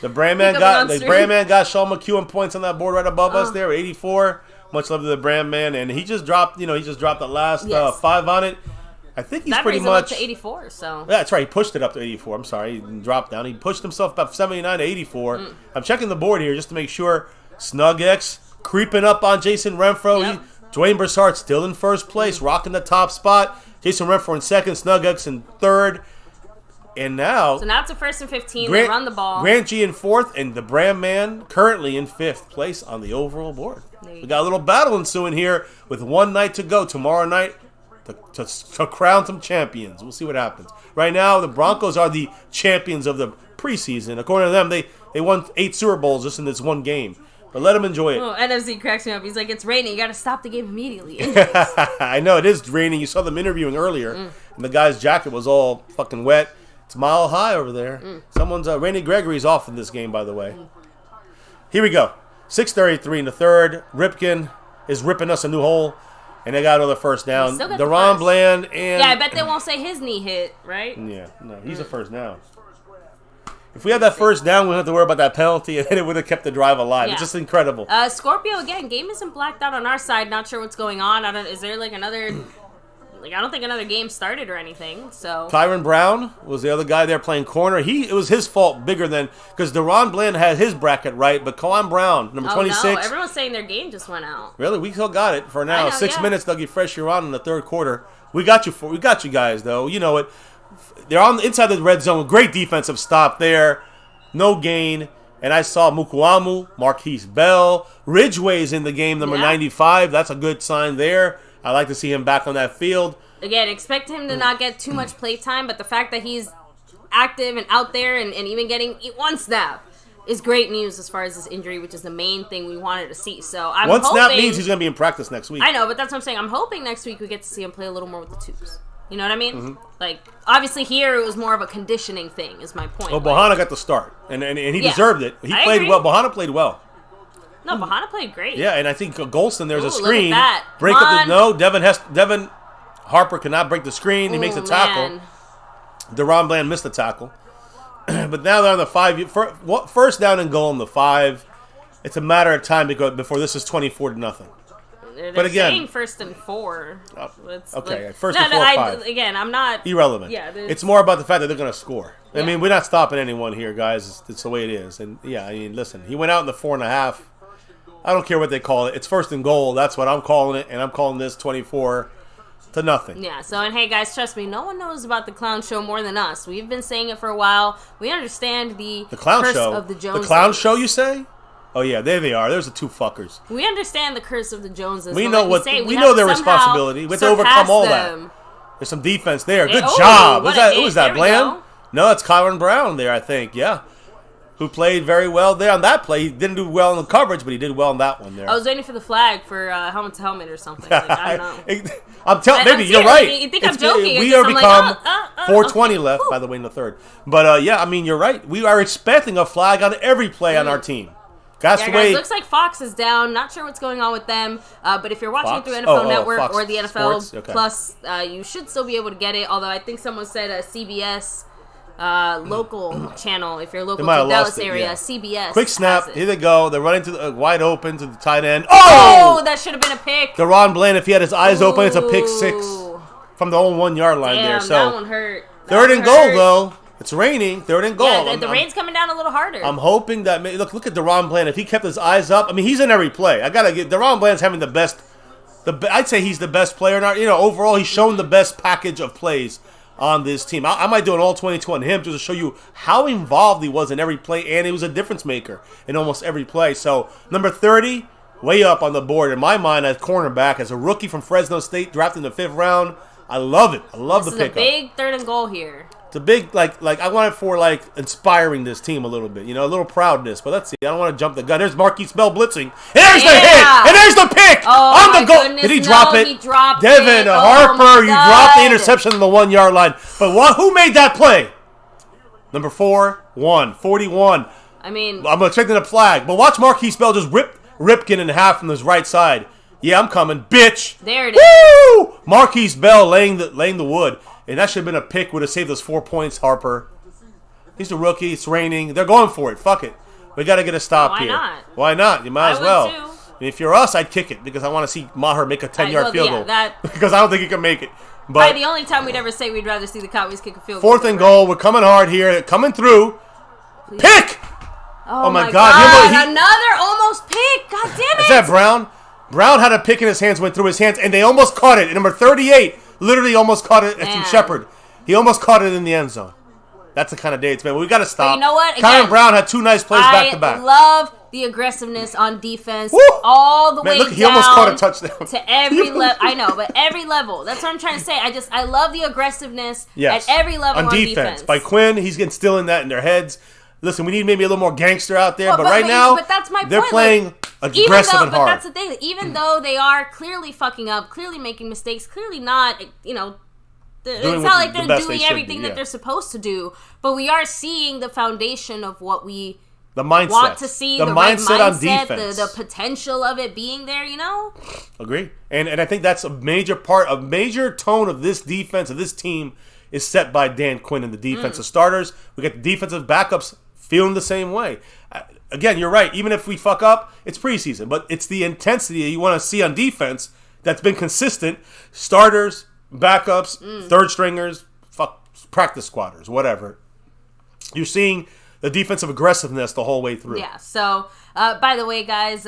The brand man got Sean McEwen points on that board right above us there, 84. Much love to the brand man, and he just dropped the last 5 on it. I think he's pretty much up to 84. So yeah, that's right. He pushed it up to 84. I'm sorry, he dropped down. He pushed himself about 79 to 84. I'm checking the board here just to make sure. Snug X creeping up on Jason Renfro. Yep. Dwayne Broussard still in first place, rocking the top spot. Jason Renfro in second, Snug X in third. And now... So now it's a 1st and 15. They run the ball. Grant G in 4th, and the Brand Man currently in 5th place on the overall board. We got a little battle ensuing here with 1 night to go. Tomorrow night to crown some champions. We'll see what happens. Right now, the Broncos are the champions of the preseason. According to them, they won 8 Super Bowls just in this one game. But let them enjoy it. Oh, NFC cracks me up. He's like, it's raining. You got to stop the game immediately. I know, it is raining. You saw them interviewing earlier, and the guy's jacket was all fucking wet. It's mile high over there. Someone's Randy Gregory's off in this game, by the way. Here we go. 6:33 in the third. Ripken is ripping us a new hole, and they got another first down. DaRon Bland and I bet they won't say his knee hit, right? Yeah, no, he's a first down. If we had that first down, we don't have to worry about that penalty, and it would have kept the drive alive. Yeah. It's just incredible. Scorpio again. Game isn't blacked out on our side. Not sure what's going on. Is there like another? I don't think another game started or anything. So Tyron Brown was the other guy there playing corner. It was his fault bigger than because DaRon Bland had his bracket right, but Kawan Brown, number 26. No, everyone's saying their game just went out. Really, we still got it for now. 6 minutes, they'll get fresh on in the third quarter. We got you guys though. You know it. They're on the inside of the red zone. Great defensive stop there. No gain. And I saw Mukuamu, Marquise Bell, Ridgeway's in the game, number 95. That's a good sign there. I like to see him back on that field. again, expect him to not get too much play time, but the fact that he's active and out there and even getting one snap is great news as far as this injury, which is the main thing we wanted to see. So I'm hoping... One snap means he's going to be in practice next week. I know, but that's what I'm saying. I'm hoping next week we get to see him play a little more with the twos. You know what I mean? Mm-hmm. Like, obviously here it was more of a conditioning thing, is my point. Well, Bohanna got the start, and he deserved it. He played well. Bohanna played well. No, Bohanna played great. Yeah, and I think Golston, there's a screen. Look at that. Break up Devin Harper cannot break the screen. He makes a tackle. Man. Deron Bland missed the tackle. But now they're on the 5. First down and goal on the 5. It's a matter of time before this is 24-0. But again, saying 1st and 4. Okay, like, 1st and 4, 5. Again, I'm not irrelevant. Yeah, it's more about the fact that they're going to score. Yeah. I mean, we're not stopping anyone here, guys. It's the way it is. And yeah, I mean, listen, he went out in the 4.5. I don't care what they call it. It's 1st and goal. That's what I'm calling it, and I'm calling this 24-0. Yeah, so, and hey, guys, trust me, no one knows about the clown show more than us. We've been saying it for a while. We understand the clown curse show of the Joneses. The clown show, you say? Oh, yeah, there they are. There's the two fuckers. We understand the curse of the Joneses. We know we know their responsibility. We have to overcome all that. There's some defense there. Good job. Who was that, Bland? No, it's Kyron Brown there, I think. Yeah. Who played very well there on that play. He didn't do well in the coverage, but he did well in that one there. I was waiting for the flag for helmet to helmet or something. Like, I don't know. I'm telling maybe you're right. You think I'm joking? We are become 4:20 left, by the way, in the third. But yeah, I mean, you're right. We are expecting a flag on every play on our team. That's the way. Guys, looks like Fox is down. Not sure what's going on with them. But if you're watching it through NFL Network Fox or the NFL Sports? Plus, you should still be able to get it. Although I think someone said CBS local channel. If you're local to the Dallas area, CBS. Quick snap. Here they go. They're running to the wide open to the tight end. Oh, that should have been a pick. Deron Bland, if he had his eyes open, it's a pick 6 from the own 1 yard line there. So that one hurt. Third and goal though. It's raining. 3rd and goal. Yeah, the rain's coming down a little harder. I'm hoping that look at Deron Bland. If he kept his eyes up, I mean, he's in every play. I gotta get Deron Bland's having the best. I'd say he's the best player. Overall, he's shown the best package of plays on this team. I might do an all 22 on him just to show you how involved he was in every play, and he was a difference maker in almost every play. So number 30, way up on the board in my mind as cornerback, as a rookie from Fresno State, drafted in the 5th round. I love it. I love the pickup. This is a big 3rd and goal here. It's a big, like I want it for, inspiring this team a little bit. A little proudness. But let's see. I don't want to jump the gun. There's Marquise Bell blitzing. And there's the hit. And there's the pick. Oh, on the goal. Did he drop it? He dropped Devin it. Harper, you dropped the interception on the 1 yard line. But who made that play? Number 41. I mean, I'm expecting a flag. But watch Marquise Bell just rip Ripken in half from his right side. Yeah, I'm coming, bitch. There it is. Woo! Marquise Bell laying the wood. And that should have been a pick. Would have saved us 4 points, Harper. He's a rookie. It's raining. They're going for it. Fuck it. We got to get a stop here. Why not? You might as well. Too. If you're us, I'd kick it because I want to see Maher make a 10-yard field goal. Because I don't think he can make it. But the only time we'd ever say we'd rather see the Cowboys kick a field goal. 4th and goal. We're coming hard here. Coming through. Please. Pick! Oh my God. Another almost pick. God damn it. Is that Brown? Brown had a pick in his hands, went through his hands, and they almost caught it. And number 38 literally almost caught it from Shepard. He almost caught it in the end zone. That's the kind of day it's been. We got to stop. But you know what? Kyron Brown had 2 nice plays back to back. I love the aggressiveness on defense all the way down. He almost caught a touchdown. To every level. I know, but every level. That's what I'm trying to say. I love the aggressiveness at every level on defense. By Quinn, he's instilling that in their heads. Listen, we need maybe a little more gangster out there, but right now, that's my they're playing aggressive and hard. But that's the thing. Even though they are clearly fucking up, clearly making mistakes, clearly not, it's not like they're doing everything that they're supposed to do. But we are seeing the foundation of what we want to see. The mindset on defense. The potential of it being there, Agree. And I think that's a major tone of this defense, of this team, is set by Dan Quinn and the defensive starters. We got the defensive backups feeling the same way. Again, you're right. Even if we fuck up, it's preseason. But it's the intensity that you want to see on defense that's been consistent. Starters, backups, third stringers, practice squatters, whatever. You're seeing the defensive aggressiveness the whole way through. Yeah, so, by the way, guys,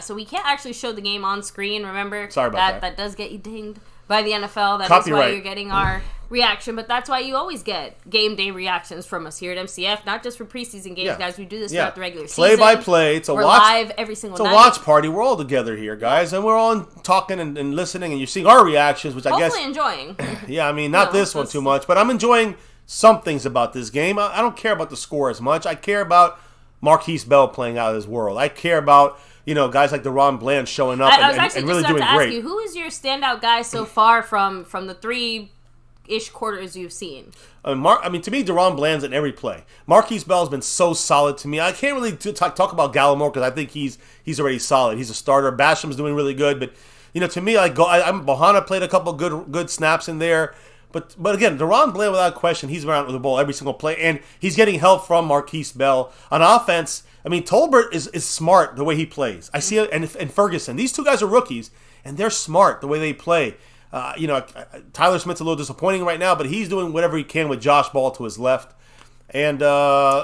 so we can't actually show the game on screen, remember? Sorry about that. That does get you dinged. by the NFL. That is why you're getting our reaction, but that's why you always get game day reactions from us here at MCF, not just for preseason games, guys. We do this throughout the regular season. Play by play. It's a We're live every single night. It's a watch party. We're all together here, guys, and we're all talking and listening, and you're seeing our reactions, which I guess... Hopefully enjoying. Yeah, I mean, not this one too much, but I'm enjoying some things about this game. I don't care about the score as much. I care about Marquise Bell playing out of his world. I care about, guys like DeRon Bland showing up and really doing great. You, who is your standout guy so far from the 3-ish quarters you've seen? To me, DeRon Bland's in every play. Marquise Bell's been so solid to me. I can't really talk about Gallimore because I think he's already solid. He's a starter. Basham's doing really good, but to me, Bohanna played a couple good snaps in there. But again, DeRon Bland, without question, he's around with the ball every single play, and he's getting help from Marquise Bell on offense. I mean, Tolbert is smart the way he plays. I see it, and Ferguson. These two guys are rookies, and they're smart the way they play. Tyler Smith's a little disappointing right now, but he's doing whatever he can with Josh Ball to his left. And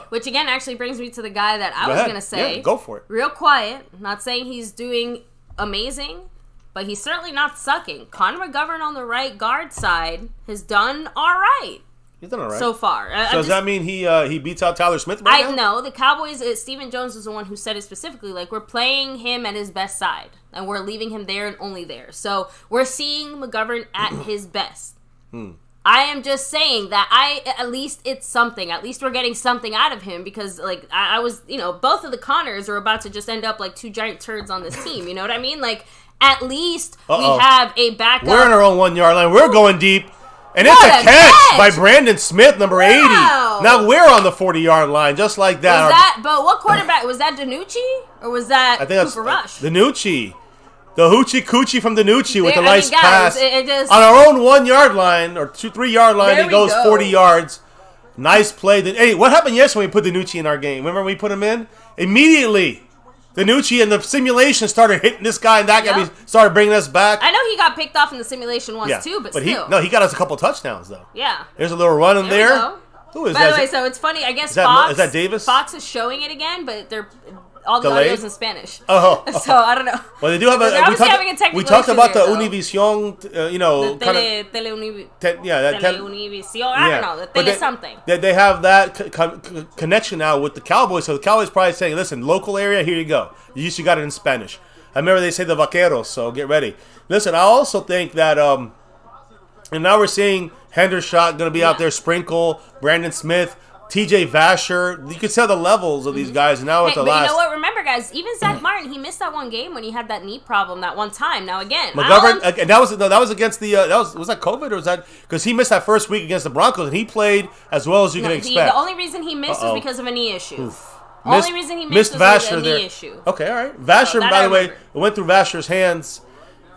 which again actually brings me to the guy that I was going to say. Yeah, go for it. Real quiet. Not saying he's doing amazing, but he's certainly not sucking. Connor McGovern on the right guard side has done all right. He's done all right so far. So does that mean he beats out Tyler Smith right now? No, the Cowboys, Stephen Jones was the one who said it specifically. Like, we're playing him at his best side, and we're leaving him there and only there. So we're seeing McGovern at his best. I am just saying that at least it's something. At least we're getting something out of him because, like, I was, both of the Connors are about to just end up like two giant turds on this team. You know what I mean? Like, at least we have a backup. We're in our own 1 yard line. We're going deep. And it's a catch by Brandon Smith, number 80. Now we're on the 40-yard line, just like that. But what quarterback? Was that DiNucci? Or was that Cooper Rush? DiNucci. The hoochie coochie from DiNucci with a nice pass. Just, on our own 1 yard line, or 3 yard line, he goes 40 yards. Nice play. Hey, what happened yesterday when we put DiNucci in our game? Remember when we put him in? Immediately. DiNucci and the simulation started hitting this guy, and that guy started bringing us back. I know he got picked off in the simulation once too, but still. He got us a couple touchdowns though. Yeah. There's a little run in there. Who is that? By the way, so it's funny. I guess Fox. Is that Davis? Fox is showing it again, but they're all the audio's in Spanish. Oh. So I don't know. Well, they do have they're obviously having a technical we talked issue about there, the Univision, Teleunivision. I don't know. The tele something. They have that connection now with the Cowboys. So the Cowboys probably saying, "Listen, local area, here you go. You used to got it in Spanish." I remember they say the Vaqueros, so get ready. Listen, I also think that, and now we're seeing Hendershot going to be out there, Sprinkle, Brandon Smith, TJ Vasher. You can tell the levels of these guys now at the last. But you know what? Remember, guys, even Zach Martin, he missed that one game when he had that knee problem that one time. Now again, McGovern, and that was against the was that COVID or was that because he missed that first week against the Broncos and he played as well as you can expect. The only reason he missed was because of a knee issue. Only reason he missed was Vasher a knee issue. Okay, all right. Vasher, by the way, it went through Vasher's hands.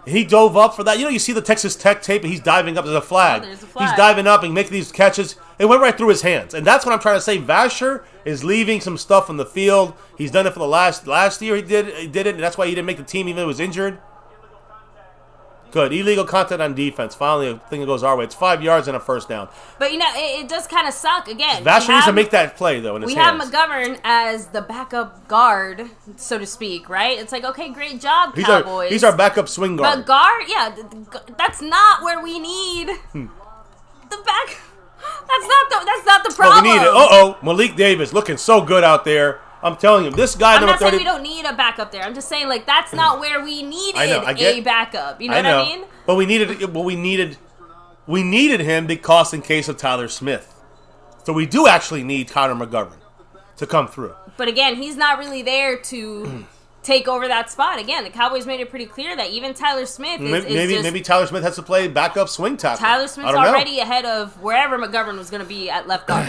He dove up for that. You see the Texas Tech tape, and he's diving up. There's a flag. There's a flag. He's diving up and making these catches. It went right through his hands. And that's what I'm trying to say. Vasher is leaving some stuff on the field. He's done it for the last year. He did it, and that's why he didn't make the team even though he was injured. Good. Illegal contact on defense. Finally, a thing that goes our way. It's 5 yards and a first down. But, it does kind of suck. Again, Vasher needs to make that play, though, in his hands. We have McGovern as the backup guard, so to speak, right? It's like, okay, great job, Cowboys. He's our backup swing guard. But guard, that's not where we need the back. That's not the problem. But we need it. Malik Davis looking so good out there. I'm telling you, this guy number 30. I'm not saying we don't need a backup there. I'm just saying, like, that's not where we needed a backup. You know what I mean? But we needed him because in case of Tyler Smith. So we do actually need Connor McGovern to come through. But again, he's not really there to take over that spot. Again, the Cowboys made it pretty clear that even Tyler Smith is maybe Tyler Smith has to play backup swing tackle. Tyler Smith's already ahead of wherever McGovern was going to be at left guard.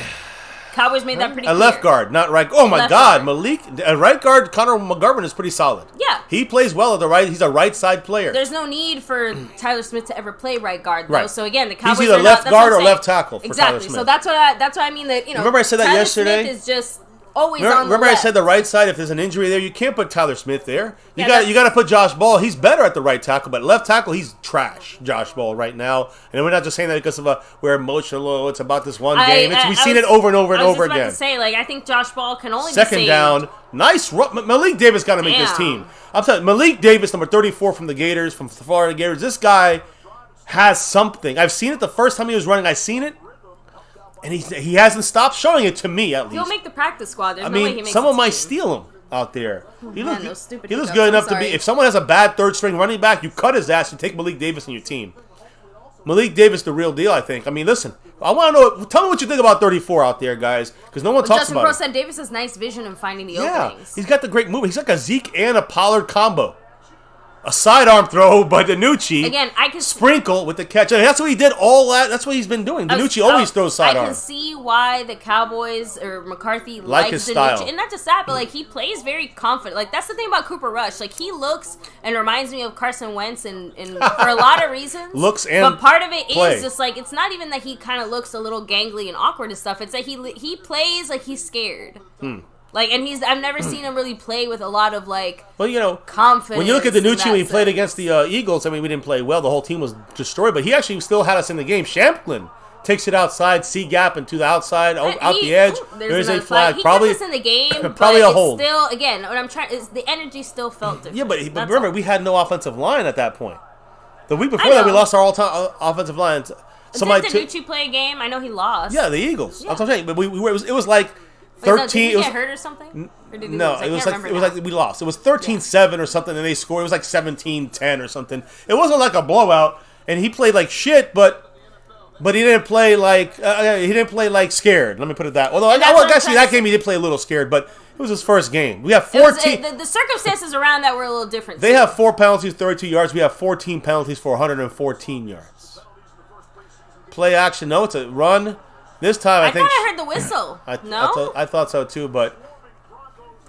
Cowboys made that pretty clear. A left guard, not right. Oh my God, Malik, a right guard. Connor McGovern is pretty solid. Yeah, he plays well at the right. He's a right side player. There's no need for Tyler Smith to ever play right guard, though. Right. So again, the Cowboys he's either left guard or left tackle. For exactly. Tyler Smith. So that's what I mean. That remember I said that Tyler yesterday. Smith is just always on the remember left. I said the right side. If there's an injury there, you can't put Tyler Smith there. You got to put Josh Ball. He's better at the right tackle, but left tackle he's trash. Josh Ball right now, and we're not just saying that because of we're emotional. It's about this one game. We've seen it over and over and over again. I was just about to say, like, I think Josh Ball can only second be saved. Down. Nice. Malik Davis got to make this team. I'm telling you, Malik Davis, number 34 from the Gators, from the Florida Gators. This guy has something. I've seen it the first time he was running. I seen it, and he hasn't stopped showing it to me at least. He'll make the practice squad. There's I no way mean, he makes someone the might team. steal him out there. He looks hiccups, good enough I'm to be. sorry. If someone has a bad third string running back, you cut his ass. You take Malik Davis in your team. Malik Davis, the real deal, I think. I mean, listen, I want to know. Tell me what you think about 34 out there, guys, because no one talks Justin about Pro it. said Davis has nice vision in finding the Yeah, openings. he's got the great movement. He's like a Zeke and a Pollard combo. A sidearm throw by DiNucci. Again, I can sprinkle with the catch. And that's what he did all that. That's what he's been doing. DiNucci always throws sidearm. I can see why the Cowboys or McCarthy Like likes his DiNucci. style. And not just that, but like he plays very confident. Like that's the thing about Cooper Rush. Like he looks and reminds me of Carson Wentz and for a lot of reasons. Looks and but part of it play. is just like it's not even that he kind of looks a little gangly and awkward and stuff. It's that he plays like he's scared. Like, and I've never seen him really play with a lot of, like, confidence. When you look at DiNucci when he played sense. against the Eagles, I mean, we didn't play well. The whole team was destroyed, but he actually still had us in the game. Shamplin takes it outside, C-gap, and to the outside, out the edge. There's a flag. He Probably kept us in the game, probably but a hold. It's still, again, what I'm trying is the energy still felt different. Yeah, but That's remember, all. we had no offensive line at that point. The week before that, we lost our all-time offensive line. Did DiNucci play a game? I know he lost. Yeah, the Eagles. That's what I'm saying. But it was like 13. Did he it was, get hurt or something? Or did he no, lose? I it was can't like remember now. we lost. It was 13-7 or something, and they scored. It was like 17-10 or something. It wasn't like a blowout, and he played like shit, but he didn't play like scared. Let me put it that. Although I guess that game he did play a little scared, but it was his first game. We have 14. The circumstances around that were a little different. They have 4 penalties, 32 yards. We have 14 penalties for 114 yards. Play action. No, it's a run. This time I think thought I heard the whistle. I thought so too, but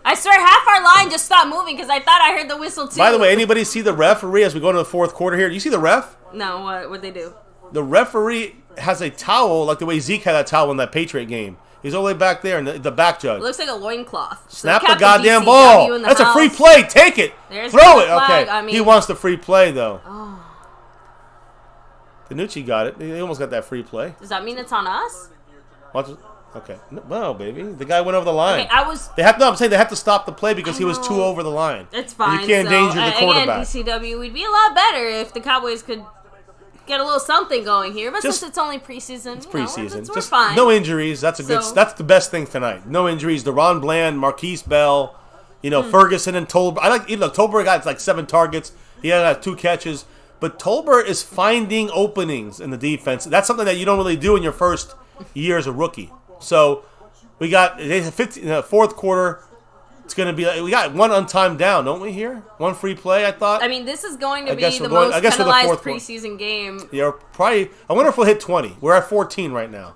I swear half our line just stopped moving because I thought I heard the whistle too. by the way, anybody see the referee as we go into the fourth quarter here? Do you see the ref? No, what'd they do? The referee has a towel like the way Zeke had that towel in that Patriot game. He's all the way back there in the back judge. It looks like a loincloth. Snap So the goddamn DCW ball. in the That's a free house. play. Take it. There's Throw the it. flag. Okay. I mean- He wants the free play though. Oh. DiNucci got it. He almost got that free play. Does that mean it's on us? Okay. No, baby. The guy went over the line. Okay, I'm saying they have to stop the play because he was too over the line. It's fine. You can't endanger the quarterback. Again, DCW, we'd be a lot better if the Cowboys could get a little something going here. But since it's only preseason, It's preseason. we're Just fine. no injuries. That's that's the best thing tonight. No injuries. DeRon Bland, Marquise Bell, Ferguson and Tolbert. Tolbert got like 7 targets. He had 2 catches. But Tolbert is finding openings in the defense. That's something that you don't really do in your first year as a rookie. So we got fourth quarter. It's going to be we got 1 untimed down, don't we? Here 1 free play. I thought. I mean, this is going to be guess the we're going- most I guess we're the penalized fourth quarter. preseason game. Yeah, probably. I wonder if we'll hit 20. We're at 14 right now.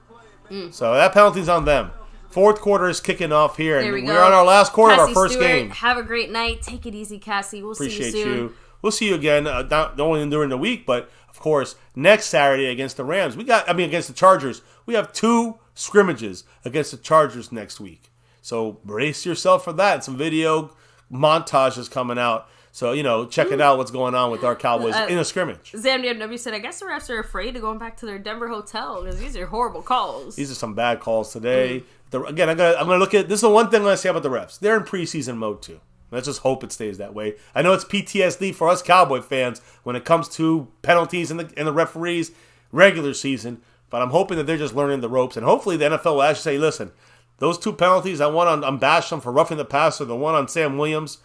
So that penalty's on them. Fourth quarter is kicking off here, and There we we're go. on our last quarter of Cassie our first Stewart, game. Have a great night. Take it easy, Cassie. We'll Appreciate see you soon. you. We'll see you again. Not only during the week, but of course next Saturday against the Rams. Against the Chargers. We have 2 scrimmages against the Chargers next week. So brace yourself for that. Some video montages coming out. So check it out. What's going on with our Cowboys in a scrimmage? ZamDMW said, "I guess the refs are afraid of going back to their Denver hotel because these are horrible calls." These are some bad calls today. Again, I'm gonna look at this. Is the one thing I'm gonna say about the refs. They're in preseason mode too. Let's just hope it stays that way. I know it's PTSD for us Cowboy fans when it comes to penalties and the referees regular season, but I'm hoping that they're just learning the ropes, and hopefully the NFL will actually say, listen, those 2 penalties, that one on Basham for roughing the passer, the one on Sam Williams,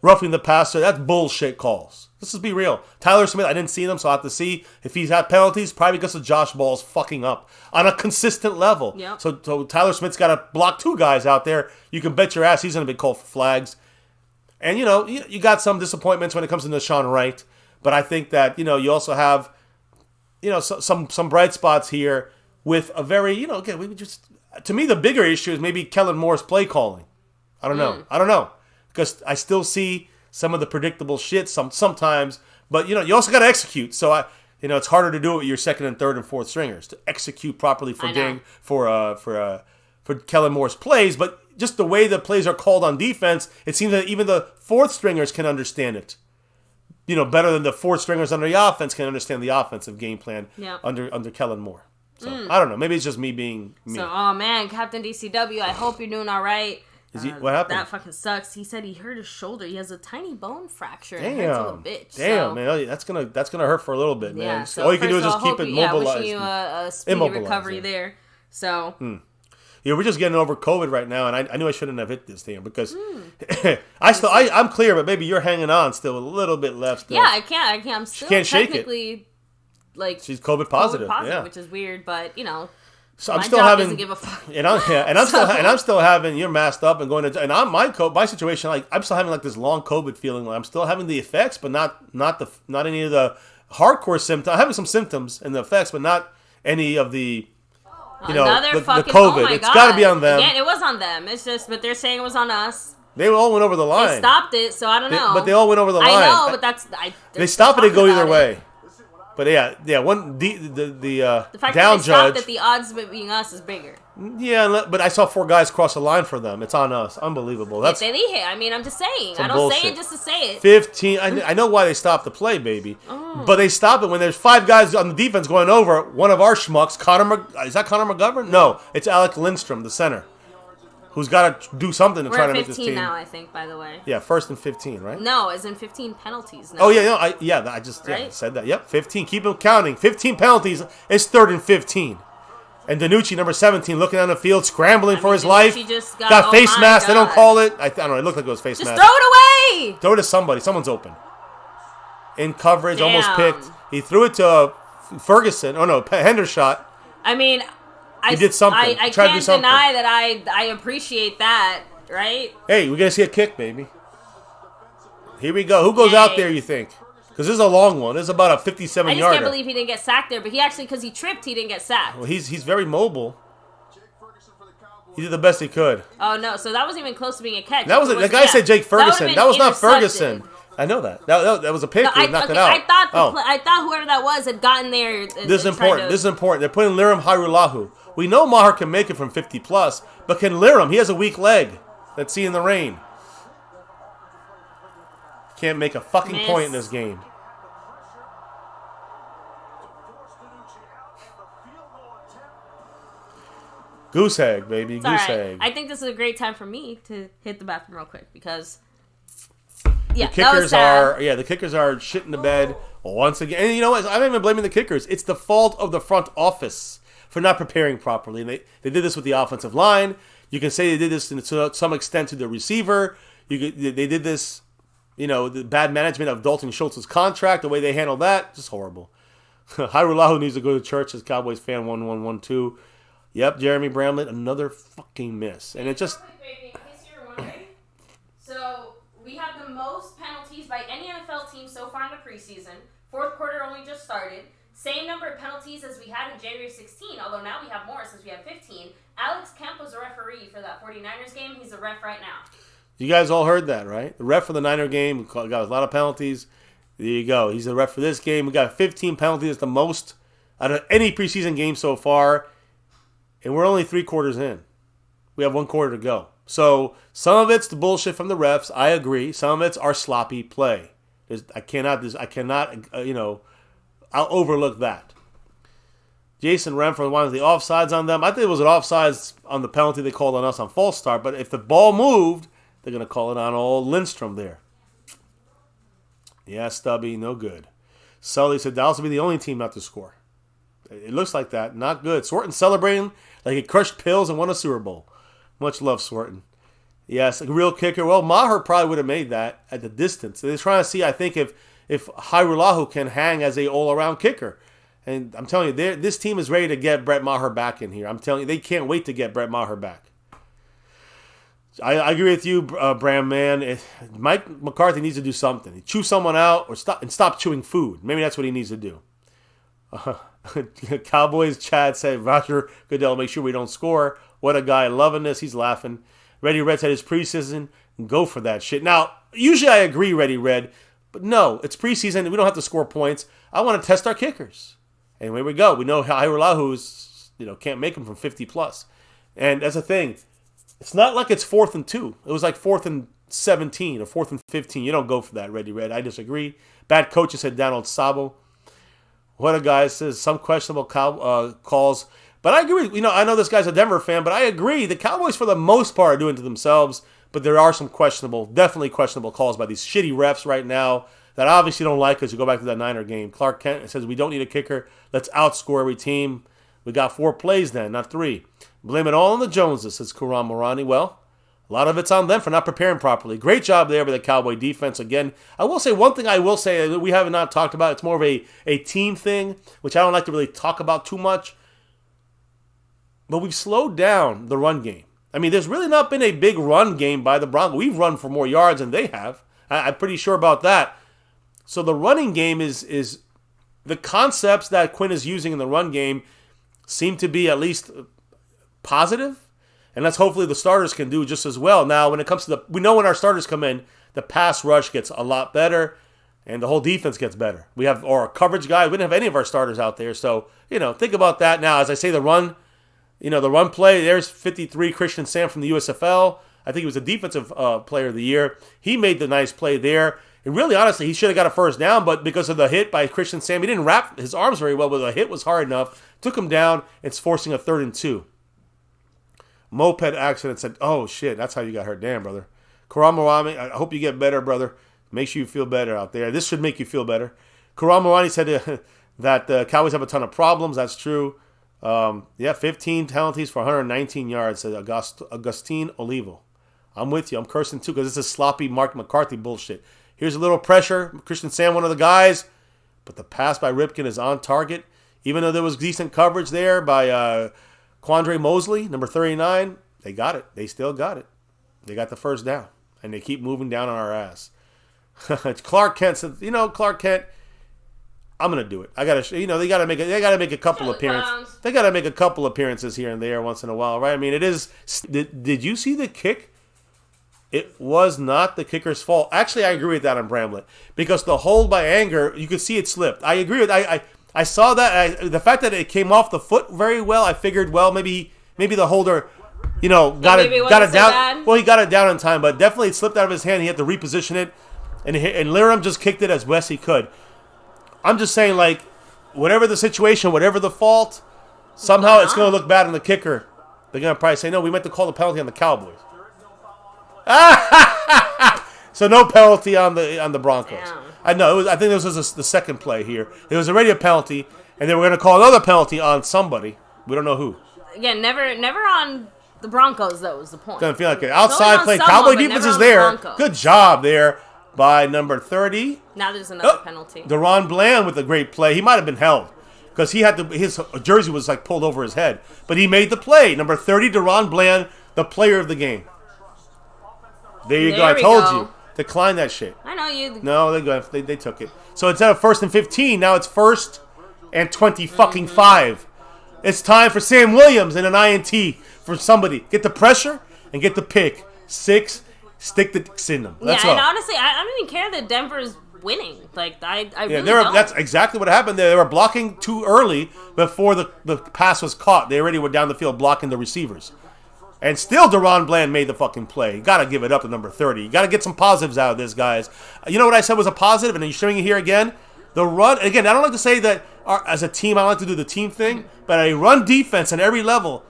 roughing the passer, that's bullshit calls. Let's just be real. Tyler Smith, I didn't see them, so I'll have to see if he's had penalties, probably because of Josh Ball's fucking up on a consistent level. Yep. So Tyler Smith's got to block 2 guys out there. You can bet your ass he's going to be called for flags. And, you got some disappointments when it comes to Deshaun Wright, but I think that, you also have, some bright spots here with a very, again, to me, the bigger issue is maybe Kellen Moore's play calling. I don't know. Because I still see some of the predictable shit sometimes, but you also got to execute. So it's harder to do it with your second and third and fourth stringers to execute properly for Kellen Moore's plays. But just the way the plays are called on defense, it seems that even the fourth stringers can understand it. Better than the fourth stringers under the offense can understand the offensive game plan under Kellen Moore. So I don't know. Maybe it's just me being me. So, oh man, Captain DCW, I hope you're doing all right. What happened? That fucking sucks. He said he hurt his shoulder. He has a tiny bone fracture. Damn. It hurts a little bitch. Damn, man. That's gonna hurt for a little bit, man. Yeah, so all you can do is just keep it mobilized. Wishing you a speedy recovery there. So. Yeah, we're just getting over COVID right now, and I knew I shouldn't have hit this thing because I'm clear, but maybe you're hanging on still a little bit left. Still. Yeah, I can't. I'm still technically like she's COVID positive. Yeah, which is weird, but you know. So I'm my still job having, doesn't give a fuck. and I'm still having. You're masked up and going to, and my situation, like I'm still having like this long COVID feeling. Like I'm still having the effects, but not any of the hardcore symptoms. I'm having some symptoms and the effects, but not any of the, the COVID. Oh my it's got to be on them. Again, it was on them. It's just, but they're saying it was on us. They all went over the line. They stopped it, so I don't know. But they all went over the line. I know, but that's they stop it and go either way. But yeah. The fact down that they judge. that the odds of it being us is bigger. Yeah, but I saw 4 guys cross the line for them. It's on us. Unbelievable. That's they hit. I mean, I'm just saying. I don't bullshit. say it just to say it. 15. I know why they stopped the play, baby. Oh. But they stop it when there's 5 guys on the defense going over. One of our schmucks, is that Connor McGovern? No, it's Alec Lindstrom, the center, who's got to do something to try to make this team. We're at 15 now, I think, by the way. Yeah, 1st and 15, right? No, as in 15 penalties now. Oh, yeah, no, I just said that. Yep, 15. Keep them counting. 15 penalties. It's 3rd and 15. And Danucci, number 17, looking down the field, scrambling for his life. Just got face mask. They don't call it. I don't know. It looked like it was face mask. Just throw it away. Throw it to somebody. Someone's open. In coverage, almost picked. He threw it to Ferguson. Oh, no, Hendershot. I mean, he did something. I can't deny that I appreciate that, right? Hey, we're going to see a kick, baby. Here we go. Who goes out there, you think? Because this is a long one. This is about a 57-yarder. I just can't believe he didn't get sacked there. But he actually, because he tripped, he didn't get sacked. Well, he's very mobile. He did the best he could. Oh, no. So that wasn't even close to being a catch. The guy said Jake Ferguson. That was not Ferguson. I know that. That was a pick. He knocked it out. I thought whoever that was had gotten there. This is important. This is important. They're putting Liram Hairulahu. We know Maher can make it from 50+, but can Liram? He has a weak leg. Let's see in the rain. Can't make a fucking point in this game. Goose egg, baby. Goose egg. I think this is a great time for me to hit the bathroom real quick because the kickers are shit in the bed once again. And you know what? I'm not even blaming the kickers. It's the fault of the front office for not preparing properly. And they did this with the offensive line. You can say they did this to some extent to the receiver. They did this, the bad management of Dalton Schultz's contract, the way they handled that, just horrible. Hairulahu needs to go to church as Cowboys fan 1112. Yep, Jeremy Bramlett, another fucking miss. And it just... Wait, in case you were wondering. So, we have the most penalties by any NFL team so far in the preseason. 4th quarter only just started. Same number of penalties as we had in January 16, although now we have more since we have 15. Alex Kemp was a referee for that 49ers game. He's a ref right now. You guys all heard that, right? The ref for the Niner game got a lot of penalties. There you go. He's the ref for this game. We got 15 penalties. It's the most out of any preseason game so far. And we're only 3 quarters in. We have 1 quarter to go. So some of it's the bullshit from the refs. I agree. Some of it's our sloppy play. I cannot. I'll overlook that. Jason Renfro wanted the offsides on them. I think it was an offsides on the penalty they called on us on false start. But if the ball moved, they're going to call it on old Lindstrom there. Yeah, Stubby, no good. Sully said Dallas will be the only team not to score. It looks like that. Not good. Swarton celebrating like he crushed pills and won a Super Bowl. Much love, Swarton. Yes, a real kicker. Well, Maher probably would have made that at the distance. They're trying to see, I think, if Hairulahu can hang as a all-around kicker. And I'm telling you, this team is ready to get Brett Maher back in here. I'm telling you, they can't wait to get Brett Maher back. I agree with you, Bram, man. Mike McCarthy needs to do something. Chew someone out or stop chewing food. Maybe that's what he needs to do. Cowboys Chad said, Roger Goodell, make sure we don't score. What a guy. Loving this. He's laughing. Ready Red said his preseason. Go for that shit. Now, usually I agree, Ready Red. But no, it's preseason. We don't have to score points. I want to test our kickers. And here we go. We know how Hairulahu can't make them from 50+. And that's the thing. It's not like it's 4th and 2. It was like 4th and 17 or 4th and 15. You don't go for that, Ready Red. I disagree. Bad coaches said Donald Sabo. What a guy says. Some questionable calls. But I agree. You know, I know this guy's a Denver fan, but I agree. The Cowboys, for the most part, are doing it to themselves. But there are some definitely questionable calls by these shitty refs right now that I obviously don't like as you go back to that Niner game. Clark Kent says, we don't need a kicker. Let's outscore every team. We got 4 plays then, not 3. Blame it all on the Joneses, says Kuram Morani. Well, a lot of it's on them for not preparing properly. Great job there by the Cowboy defense. Again, I will say one thing that we have not talked about. It's more of a team thing, which I don't like to really talk about too much. But we've slowed down the run game. I mean, there's really not been a big run game by the Broncos. We've run for more yards than they have. I'm pretty sure about that. So the running game is the concepts that Quinn is using in the run game seem to be at least positive. And that's hopefully the starters can do just as well. Now, when it comes to we know when our starters come in, the pass rush gets a lot better and the whole defense gets better. We have our coverage guys. We didn't have any of our starters out there. So, think about that now. As I say, the run play, there's 53 Christian Sam from the USFL. I think he was the defensive player of the year. He made the nice play there. And really, honestly, he should have got a first down, but because of the hit by Christian Sam, he didn't wrap his arms very well, but the hit was hard enough. Took him down. It's forcing a 3rd and 2. Moped accident said, oh, shit, that's how you got hurt. Damn, brother. Karamorani, I hope you get better, brother. Make sure you feel better out there. This should make you feel better. Karamorani said that the Cowboys have a ton of problems. That's true. 15 penalties for 119 yards, said Augustine Olivo. I'm with you. I'm cursing, too, because this is sloppy Mark McCarthy bullshit. Here's a little pressure. Christian Sam, one of the guys. But the pass by Ripken is on target. Even though there was decent coverage there by Quandre Mosley, number 39, they got it. They still got it. They got the first down. And they keep moving down on our ass. Clark Kent said, Clark Kent, I'm gonna do it. I gotta, they gotta make a couple appearances. They gotta make a couple appearances here and there once in a while, right? I mean, it is. Did you see the kick? It was not the kicker's fault. Actually, I agree with that on Bramlett because the hold by Anger, you could see it slipped. I agree with. I saw that. The fact that it came off the foot very well. I figured, well, maybe the holder, got it down. Bad. Well, he got it down in time, but definitely it slipped out of his hand. He had to reposition it, and Liram just kicked it as best he could. I'm just saying, like, whatever the situation, whatever the fault, somehow it's going to look bad on the kicker. They're going to probably say, no, we meant to call the penalty on the Cowboys. So no penalty on the Broncos. Damn. I know. I think this was the second play here. There was already a penalty, and they were going to call another penalty on somebody. We don't know who. Again, never on the Broncos, though, was the point. Doesn't feel like it. Outside play. Cowboy defense is there. Good job there by number 30. Now there's another penalty. Deron Bland with a great play. He might have been held because his jersey was like pulled over his head. But he made the play. Number 30, Deron Bland, the player of the game. There you go. I told you. Decline that shit. I know you. No, they took it. So instead of 1st and 15, now it's 1st and 5. It's time for Sam Williams and an INT for somebody. Get the pressure and get the pick. 6. Stick the dicks in them. Let's go. And honestly, I don't even care that Denver's winning. Like, I really don't. That's exactly what happened there. They were blocking too early before the pass was caught. They already were down the field blocking the receivers. And still Deron Bland made the fucking play. You got to give it up to number 30. You got to get some positives out of this, guys. You know what I said was a positive, and you're showing it here again? The run, again, I don't like to say that as a team, I don't like to do the team thing, but a run defense at every level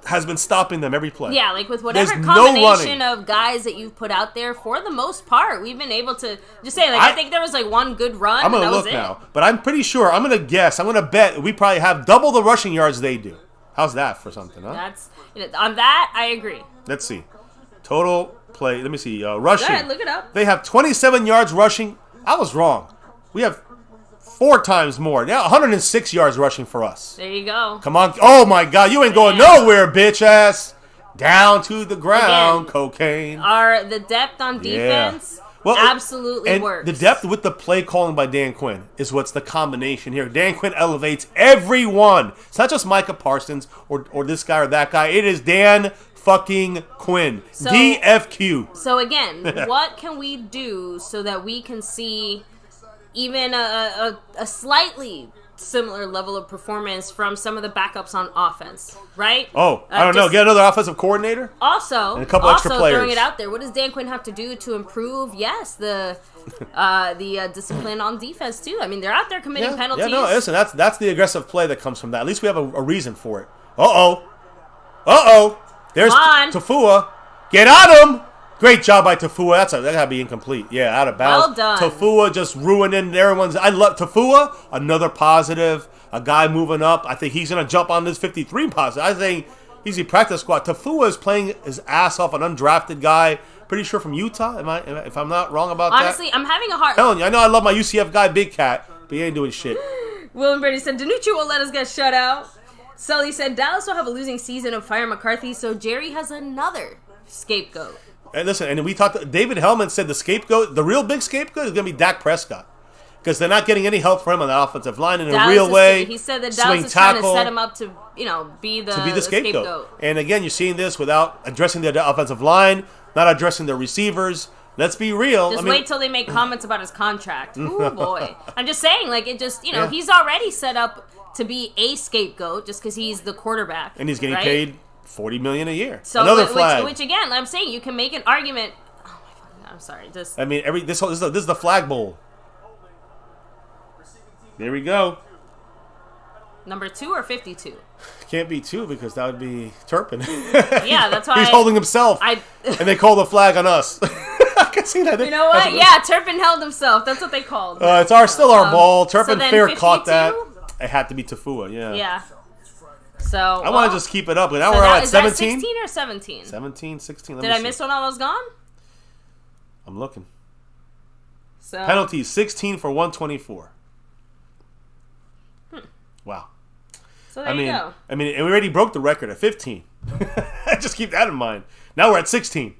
has been stopping them every play. Yeah, like with whatever combination of guys that you've put out there, for the most part, we've been able to just say, like, I think there was like one good run. I'm going to look now, but I'm pretty sure, I'm going to guess, I'm going to bet we probably have double the rushing yards they do. How's that for something, huh? That's on that, I agree. Let's see. Total play. Let me see. Rushing. Go ahead, look it up. They have 27 yards rushing. I was wrong. We have 4 times more. Now 106 yards rushing for us. There you go. Come on. Oh, my God. You ain't going nowhere, bitch ass. Down to the ground. Again, cocaine. The depth on defense absolutely works. The depth with the play calling by Dan Quinn is what's the combination here. Dan Quinn elevates everyone. It's not just Micah Parsons or this guy or that guy. It is Dan fucking Quinn. So, DFQ. So again, what can we do so that we can see even a slightly similar level of performance from some of the backups on offense, right? I don't know. Get another offensive coordinator. Also, and a couple extra players. Throwing it out there. What does Dan Quinn have to do to improve? Yes, the discipline on defense too. I mean, they're out there committing penalties. Yeah, no, listen, that's the aggressive play that comes from that. At least we have a reason for it. Uh-oh. Uh-oh. There's Tafua. Get on him. Great job by Tafua. That gotta be incomplete. Yeah, out of bounds. Well done. Tafua just ruining everyone's. I love Tafua. Another positive. A guy moving up. I think he's gonna jump on this 53 positive. I think he's a practice squad. Tafua is playing his ass off. An undrafted guy. Pretty sure from Utah. If I'm not wrong about that. Honestly, I'm having a hard. Telling you, I know I love my UCF guy, Big Cat, but he ain't doing shit. Will Brady said Danucci won't let us get shut out. Sully said Dallas will have a losing season and fire McCarthy, so Jerry has another scapegoat. And listen, and we talked. David Hellman said the scapegoat, the real big scapegoat, is going to be Dak Prescott because they're not getting any help from him on the offensive line in a real way. He said that Dallas is trying to set him up to, be the scapegoat. And again, you're seeing this without addressing the offensive line, not addressing the receivers. Let's be real. Just wait till they make comments about his contract. Ooh, boy. I'm just saying, he's already set up to be a scapegoat just because he's the quarterback. And he's getting paid $40 million a year. So another flag. Which again, I'm saying you can make an argument. Oh my fucking God, I'm sorry. This is the flag bowl. There we go. Number 2 or 52? Can't be 2 because that would be Turpin. Yeah, that's why he's holding himself. And they call the flag on us. I can see that. You know what? Yeah, Turpin held himself. That's what they called. It's still our ball. Turpin so fair caught that. It had to be Tafua, yeah. Yeah. So I want to just keep it up. Now we're at 17? 16 or 17? 17, 16. Did I miss one while I was gone? I'm looking. So penalties, 16 for 124. Wow. So there you go. And we already broke the record at 15. Just keep that in mind. Now we're at 16.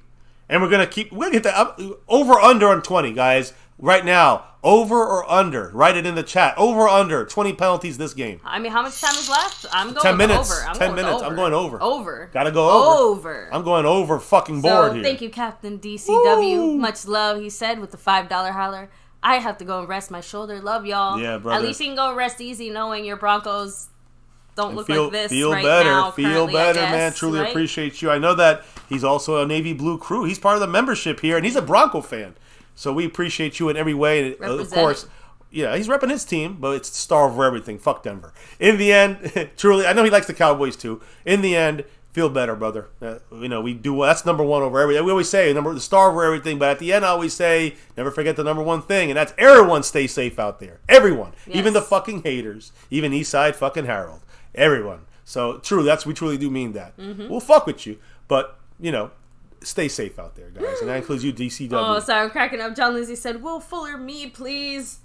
And we're going to get that over under on 20, guys. Right now, over or under? Write it in the chat. Over or under 20 penalties this game. How much time is left? I'm going 10 minutes. over. 10 minutes. I'm going over. Over. Gotta go over. Over. I'm going over fucking board here. Thank you, Captain DCW. Woo. Much love, he said, with the $5 holler. I have to go and rest my shoulder. Love y'all. Yeah, brother. At least you can go rest easy knowing your Broncos don't look like this feel right better. now. Feel better, man. Truly appreciate you. I know that he's also a Navy Blue crew. He's part of the membership here, and he's a Bronco fan. So we appreciate you in every way. And of course, yeah, he's repping his team, but it's the star over everything. Fuck Denver. In the end, truly, I know he likes the Cowboys too. In the end, feel better, brother. We do. That's number one over everything. We always say the star over everything, but at the end, I always say never forget the number one thing, and that's everyone stay safe out there. Everyone, even the fucking haters, even Eastside fucking Harold. Everyone. So true. We truly do mean that. Mm-hmm. We'll fuck with you, but stay safe out there, guys, and that includes you, DCW. Oh, sorry, I'm cracking up. John Lindsay said, "Will Fuller, me, please."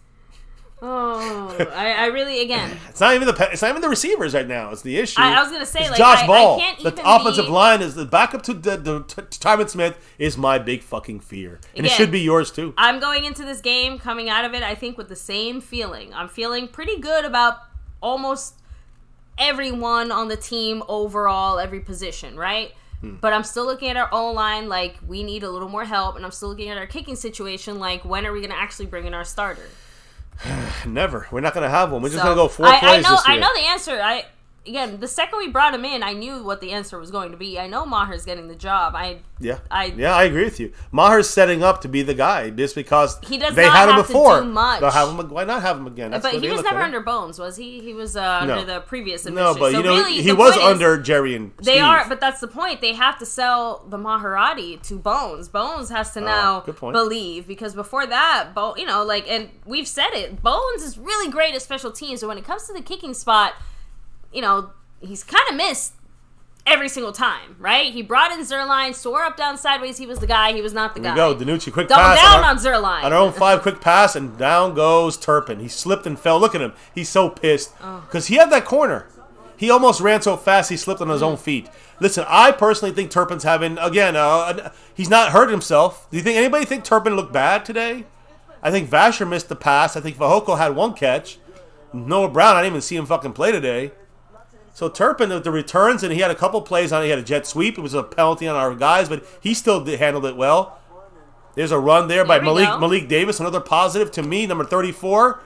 Oh, I really It's not even the receivers right now. It's the issue. I was gonna say it's Josh Ball. I can't even the offensive line is the backup to Tyron Smith is my big fucking fear, and it should be yours too. I'm going into this game, coming out of it, I think with the same feeling. I'm feeling pretty good about almost everyone on the team overall, every position, right? But I'm still looking at our O-line like we need a little more help, and I'm still looking at our kicking situation like when are we going to actually bring in our starter? Never. We're not going to have one. We're just going to go 4 plays this year. I know the answer. The second we brought him in, I knew what the answer was going to be. I know Maher's getting the job. I agree with you. Maher's setting up to be the guy just because they had him before. To do much. Why not have him again? But he was never under Bones, was he? He was under the previous administration. No, but he was under Jerry and Steve. They are, but that's the point. They have to sell the Maserati to Bones. Bones has to now believe, because before that, and we've said it, Bones is really great at special teams, but when it comes to the kicking spot, he's kind of missed every single time, right? He brought in Zerline, soar up, down, sideways. He was the guy. He was not the guy. There we go. Danucci, quick Double pass. Down on Zerline. On our own 5, quick pass, and down goes Turpin. He slipped and fell. Look at him. He's so pissed. Because he had that corner. He almost ran so fast he slipped on his own feet. Listen, I personally think Turpin's having, again, he's not hurt himself. Do you think anybody think Turpin looked bad today? I think Vasher missed the pass. I think Fehoko had 1 catch. Noah Brown, I didn't even see him fucking play today. So Turpin with the returns, and he had a couple plays on it. He had a jet sweep. It was a penalty on our guys, but he still handled it well. There's a run there by Malik Davis, another positive to me, number 34.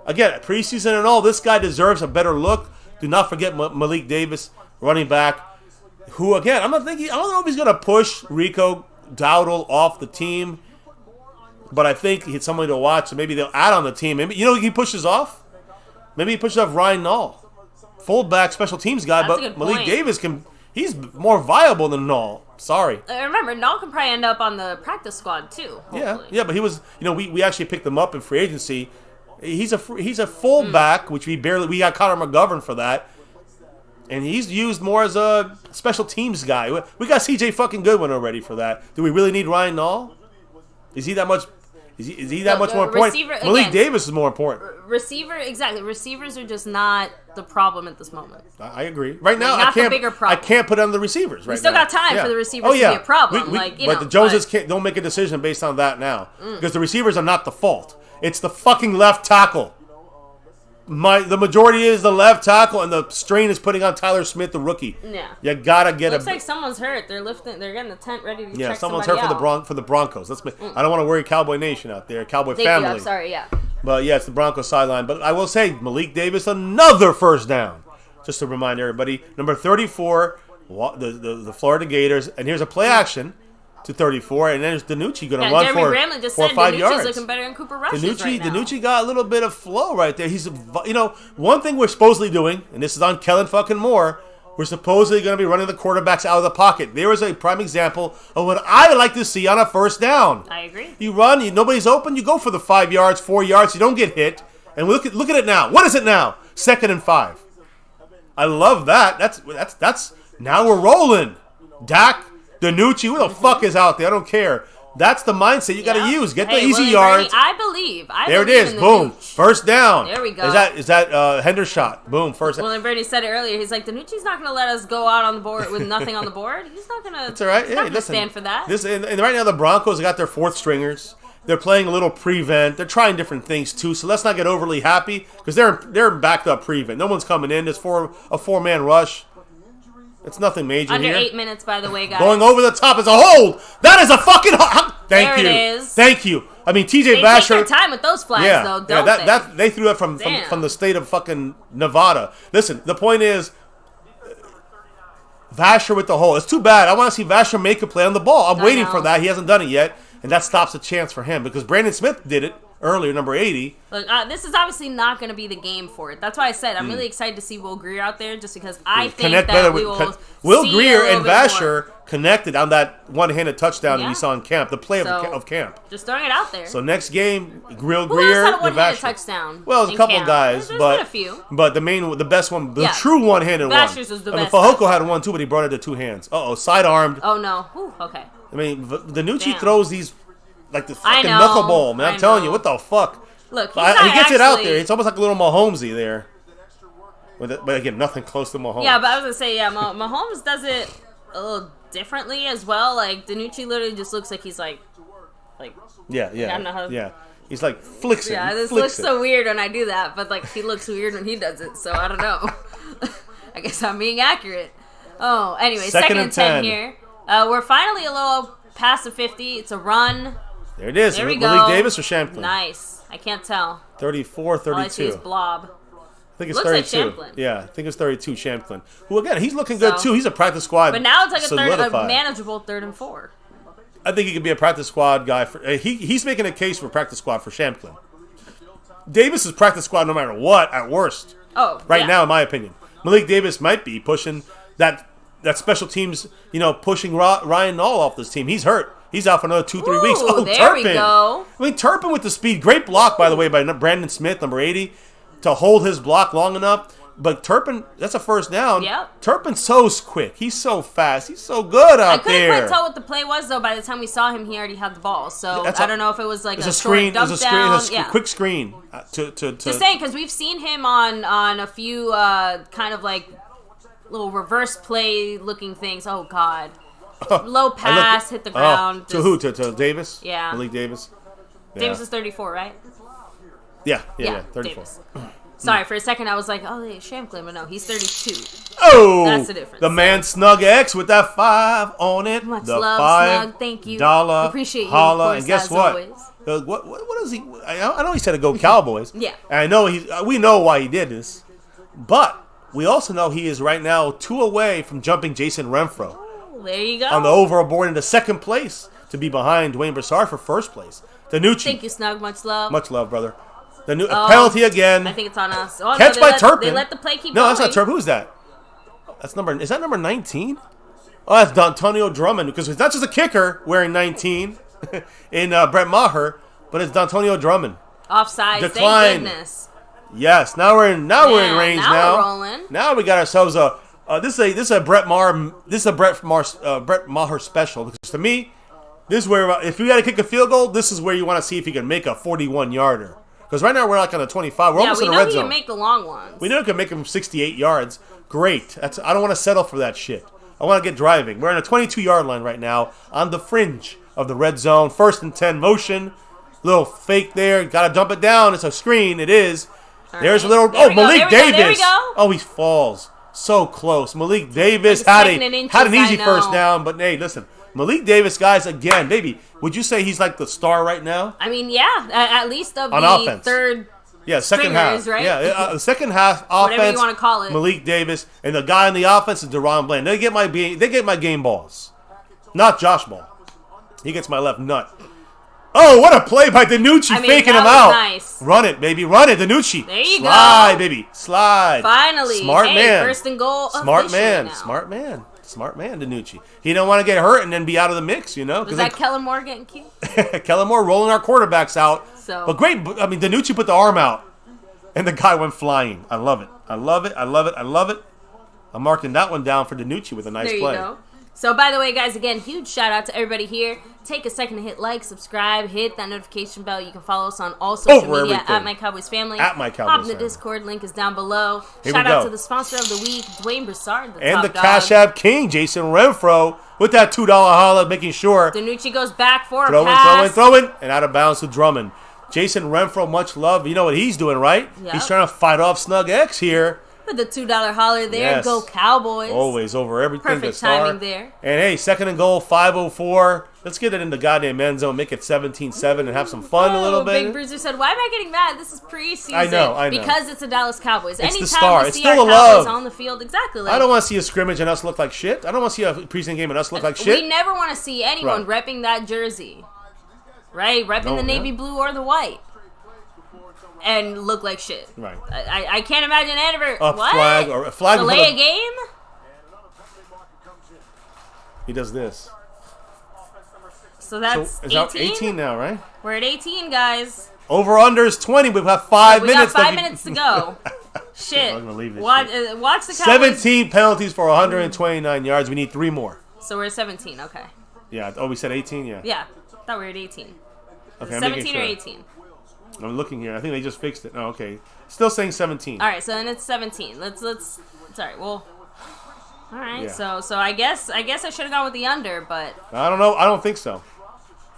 Again, preseason and all, this guy deserves a better look. Do not forget Malik Davis, running back, who, again, I don't know if he's going to push Rico Dowdle off the team, but I think he's somebody to watch, so maybe they'll add on the team. Maybe, he pushes off? Maybe he pushes off Ryan Nall. fullback special teams guy, That's a but good Malik point. Davis he's more viable than Null. Sorry. Remember, Null can probably end up on the practice squad too. Yeah, but he was, we actually picked him up in free agency. He's a fullback, which we got Connor McGovern for that. And he's used more as a special teams guy. We got CJ fucking Goodwin already for that. Do we really need Ryan Nall? Is he that much? Is he that much more important? Malik Davis is more important. Exactly. Receivers are just not the problem at this moment. I agree. Right now, Not the bigger problem. I can't put on the receivers. Right We still now. got time for the receivers to be a problem. But the Joneses don't make a decision based on that now because the receivers are not the fault. It's the fucking left tackle. The majority is the left tackle, and the strain is putting on Tyler Smith, the rookie. Yeah, you gotta get Looks like someone's hurt. They're getting the tent ready to check someone's somebody hurt out. for the Broncos. I don't want to worry Cowboy Nation out there, Cowboy family. I'm sorry, yeah. But yeah, it's the Broncos sideline. But I will say, Malik Davis, another first down. Just to remind everybody, number 34, the Florida Gators, and here's a play action to 34, and then there's Danucci going to run Jeremy for Bramlett just 4 or said 5 Danucci's yards. looking better than Cooper Rush right now. Danucci got a little bit of flow right there. He's, one thing we're supposedly doing, and this is on Kellen fucking Moore, we're supposedly going to be running the quarterbacks out of the pocket. There is a prime example of what I like to see on a first down. I agree. You run, nobody's open, you go for the 5 yards, 4 yards, you don't get hit. And look at it now. What is it now? 2nd and 5. I love that. That's now we're rolling. Dak, Danucci, who the fuck is out there? I don't care. That's the mindset you got to use. Get the easy yards. I believe. There it is. Boom. First down. There we go. Is that Hendershot? Boom. First down. Well, and Bernie said it earlier. He's like, Danucci's not going to let us go out on the board with nothing on the board. He's not going to. That's all right. He's not going to stand for that. And right now the Broncos got their 4th stringers. They're playing a little prevent. They're trying different things too. So let's not get overly happy because they're backed up prevent. No one's coming in. There's a 4-man rush. It's nothing major Under here. 8 minutes, by the way, guys. Going over the top is a hold. That is a fucking hold. Thank you. There it is. Thank you. I mean, TJ They Vasher. take their time with those flags, though, don't they threw that from the state of fucking Nevada. Listen, the point is, Vasher with the hole. It's too bad. I want to see Vasher make a play on the ball. I'm waiting for that. He hasn't done it yet, and that stops a chance for him because Brandon Smith did it earlier, number 80. Look, this is obviously not going to be the game for it. That's why I said I'm really excited to see Will Greer out there, just because I think that we will Will see Greer a little and bit Vasher connected on that one-handed touchdown that we saw in camp, the play of camp. Just throwing it out there. So next game, Who Greer, else had a and one-handed Vasher. touchdown? Well, there's a couple camp? guys, There's but been a few. But the best one, the true one-handed one. Vasher's was the best. Fahoko had one too, but he brought it to 2 hands. Side-armed. Oh no. Whew, okay. I mean, Danucci throws these like the fucking know, knuckleball, man. I'm telling you, what the fuck. Look, he gets it out there. It's almost like a little Mahomesy there. But again, nothing close to Mahomes. Yeah, but I was gonna say, Mahomes does it a little differently as well. Like Danucci literally just looks like he's like. Yeah. I don't know how. Yeah. He's like flicks it. Yeah, this looks so weird when I do that, but like he looks weird when he does it. So I don't know. I guess I'm being accurate. Oh, anyway, second and 10 here. We're finally a little past the 50. It's a run. There it is. There we Malik go. Davis or Champlin? Nice. I can't tell. 34, 32. All I see is Blob. I think it's Looks 32. like Champlin. Yeah, I think it's 32 Champlin. Who again, he's looking good too. He's a practice squad. But now it's like a solidified. manageable 3rd and 4. I think he could be a practice squad guy. He's making a case for practice squad for Champlin. Davis is practice squad no matter what at worst. Oh, right now, in my opinion, Malik Davis might be pushing that special teams. Pushing Ryan Nall off this team. He's hurt. He's out for another 2-3 weeks. Oh, there Turpin. we go. I mean, Turpin with the speed. Great block, by the way, by Brandon Smith, number 80, to hold his block long enough. But Turpin, that's a first down. Yep. Turpin's so quick. He's so fast. He's so good out there. I couldn't quite tell what the play was, though. By the time we saw him, he already had the ball. So I don't know if it was like a screen. Dump down. Quick screen. Just saying, because we've seen him on a few kind of like little reverse play looking things. Oh, God. Low pass, hit the ground. To who? To Davis? Yeah. Malik Davis? Yeah. Davis is 34, right? Yeah, 34. Davis. Sorry, for a second I was like, oh, it's Champlin, but no, he's 32. Oh! That's the difference. The man Snug X with that 5 on it. Much the love, $5 Snug. Thank you. Appreciate you, holla, and guess what? What is he? I know he said to go Cowboys. Yeah. And I know we know why he did this. But we also know he is right now 2 away from jumping Jason Renfro. There you go. On the overall board into 2nd place to be behind Dwayne Brassard for 1st place. Danucci. Thank you, Snug. Much love. Much love, brother. The new penalty again. I think it's on us. Oh, Catch by Turpin. They let the play keep No, going. that's not Turpin. Who's that? Is that number 19? Oh, that's D'Antonio Drummond, because it's not just a kicker wearing 19 in Brett Maher, but it's D'Antonio Drummond. Offside. Decline. Thank goodness. Yes, now we're in range now. We're rolling. Now we got ourselves a this is a Brett Maher special, because to me, this is where if you got to kick a field goal, this is where you want to see if you can make a 41-yarder. Because right now we're like on the 25. We're almost in the red zone. We know he can make the long ones. We know he can make them 68 yards. Great. I don't want to settle for that shit. I want to get driving. We're on a 22-yard line right now on the fringe of the red zone. 1st and 10 motion. Little fake there. Got to dump it down. It's a screen. It is. There's a little. Malik Davis. There we go. Oh, he falls. So close. Malik Davis had an easy first down. But, hey, listen. Malik Davis, guys, again, baby, would you say he's like the star right now? I mean, yeah. At least of on the offense. Third. Yeah, second half. Right? Yeah, the second half offense. Whatever you want to call it. Malik Davis, and the guy on the offense is Deron Bland. They get my game balls, not Josh Ball. He gets my left nut. Oh, what a play by DiNucci, faking him out. Nice. Run it, baby, run it, DiNucci. There you go. Slide, baby, slide. Finally, smart man. 1st and goal. Smart man, smart man, DiNucci. He don't want to get hurt and then be out of the mix, you know. Was that Kellen Moore getting cute? Kellen Moore rolling our quarterbacks out. But great, I mean, DiNucci put the arm out. And the guy went flying. I love it. I love it. I love it. I love it. I'm marking that one down for DiNucci with a nice play. There you go. So, by the way, guys, again, huge shout out to everybody here. Take a second to hit like, subscribe, hit that notification bell. You can follow us on all social media at MyCowboysFamily. At MyCowboysFamily. Hop in the Discord. Link is down below. Shout out to the sponsor of the week, Dwayne Broussard, and the Cash App King, Jason Renfro, with that $2 holla, making sure. DiNucci goes back for a pass. Throwing, and out of bounds to Drummond. Jason Renfro, much love. You know what he's doing, right? Yep. He's trying to fight off Snug X here. With the $2 holler there. Yes. Go Cowboys. Always over everything. Perfect timing there. And hey, 2nd and goal, 5:04. Let's get it in the goddamn end zone, make it 17-7, and have some fun a little bit. Big Bruiser said, why am I getting mad? This is preseason. I know. Because it's the Dallas Cowboys. It's Anytime the star. we it's see still our a Cowboys love. on the field, exactly. I don't want to see a scrimmage and us look like shit. I don't want to see a preseason game and us look like shit. We never want to see anyone repping that jersey. Right? Repping the navy blue or the white. And look like shit. Right. I can't imagine ever. What? A flag. Delay a game? He does this. So that's 18 now, right? We're at 18, guys. Over under is 20. We've got 5 minutes. We got 5 minutes to go. Shit. I'm gonna leave this watch the Cowboys. 17 penalties for 129 yards. We need 3 more. So we're at 17. Okay. Yeah. Oh, we said 18. Yeah. Yeah. I thought we were at 18. Okay. 17 or 18. I'm looking here. I think they just fixed it. Oh, okay. Still saying 17. All right, so then it's 17. Let's. Sorry. Well. All right. Yeah. So I guess I should have gone with the under, but I don't know. I don't think so.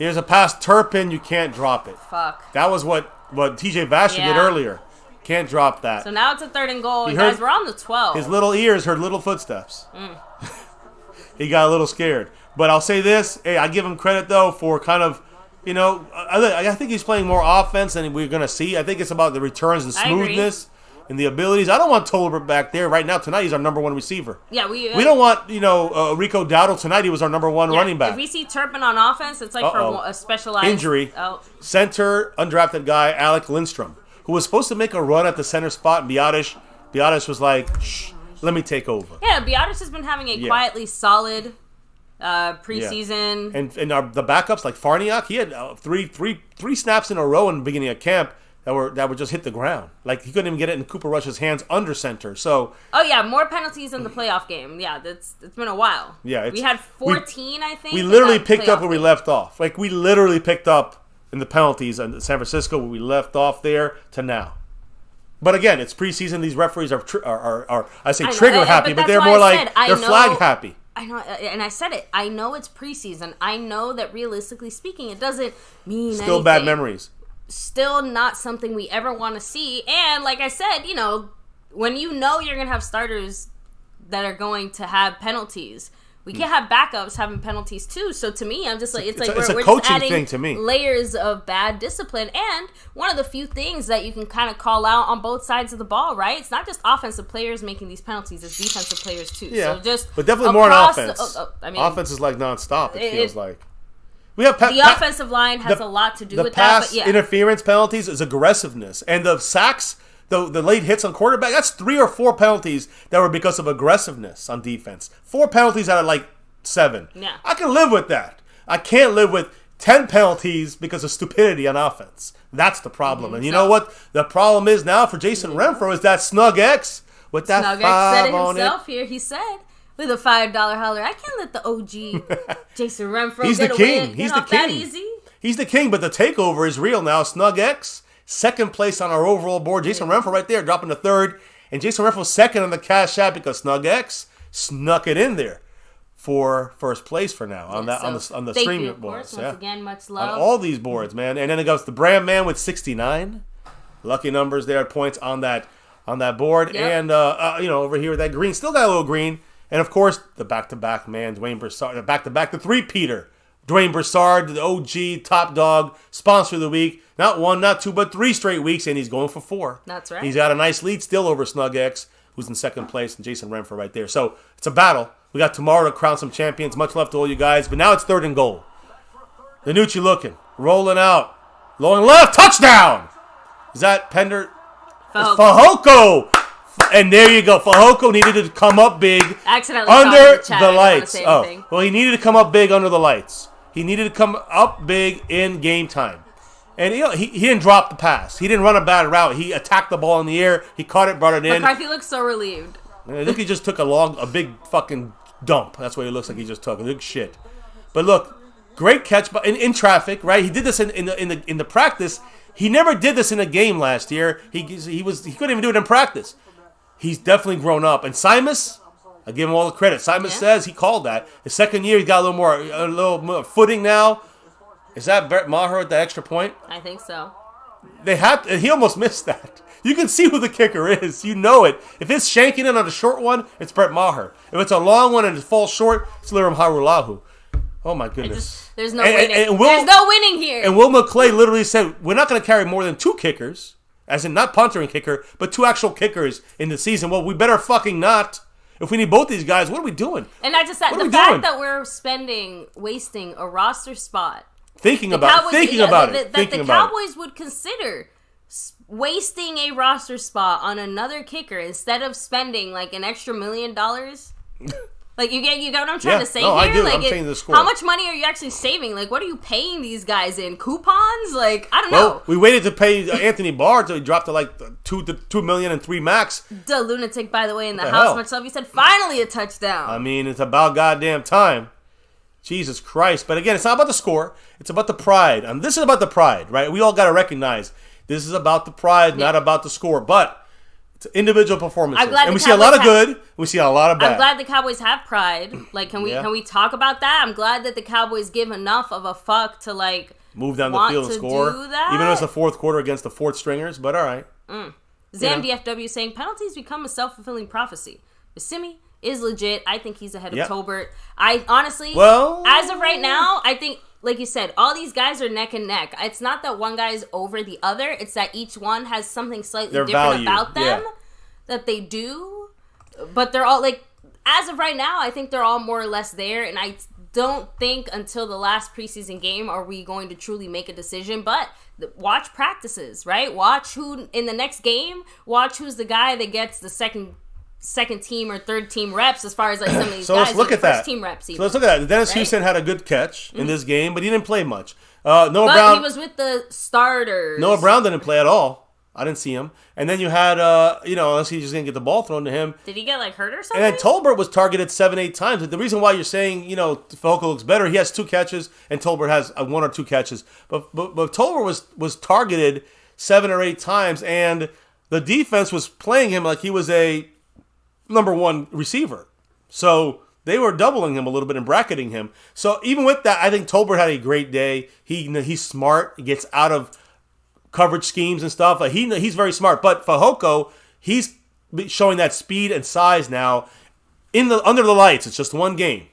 Here's a pass, Turpin. You can't drop it. Fuck. That was what TJ Vasher did earlier. Can't drop that. So now it's a 3rd and goal. Guys, we're on the 12. His little ears heard little footsteps. He got a little scared. But I'll say this. Hey, I give him credit though for kind of. You know, I think he's playing more offense than we're going to see. I think it's about the returns and smoothness and the abilities. I don't want Tolbert back there right now. Tonight, he's our number 1 receiver. Yeah, we don't want, Rico Dowdle. Tonight, he was our number 1 running back. If we see Turpin on offense, it's like for a specialized injury. Center, undrafted guy, Alec Lindstrom, who was supposed to make a run at the center spot, and Biadasz was like, shh, let me take over. Yeah, Biadasz has been having a quietly solid preseason. And the backups like Farniak, he had three snaps in a row in the beginning of camp that were just hit the ground. Like he couldn't even get it in Cooper Rush's hands under center. So more penalties in the playoff game. Yeah, it's been a while. Yeah, we had 14, I think. We literally picked up where we left off. Like we literally picked up in the penalties in San Francisco where we left off there to now. But again, it's preseason. These referees are trigger happy, but they're more like they're flag happy. I know, and I said it. I know it's preseason. I know that realistically speaking, it doesn't mean still anything. Bad memories. Still not something we ever want to see. And like I said, when you're going to have starters that are going to have penalties, we can't have backups having penalties too. So to me, I'm just like, it's we're just adding thing to me. Layers of bad discipline. And one of the few things that you can kind of call out on both sides of the ball, right? It's not just offensive players making these penalties; it's defensive players too. Yeah, so just but definitely more on offense. Offense is like nonstop. It feels like. We have the offensive line has a lot to do with that. But yeah, interference penalties is aggressiveness, and the sacks, the late hits on quarterback. That's 3 or 4 penalties that were because of aggressiveness on defense. 4 penalties out of like 7. Yeah, I can live with that. I can't live with 10 penalties because of stupidity on offense. That's the problem. And you know what the problem is now for Jason Renfro is that Snug X with that Snug 5 X said it on himself it. here. He said with a $5 holler, I can't let the OG Jason Renfro He's get the king. away. He's Get the off that king. easy. He's the king, but the takeover is real now. Snug X, second place on our overall board. Jason Renfro right there, dropping to 3rd. And Jason Renfro second on the Cash App because Snug X snuck it in there for first place for now on the streaming boards. Once again, much love. On all these boards, man. And then it goes the Brand Man with 69. Lucky numbers there, points on that board. Yep. And over here with that green, still got a little green. And of course, the back-to-back man, Dwayne Broussard, the three-peater. Dwayne Broussard, the OG top dog, sponsor of the week. Not 1, not 2, but 3 straight weeks, and he's going for 4. That's right. He's got a nice lead still over Snug X, who's in second place, and Jason Renfro right there. So it's a battle. We got tomorrow to crown some champions. Much love to all you guys. But now it's 3rd and goal. Danucci looking, rolling out, lowing left, touchdown. Is that Pender? Fehoko. And there you go. Fehoko needed to come up big Accidentally under the lights. Oh, well, he needed to come up big under the lights. He needed to come up big in game time. And he didn't drop the pass. He didn't run a bad route. He attacked the ball in the air. He caught it, brought it in. McCarthy looks so relieved. I think he just took a big fucking dump. That's what he looks like he just took. A big shit. But look, great catch in traffic, right? He did this in the practice. He never did this in a game last year. He couldn't even do it in practice. He's definitely grown up. And Simus, I give him all the credit. Simus says he called that. His second year, he got a little more footing now. Is that Brett Maher at the extra point? I think so. He almost missed that. You can see who the kicker is. You know it. If it's shanking it on a short one, it's Brett Maher. If it's a long one and it falls short, it's Liram Harulahu. Oh, my goodness. There's no winning. There's no winning here. And Will McClay literally said, we're not going to carry more than 2 kickers, as in not punter and kicker, but 2 actual kickers in the season. Well, we better fucking not. If we need both these guys, what are we doing? And not just that, the fact that we're wasting a roster spot. Thinking about it. That the Cowboys would consider wasting a roster spot on another kicker instead of spending like an extra $1 million. Like you get what I'm trying to say here? I do. Like I'm saying the score. How much money are you actually saving? Like what are you paying these guys in? Coupons? Like I don't know. We waited to pay Anthony Barr until he dropped to like $2 million and 3 max. The lunatic, by the way, in the house myself, he said finally a touchdown. I mean, it's about goddamn time. Jesus Christ. But again, it's not about the score. It's about the pride. This is about the pride, right? We all got to recognize this is about the pride, not about the score. But it's individual performances. And we see a lot of good. We see a lot of bad. I'm glad the Cowboys have pride. Like, can we talk about that? I'm glad that the Cowboys give enough of a fuck to, like, move down the field and score. Even though it's the 4th quarter against the 4th stringers. But all right. Zam DFW saying, penalties become a self-fulfilling prophecy. Simi is legit. I think he's ahead of Tolbert. I honestly, as of right now, I think, like you said, all these guys are neck and neck. It's not that one guy is over the other. It's that each one has something slightly different about them that they do. But they're all, like, as of right now, I think they're all more or less there. And I don't think until the last preseason game are we going to truly make a decision. But watch practices, right? Watch who, in the next game, watch who's the guy that gets the second team or third team reps as far as like some of these so guys. Let's look at that. Team reps even, so let's look at that. Dennis Houston had a good catch in this game, but he didn't play much. Noah but Brown. He was with the starters. Noah Brown didn't play at all. I didn't see him. And then you had, unless he just didn't get the ball thrown to him. Did he get like hurt or something? And then Tolbert was targeted 7-8 times. The reason why you're saying, Falco looks better, he has 2 catches, and Tolbert has 1 or 2 catches. But Tolbert was targeted 7 or 8 times, and the defense was playing him like he was a number 1 receiver. So they were doubling him a little bit and bracketing him. So even with that, I think Tolbert had a great day. He's smart. He gets out of coverage schemes and stuff. He's very smart. But Fehoko, he's showing that speed and size now under the lights. It's just one game,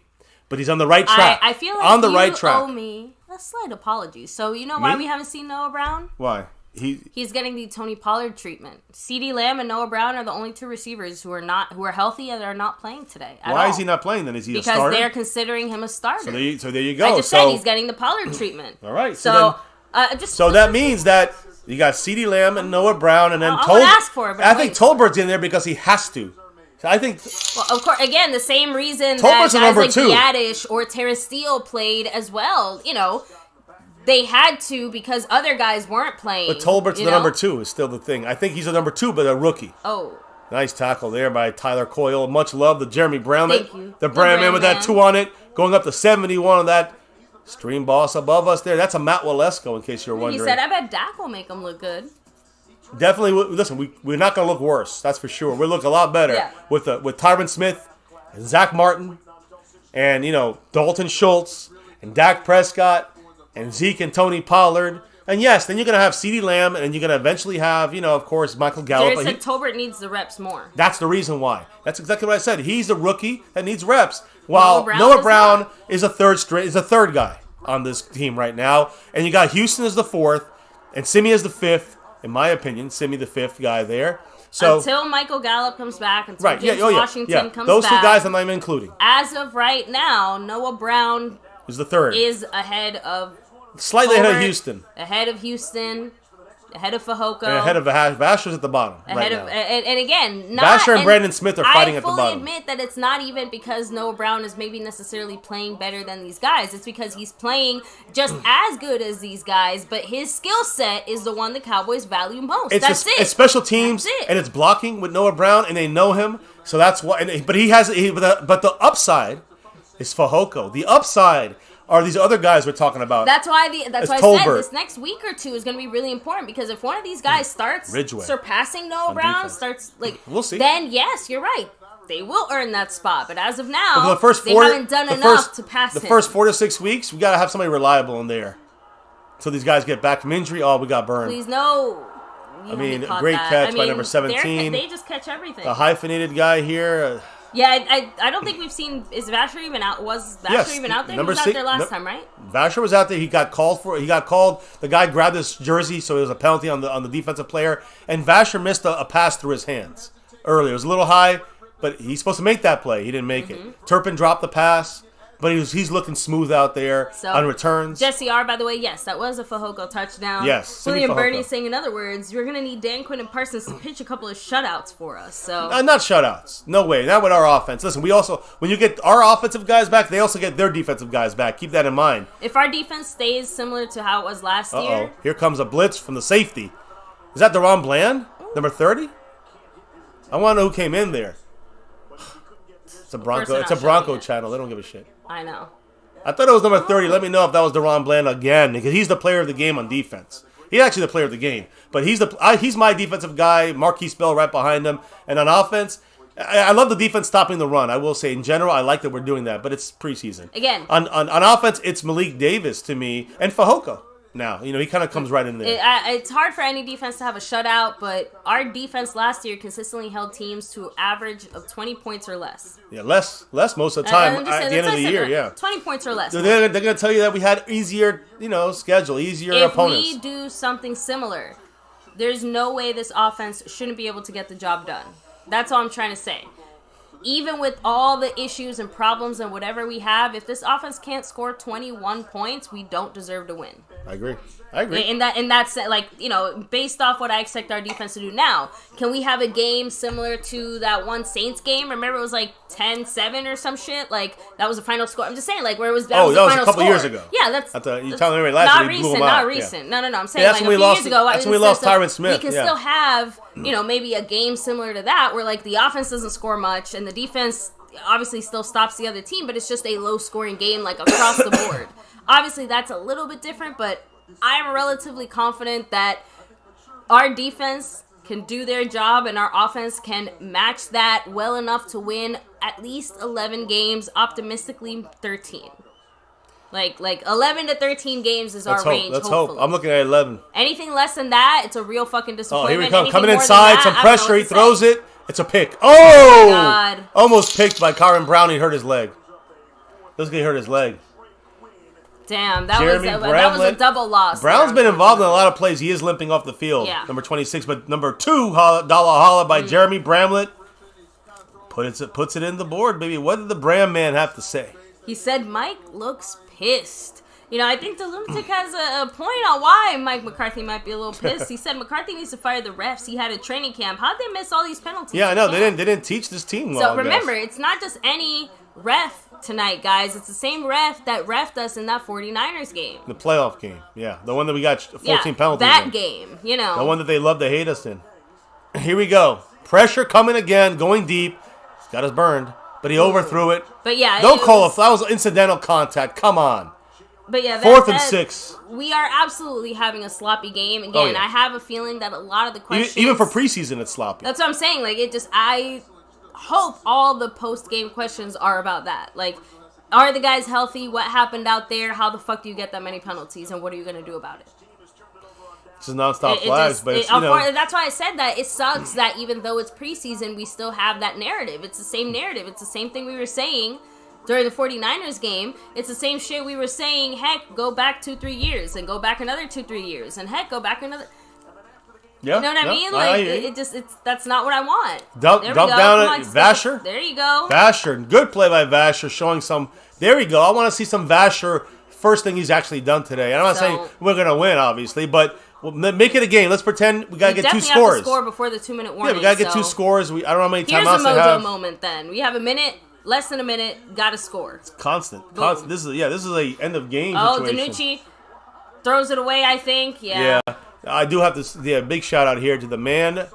but he's on the right track. I feel like on the right track. Owe me a slight apology. So you know why we haven't seen Noah Brown? Why? he's getting the Tony Pollard treatment. CeeDee Lamb and Noah Brown are the only two receivers who are healthy and are not playing today. Why is he not playing then? Is he a starter? Because they're considering him a starter. So there you go. I just said he's getting the Pollard treatment. All right. So that means that you got CeeDee Lamb and Noah Brown, and then I think Tolbert's in there because he has to. So I think. Well, of course, again, the same reason Tolbert's that guys like two. Biadish or Terrence Steele played as well. You know, they had to because other guys weren't playing. But Tolbert's the number 2 is still the thing. I think he's a number 2, but a rookie. Oh. Nice tackle there by Tyler Coyle. Much love to Jeremy Brown. Thank you. The brand man with that 2 on it, going up to 71 on that. Stream boss above us there. That's a Matt Walesko, in case you're wondering. He said, I bet Dak will make him look good. Definitely. Listen, we're not going to look worse. That's for sure. We'll look a lot better with Tyron Smith and Zach Martin and, Dalton Schultz and Dak Prescott and Zeke and Tony Pollard. And yes, then you're going to have CeeDee Lamb, and you're going to eventually have, of course, Michael Gallup. Jerry said Tolbert needs the reps more. That's the reason why. That's exactly what I said. He's the rookie that needs reps. While Noah Brown is a third guy on this team right now. And you got Houston as the 4th, and Simi as the 5th, in my opinion. Simi the 5th guy there. So until Michael Gallup comes back, until James Washington comes back. Those 2 guys I'm not even including. As of right now, Noah Brown is the 3rd. Is ahead of Slightly ahead of Houston. Ahead of Houston. Ahead of Fehoko. And ahead of Vasher's at the bottom right now. And again, Vasher and Brandon Smith are fighting at the bottom. I fully admit that it's not even because Noah Brown is maybe necessarily playing better than these guys. It's because he's playing just as good as these guys, but his skill set is the one the Cowboys value most. That's it. It's special teams, and it's blocking with Noah Brown, and they know him. So that's why. But the upside is Fehoko. The upside are these other guys we're talking about. That's why I said this next week or 2 is going to be really important, because if one of these guys starts surpassing Noah Brown, we'll see. Then yes, you're right. They will earn that spot. But as of now, they haven't done enough to pass him. The first 4 to 6 weeks, we got to have somebody reliable in there. Until these guys get back from injury, we got burned. Please no. Great catch by number 17. They just catch everything. The hyphenated guy here. Yeah, I don't think we've seen. Is Vasher even out? Was Vasher even out there? He was out there last time, right? Vasher was out there. He got called. The guy grabbed his jersey, so it was a penalty on the defensive player. And Vasher missed a pass through his hands earlier. It was a little high, but he's supposed to make that play. He didn't make it. Turpin dropped the pass. But he's looking smooth out there on returns. Jesse R, by the way, yes, that was a Fehoko touchdown. Yes. William Birdie saying, in other words, you're going to need Dan Quinn and Parsons to pitch a couple of shutouts for us. So not shutouts. No way. Not with our offense. Listen, when you get our offensive guys back, they also get their defensive guys back. Keep that in mind. If our defense stays similar to how it was last year. Here comes a blitz from the safety. Is that Deron Bland? Number 30? I want to know who came in there. It's a Bronco channel. They don't give a shit. I know. I thought it was number 30. Let me know if that was Deron Bland again, because he's the player of the game on defense. He's actually the player of the game, but he's my defensive guy. Marquise Bell right behind him, and on offense, I love the defense stopping the run. I will say, in general, I like that we're doing that, but it's preseason. Again, on offense, it's Malik Davis to me and Fehoko. Now, he kind of comes right in there. It's hard for any defense to have a shutout, but our defense last year consistently held teams to an average of 20 points or less. Yeah, less most of the time at the end of the year, yeah. 20 points or less. They're going to tell you that we had easier, schedule, easier opponents. If we do something similar, there's no way this offense shouldn't be able to get the job done. That's all I'm trying to say. Even with all the issues and problems and whatever we have, if this offense can't score 21 points, we don't deserve to win. I agree. And that's based off what I expect our defense to do now. Can we have a game similar to that one Saints game? Remember, it was like 10-7 or some shit. Like that was the final score. I'm just saying, like where it was. That was a couple years ago. Yeah, that's. You telling me last year? Not recent. No. I'm saying like a few years ago. That's when we lost Tyron Smith. We can still have maybe a game similar to that where like the offense doesn't score much and the defense obviously still stops the other team, but it's just a low scoring game like across the board. Obviously, that's a little bit different, but I'm relatively confident that our defense can do their job and our offense can match that well enough to win at least 11 games, optimistically 13. Like 11 to 13 games is our range. Let's hope. I'm looking at 11. Anything less than that, it's a real fucking disappointment. Oh, here we come. Anything Coming more inside, than some that, pressure. He throws it. It's a pick. Oh my God. Almost picked by Kyron Brown. He hurt his leg. He hurt his leg. Damn, that Jeremy was a Bramlett. double loss. Brown's been involved in a lot of plays. He is limping off the field. Yeah. Number 26, but number 2, Dollar Holla by Jeremy Bramlett. Puts it in the board, baby. What did the Bram man have to say? He said Mike looks pissed. You know, I think the lunatic has a point on why Mike McCarthy might be a little pissed. He said McCarthy needs to fire the refs. He had a training camp. How'd they miss all these penalties? Yeah, I know. They didn't teach this team well. So remember, it's not just any ref tonight, guys. It's the same ref that refed us in that 49ers game. The playoff game. Yeah. The one that we got 14 penalties that in. game, you know. The one that they love to hate us in. Here we go. Pressure coming again, going deep. He's got us burned, but he overthrew it. But yeah. Don't call it. That was incidental contact. Come on. But yeah, 4th and 6. We are absolutely having a sloppy game. Again, I have a feeling that a lot of the questions... Even for preseason, it's sloppy. That's what I'm saying. Like, I hope all the post-game questions are about that. Like, are the guys healthy? What happened out there? How the fuck do you get that many penalties? And what are you going to do about it? This is nonstop flags, but it's, that's why I said that. It sucks that even though it's preseason, we still have that narrative. It's the same narrative. It's the same thing we were saying during the 49ers game. It's the same shit we were saying, heck, go back 2-3 years, and go back another 2-3 years, and heck, go back another... Yeah, you know what I mean? Like, that's not what I want. Dump down at Vasher. There you go. Vasher, good play by Vasher, showing some... There we go. I want to see some Vasher, first thing he's actually done today. And I'm not saying we're going to win, obviously, but make it a game. Let's pretend we got to get 2 scores. We definitely have to score before the 2-minute warning. Yeah, we got to get 2 scores. I don't know how many timeouts they have. Here's a mojo moment then. We have a minute... Less than a minute, gotta score. It's constant. This is a end of game situation. DiNucci throws it away, I think. Yeah. I do have to. Yeah, big shout out here to the man,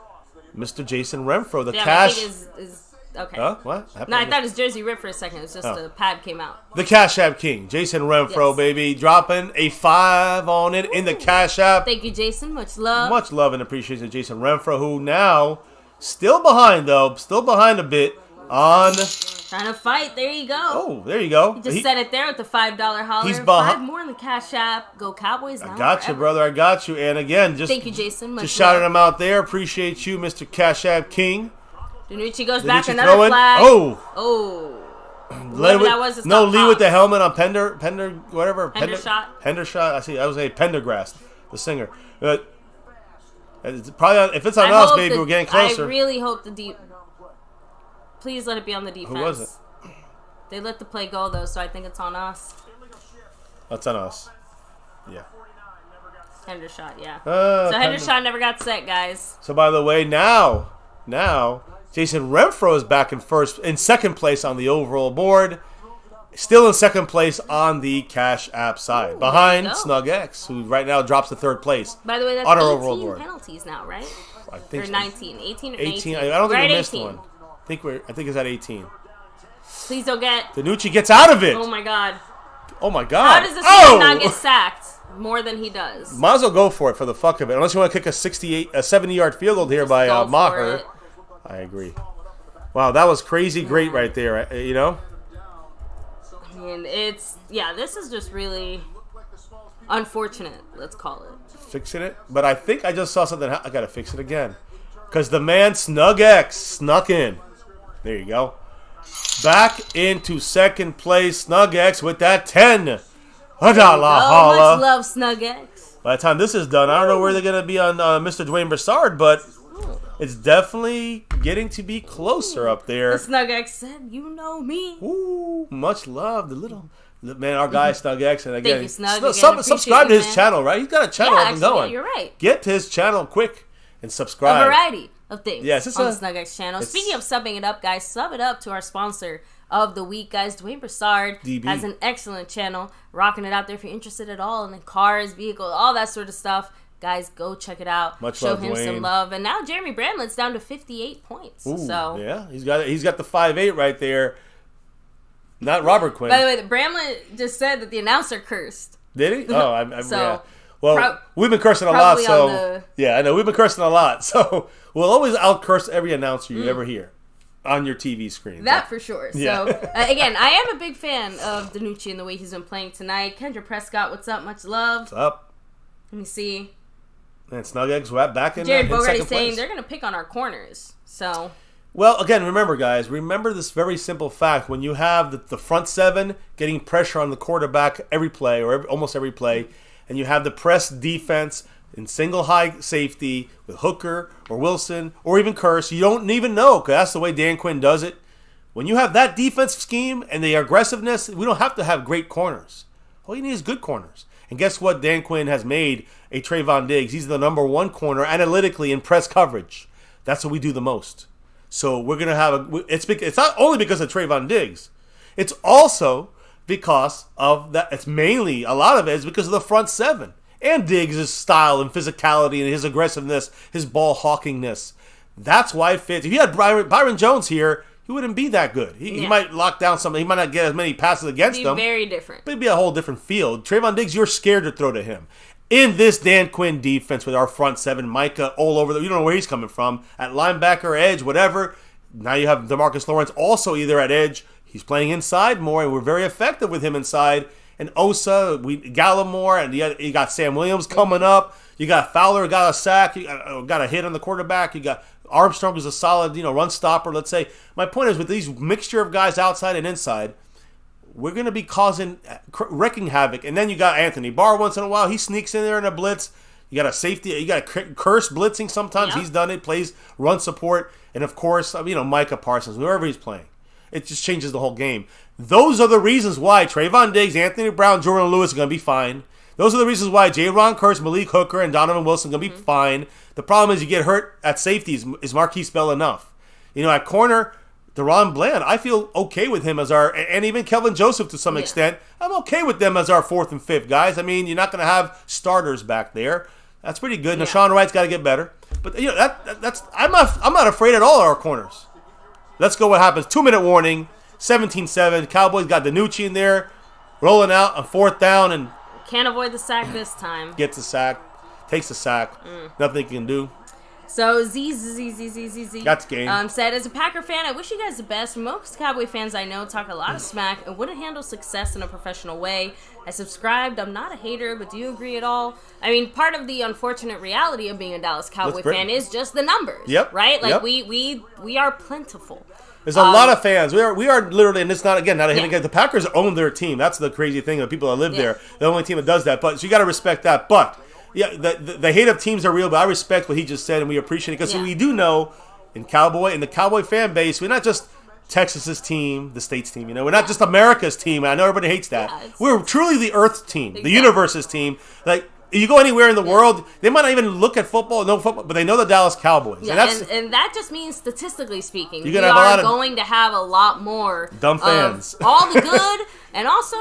Mr. Jason Renfro. The cash. I think is okay. Huh? What? No, I thought his jersey ripped for a second. It was just the pad came out. The Cash App King, Jason Renfro, baby, dropping a 5 on it in the Cash App. Thank you, Jason. Much love. Much love and appreciation to Jason Renfro, who now still behind a bit. Trying to fight. There you go. Oh, there you go. He just said it there with the $5 holler. He's behind. 5 more in the Cash App. Go Cowboys. I got you, brother. I got you. And again, just thank you, Jason. Much just shouting him out there. Appreciate you, Mr. Cash App King. DiNucci goes back another flag. Oh. That was. No, Lee with the helmet on Pender, whatever. Pendershot. I see. I was saying Pendergrass, the singer. It's probably if it's on us, baby, we're getting closer. I really hope the deep. Please let it be on the defense. Who was it? They let the play go, though, so I think it's on us. That's on us. Yeah. Hendershot, yeah. So Hendershot never got set, guys. So, by the way, now, Jason Renfro is in second place on the overall board. Still in second place on the Cash App side. Behind Snug X, who right now drops to third place. By the way, that's on 18 penalties now, right? I think or 19. 18 or 18. I don't think we missed 18. one. I think it's at 18. Please don't get... DiNucci gets out of it. Oh, my God. Oh, my God. How does this man not get sacked more than he does? Might as well go for it for the fuck of it. Unless you want to kick a 70-yard field goal here by Maher. I agree. Wow, that was crazy great right there, you know? I mean, this is just really unfortunate, let's call it. Fixing it? But I think I just saw something. I got to fix it again. Because the man Snug X snuck in. There you go. Back into second place. Snug X with that 10. Much love, Snug X. By the time this is done, I don't know where they're going to be on Mr. Dwayne Broussard, but it's definitely getting to be closer up there. The Snug X said, you know me. Ooh, much love. Man, our guy Snug X. And again, thank you, Snug. Subscribe to his channel, right? He's got a channel up and going. Yeah, you're right. Get to his channel quick. And subscribe. A variety of things on the Snug X channel. Speaking of subbing it up, guys, sub it up to our sponsor of the week, guys. Dwayne Broussard has an excellent channel, rocking it out there if you're interested at all in the cars, vehicles, all that sort of stuff. Guys, go check it out. Show him Dwayne. some love. And now Jeremy Bramlett's down to 58 points. Ooh, so yeah, he's got the 5'8" right there. Not Robert Quinn. By the way, the Bramlett just said that the announcer cursed. Did he? Oh, yeah. Well, we've been cursing a lot, so yeah, I know we've been cursing a lot, so we'll always out-curse every announcer you ever hear on your TV screen. That for sure. Yeah. So again, I am a big fan of DiNucci and the way he's been playing tonight. Kendra Prescott, what's up? Much love. What's up? Let me see. And Snug Eggs back in Jared Bogarty saying place. they're going to pick on our corners. So Well, again, remember, guys, remember this very simple fact. When you have the front seven getting pressure on the quarterback every play, or almost every play, and you have the press defense in single high safety with Hooker or Wilson or even Curse, you don't even know, because that's the way Dan Quinn does it. When you have that defensive scheme and the aggressiveness, we don't have to have great corners. All you need is good corners. And guess what? Dan Quinn has made a Trayvon Diggs. He's the number one corner analytically in press coverage. That's what we do the most. So we're going to have it's not only because of Trayvon Diggs. It's also because of that. It's mainly, a lot of it is because of the front seven. And Diggs' style and physicality and his aggressiveness, his ball hawkingness. That's why it fits. If you had Byron Jones here, he wouldn't be that good. He might lock down something. He might not get as many passes against him. Very different. But it'd be a whole different field. Trayvon Diggs, you're scared to throw to him. In this Dan Quinn defense with our front seven, Micah all over, you don't know where he's coming from, at linebacker, edge, whatever. Now you have DeMarcus Lawrence also either at edge. He's playing inside more, and we're very effective with him inside. And Osa, Gallimore, and you got Sam Williams coming up. You got Fowler, got a sack, you got a hit on the quarterback. You got Armstrong, who's a solid, run stopper. Let's say my point is with these mixture of guys outside and inside, we're going to be wrecking havoc. And then you got Anthony Barr once in a while. He sneaks in there in a blitz. You got a safety. You got a Curse blitzing sometimes. Yep. He's done it. Plays run support. And, of course, Micah Parsons, whoever he's playing. It just changes the whole game. Those are the reasons why Trayvon Diggs, Anthony Brown, Jordan Lewis are going to be fine. Those are the reasons why J-Ron Curse, Malik Hooker, and Donovan Wilson are going to be fine. The problem is you get hurt at safety. Is Marquise Bell enough? At corner, DeRon Bland, I feel okay with him as our, and even Kelvin Joseph to some extent. I'm okay with them as our fourth and fifth guys. I mean, you're not going to have starters back there. That's pretty good. Yeah. Nashawn Wright's got to get better. But that's I'm not afraid at all of our corners. Let's go what happens. 2-minute warning, 17-7. Cowboys got Danucci in there, rolling out on fourth down, and can't avoid the sack this time. Gets a sack, takes a sack. Nothing he can do. So Z. That's game. Said, as a Packer fan, I wish you guys the best. Most Cowboy fans I know talk a lot of smack and wouldn't handle success in a professional way. I subscribed. I'm not a hater, but do you agree at all? I mean, part of the unfortunate reality of being a Dallas Cowboy fan is just the numbers. Yep. Right? Like, yep. we are plentiful. There's a lot of fans. We are literally, and it's not a hit against the Packers own their team. That's the crazy thing. The people that live there, the only team that does that. But so you got to respect that. But yeah, the hate of teams are real. But I respect what he just said, and we appreciate it because we do know in the Cowboy fan base, we're not just Texas's team, the state's team. We're not just America's team. I know everybody hates that. Yeah, we're truly the Earth's team, the universe's team. Like. You go anywhere in the world, they might not even look at football, but they know the Dallas Cowboys. Yeah, and that just means, statistically speaking, we are going to have a lot more dumb fans. All the good and also,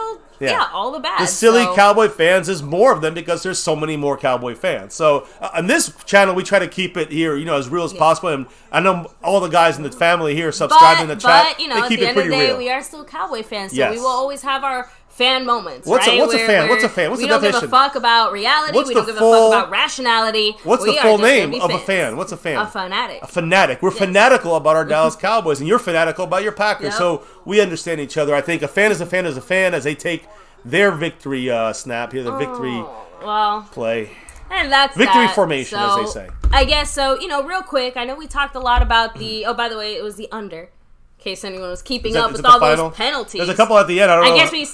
all the bad. The silly Cowboy fans, is more of them because there's so many more Cowboy fans. So on this channel, we try to keep it here, as real as possible. And I know all the guys in the family here subscribe in the chat. But, at the end of the day, we are still Cowboy fans, so we will always have our fan moments. What's a fan? What's a fan? What's the definition? We don't give a fuck about reality. We don't give a fuck about rationality. What's the full name of a fan? What's a fan? A fanatic. A fanatic. We're fanatical about our Dallas Cowboys, and you're fanatical about your Packers. Yep. So we understand each other. I think a fan is a fan is a fan as they take their victory snap here, the victory play. And that's victory formation, as they say. I guess so. Real quick, I know we talked a lot about the. Oh, by the way, it was the under. In case anyone was keeping up with all those penalties. There's a couple at the end. I guess there's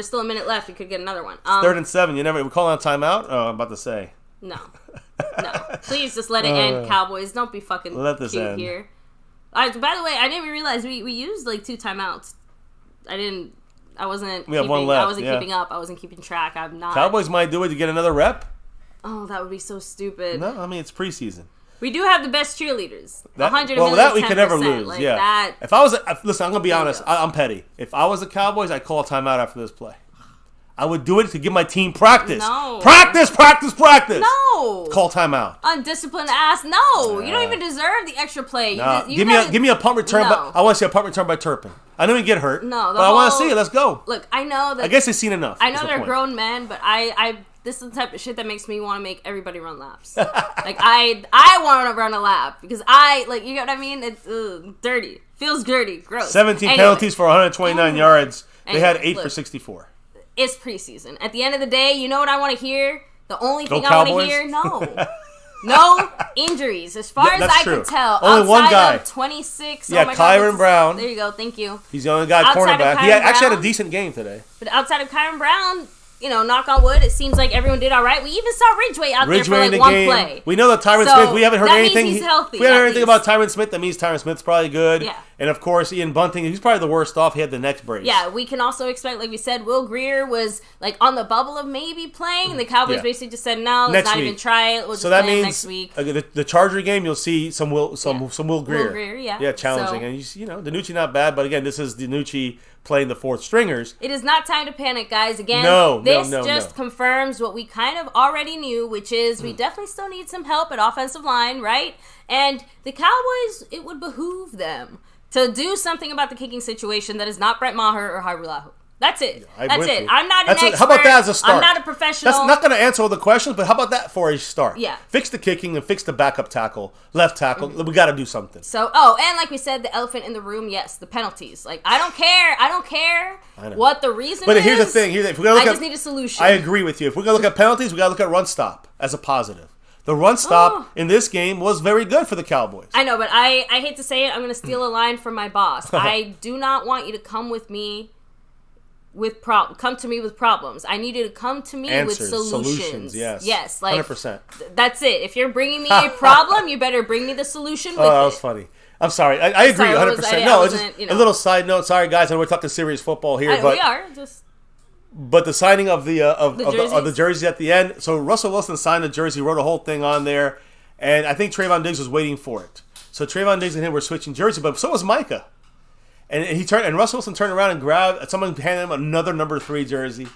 still a minute left. You could get another one. 3rd and 7. We call on timeout? Oh, I'm about to say. No. Please just let it end, Cowboys. Don't be fucking let this cute end. Here. By the way, I didn't even realize we used like 2 timeouts. I wasn't we have one left. I wasn't keeping up. I wasn't keeping track. I'm not. Cowboys might do it to get another rep. Oh, that would be so stupid. No, I mean, it's preseason. We do have the best cheerleaders. 100 well, that we can never lose. Like yeah. That, if I was, listen, I'm gonna be honest. I'm petty. If I was the Cowboys, I'd call a timeout after this play. I would do it to give my team practice. No. Practice. No. Call timeout. Undisciplined ass. No. You don't even deserve the extra play. No. Give me a punt return. No. I want to see a punt return by Turpin. I know he get hurt. No. But I want to see it. Let's go. Look, I know that. I guess they've seen enough. I know they're grown men, but this is the type of shit that makes me want to make everybody run laps. Like, I want to run a lap because you know what I mean? It's dirty. Feels dirty. Gross. 17 penalties for 129 yards. They had 8 for 64. It's preseason. At the end of the day, you know what I want to hear? The only thing I want to hear? No. No injuries, as far as I can tell. Only one guy. Of 26. Yeah, Kyron Brown. There you go. Thank you. He's the only guy cornerback. He actually had a decent game today. But outside of Kyron Brown, knock on wood, it seems like everyone did all right. We even saw Ridgeway out there for like one play. We know that Tyron Smith, we haven't heard anything. Means he's healthy. We haven't heard anything about Tyron Smith. That means Tyron Smith's probably good. Yeah. And of course, Ian Bunting, he's probably the worst off. He had the neck brace. Yeah, we can also expect, like we said, Will Grier was like on the bubble of maybe playing. The Cowboys basically just said, no, let's not even try it. We'll just play him next week. The Charger game, you'll see some Will Grier. Will Grier, Yeah, challenging. And DiNucci not bad, but again, this is DiNucci playing the fourth stringers. It is not time to panic, guys. Again, this just confirms what we kind of already knew, which is we definitely still need some help at offensive line, right? And the Cowboys, it would behoove them to do something about the kicking situation that is not Brett Maher or Hairulahu. That's it. That's it. I'm not an expert. How about that as a start? I'm not a professional. That's not going to answer all the questions, but how about that for a start? Yeah. Fix the kicking and fix the backup tackle, left tackle. We got to do something. So, and like we said, the elephant in the room, yes, the penalties. Like, I don't care what the reason is. But here's the thing. If we're gonna look I just need a solution. I agree with you. If we're going to look at penalties, we got to look at run stop as a positive. The run stop in this game was very good for the Cowboys. I know, but I hate to say it. I'm going to steal a line from my boss. I do not want you to come with me come to me with problems. I need you to come to me with solutions. Yes, like 100%. That's it. If you're bringing me a problem, you better bring me the solution with it. That was funny. I'm sorry. I agree 100%. No, it's just a little side note. Sorry, guys. I know we're talking serious football here, but we are just. But the signing of the jerseys at the end. So Russell Wilson signed the jersey, wrote a whole thing on there, and I think Trayvon Diggs was waiting for it. So Trayvon Diggs and him were switching jerseys, but so was Micah. And Russell Wilson turned around and grabbed. Someone handed him another number 3 jersey,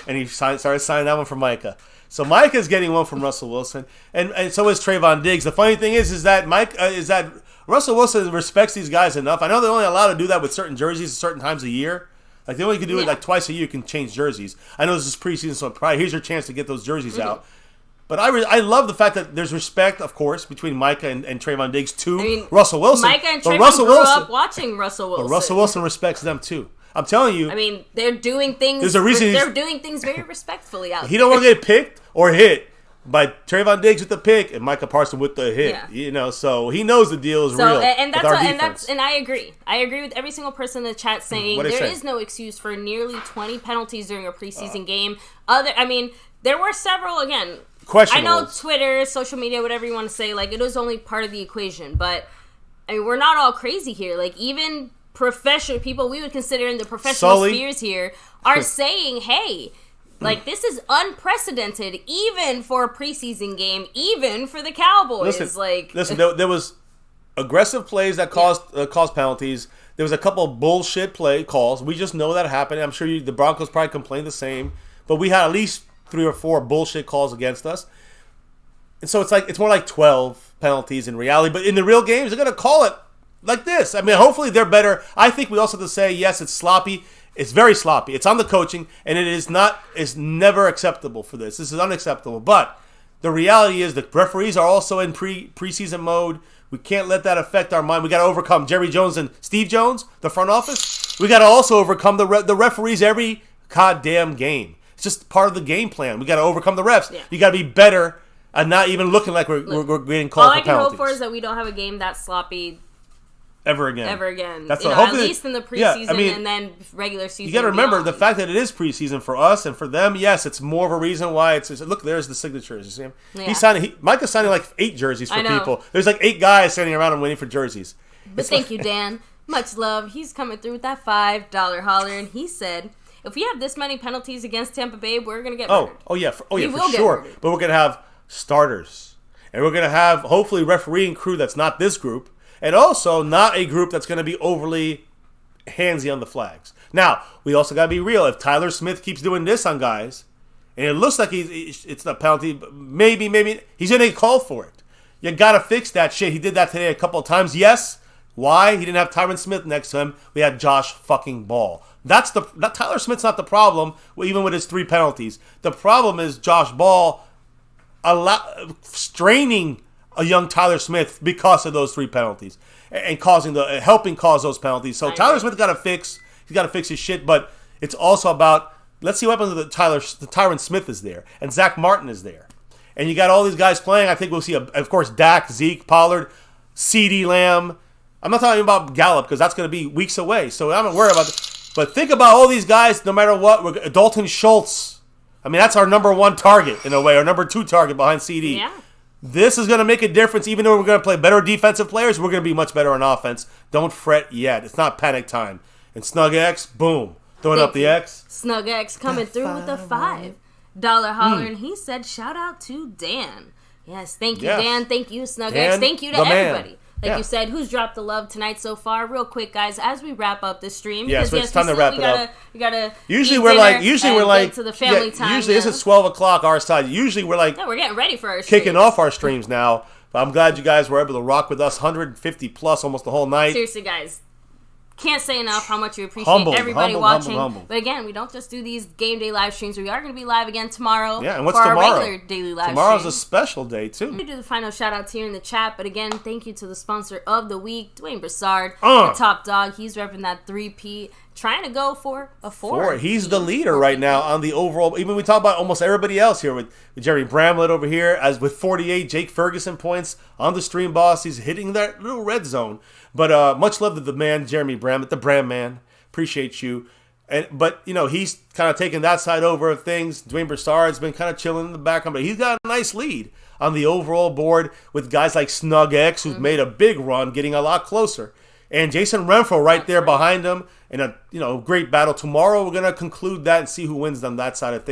and he started signing that one for Micah. So Micah's getting one from Russell Wilson, and so is Trayvon Diggs. The funny thing is that Russell Wilson respects these guys enough. I know they're only allowed to do that with certain jerseys at certain times a year. Like, they only can do it like twice a year. You can change jerseys. I know this is preseason, so probably here's your chance to get those jerseys out. But I love the fact that there's respect, of course, between Micah and Trayvon Diggs to Russell Wilson. Micah and Trayvon grew up watching Russell Wilson. But Russell Wilson respects them too. I'm telling you. I mean, they're doing things. There's a reason they're doing things very respectfully out there. He don't want to get picked or hit by Trayvon Diggs with the pick and Micah Parsons with the hit. Yeah. So he knows the deal is real. And I agree. I agree with every single person in the chat saying there is no excuse for nearly 20 penalties during a preseason game. There were several again. I know Twitter, social media, whatever you want to say, like, it was only part of the equation, but I mean, we're not all crazy here. Like, even professional people we would consider in the professional spheres here are saying, hey, like, this is unprecedented, even for a preseason game, even for the Cowboys. Listen, there was aggressive plays that caused penalties. There was a couple of bullshit play calls. We just know that happened. I'm sure the Broncos probably complained the same, but we had at least 3 or 4 bullshit calls against us. And so it's more like 12 penalties in reality. But in the real games, they're going to call it like this. I mean, hopefully they're better. I think we also have to say, yes, it's sloppy. It's very sloppy. It's on the coaching, and it's never acceptable for this. This is unacceptable. But the reality is the referees are also in preseason mode. We can't let that affect our mind. We got to overcome Jerry Jones and Steve Jones, the front office. We got to also overcome the referees every goddamn game. It's just part of the game plan. We got to overcome the refs. Yeah. You got to be better and not even looking like we're getting called for penalties. All I can hope for is that we don't have a game that sloppy ever again. That's at least in the preseason and then regular season. You got to remember the fact that it is preseason for us and for them. Yes, it's more of a reason why it's. Look, there's the signatures. You see him? Yeah. Micah's signing like 8 jerseys for people. There's like 8 guys standing around and waiting for jerseys. But thank you, Dan. Much love. He's coming through with that $5 holler, and he said, if we have this many penalties against Tampa Bay, we're going to get murdered. For sure. But we're going to have starters. And we're going to have, hopefully, refereeing crew that's not this group. And also not a group that's going to be overly handsy on the flags. Now, we also got to be real. If Tyler Smith keeps doing this on guys, and it looks like it's a penalty, maybe, he's going to get called for it. You got to fix that shit. He did that today a couple of times. Yes. Why? He didn't have Tyron Smith next to him. We had Josh fucking Ball. Tyler Smith's not the problem, even with his 3 penalties. The problem is Josh Ball straining a young Tyler Smith because of those 3 penalties and helping cause those penalties. So Tyler Smith got to fix his shit, but it's also about, let's see what happens with Tyron Smith is there and Zach Martin is there. and you got all these guys playing. I think we'll see, of course, Dak, Zeke, Pollard, CeeDee Lamb. I'm not talking about Gallup because that's going to be weeks away, so I'm not worried about it. But think about all these guys, no matter what. Dalton Schultz. I mean, that's our number 1 target in a way, our number 2 target behind CD. Yeah. This is going to make a difference. Even though we're going to play better defensive players, we're going to be much better on offense. Don't fret yet. It's not panic time. And Snug X, boom. Throwing up the X. Snug X coming through with a $5 holler, and he said, shout out to Dan. Yes, thank you, Dan. Thank you, Snug X. Thank you to everybody. Like you said, who's dropped the love tonight so far? Real quick, guys, as we wrap up this stream. Yes, it's time to wrap it up. We gotta usually we're like to the family time. Usually this is 12 o'clock our side. Usually we're like we're getting ready for our streams. Kicking off our streams now. But I'm glad you guys were able to rock with us 150 plus almost the whole night. Seriously, guys. Can't say enough how much we appreciate everybody watching. Humble. But again, we don't just do these game day live streams. We are going to be live again tomorrow. Yeah, and what's for tomorrow? Our regular daily live Tomorrow's stream. a special day too. We do the final shout outs here in the chat. But again, thank you to the sponsor of the week, Dwayne Broussard, the top dog. He's repping that 3P, trying to go for a 4. He's the leader right now on the overall. Even we talk about almost everybody else here with Jerry Bramlett over here as with 48 Jake Ferguson points on the stream boss. He's hitting that little red zone. But much love to the man, Jeremy Bramlett, the Bram man. Appreciate you. But, he's kind of taking that side over of things. Dwayne Broussard's been kind of chilling in the background. But he's got a nice lead on the overall board with guys like Snug X, who's made a big run, getting a lot closer. And Jason Renfro right there behind him in a great battle. Tomorrow we're going to conclude that and see who wins on that side of things.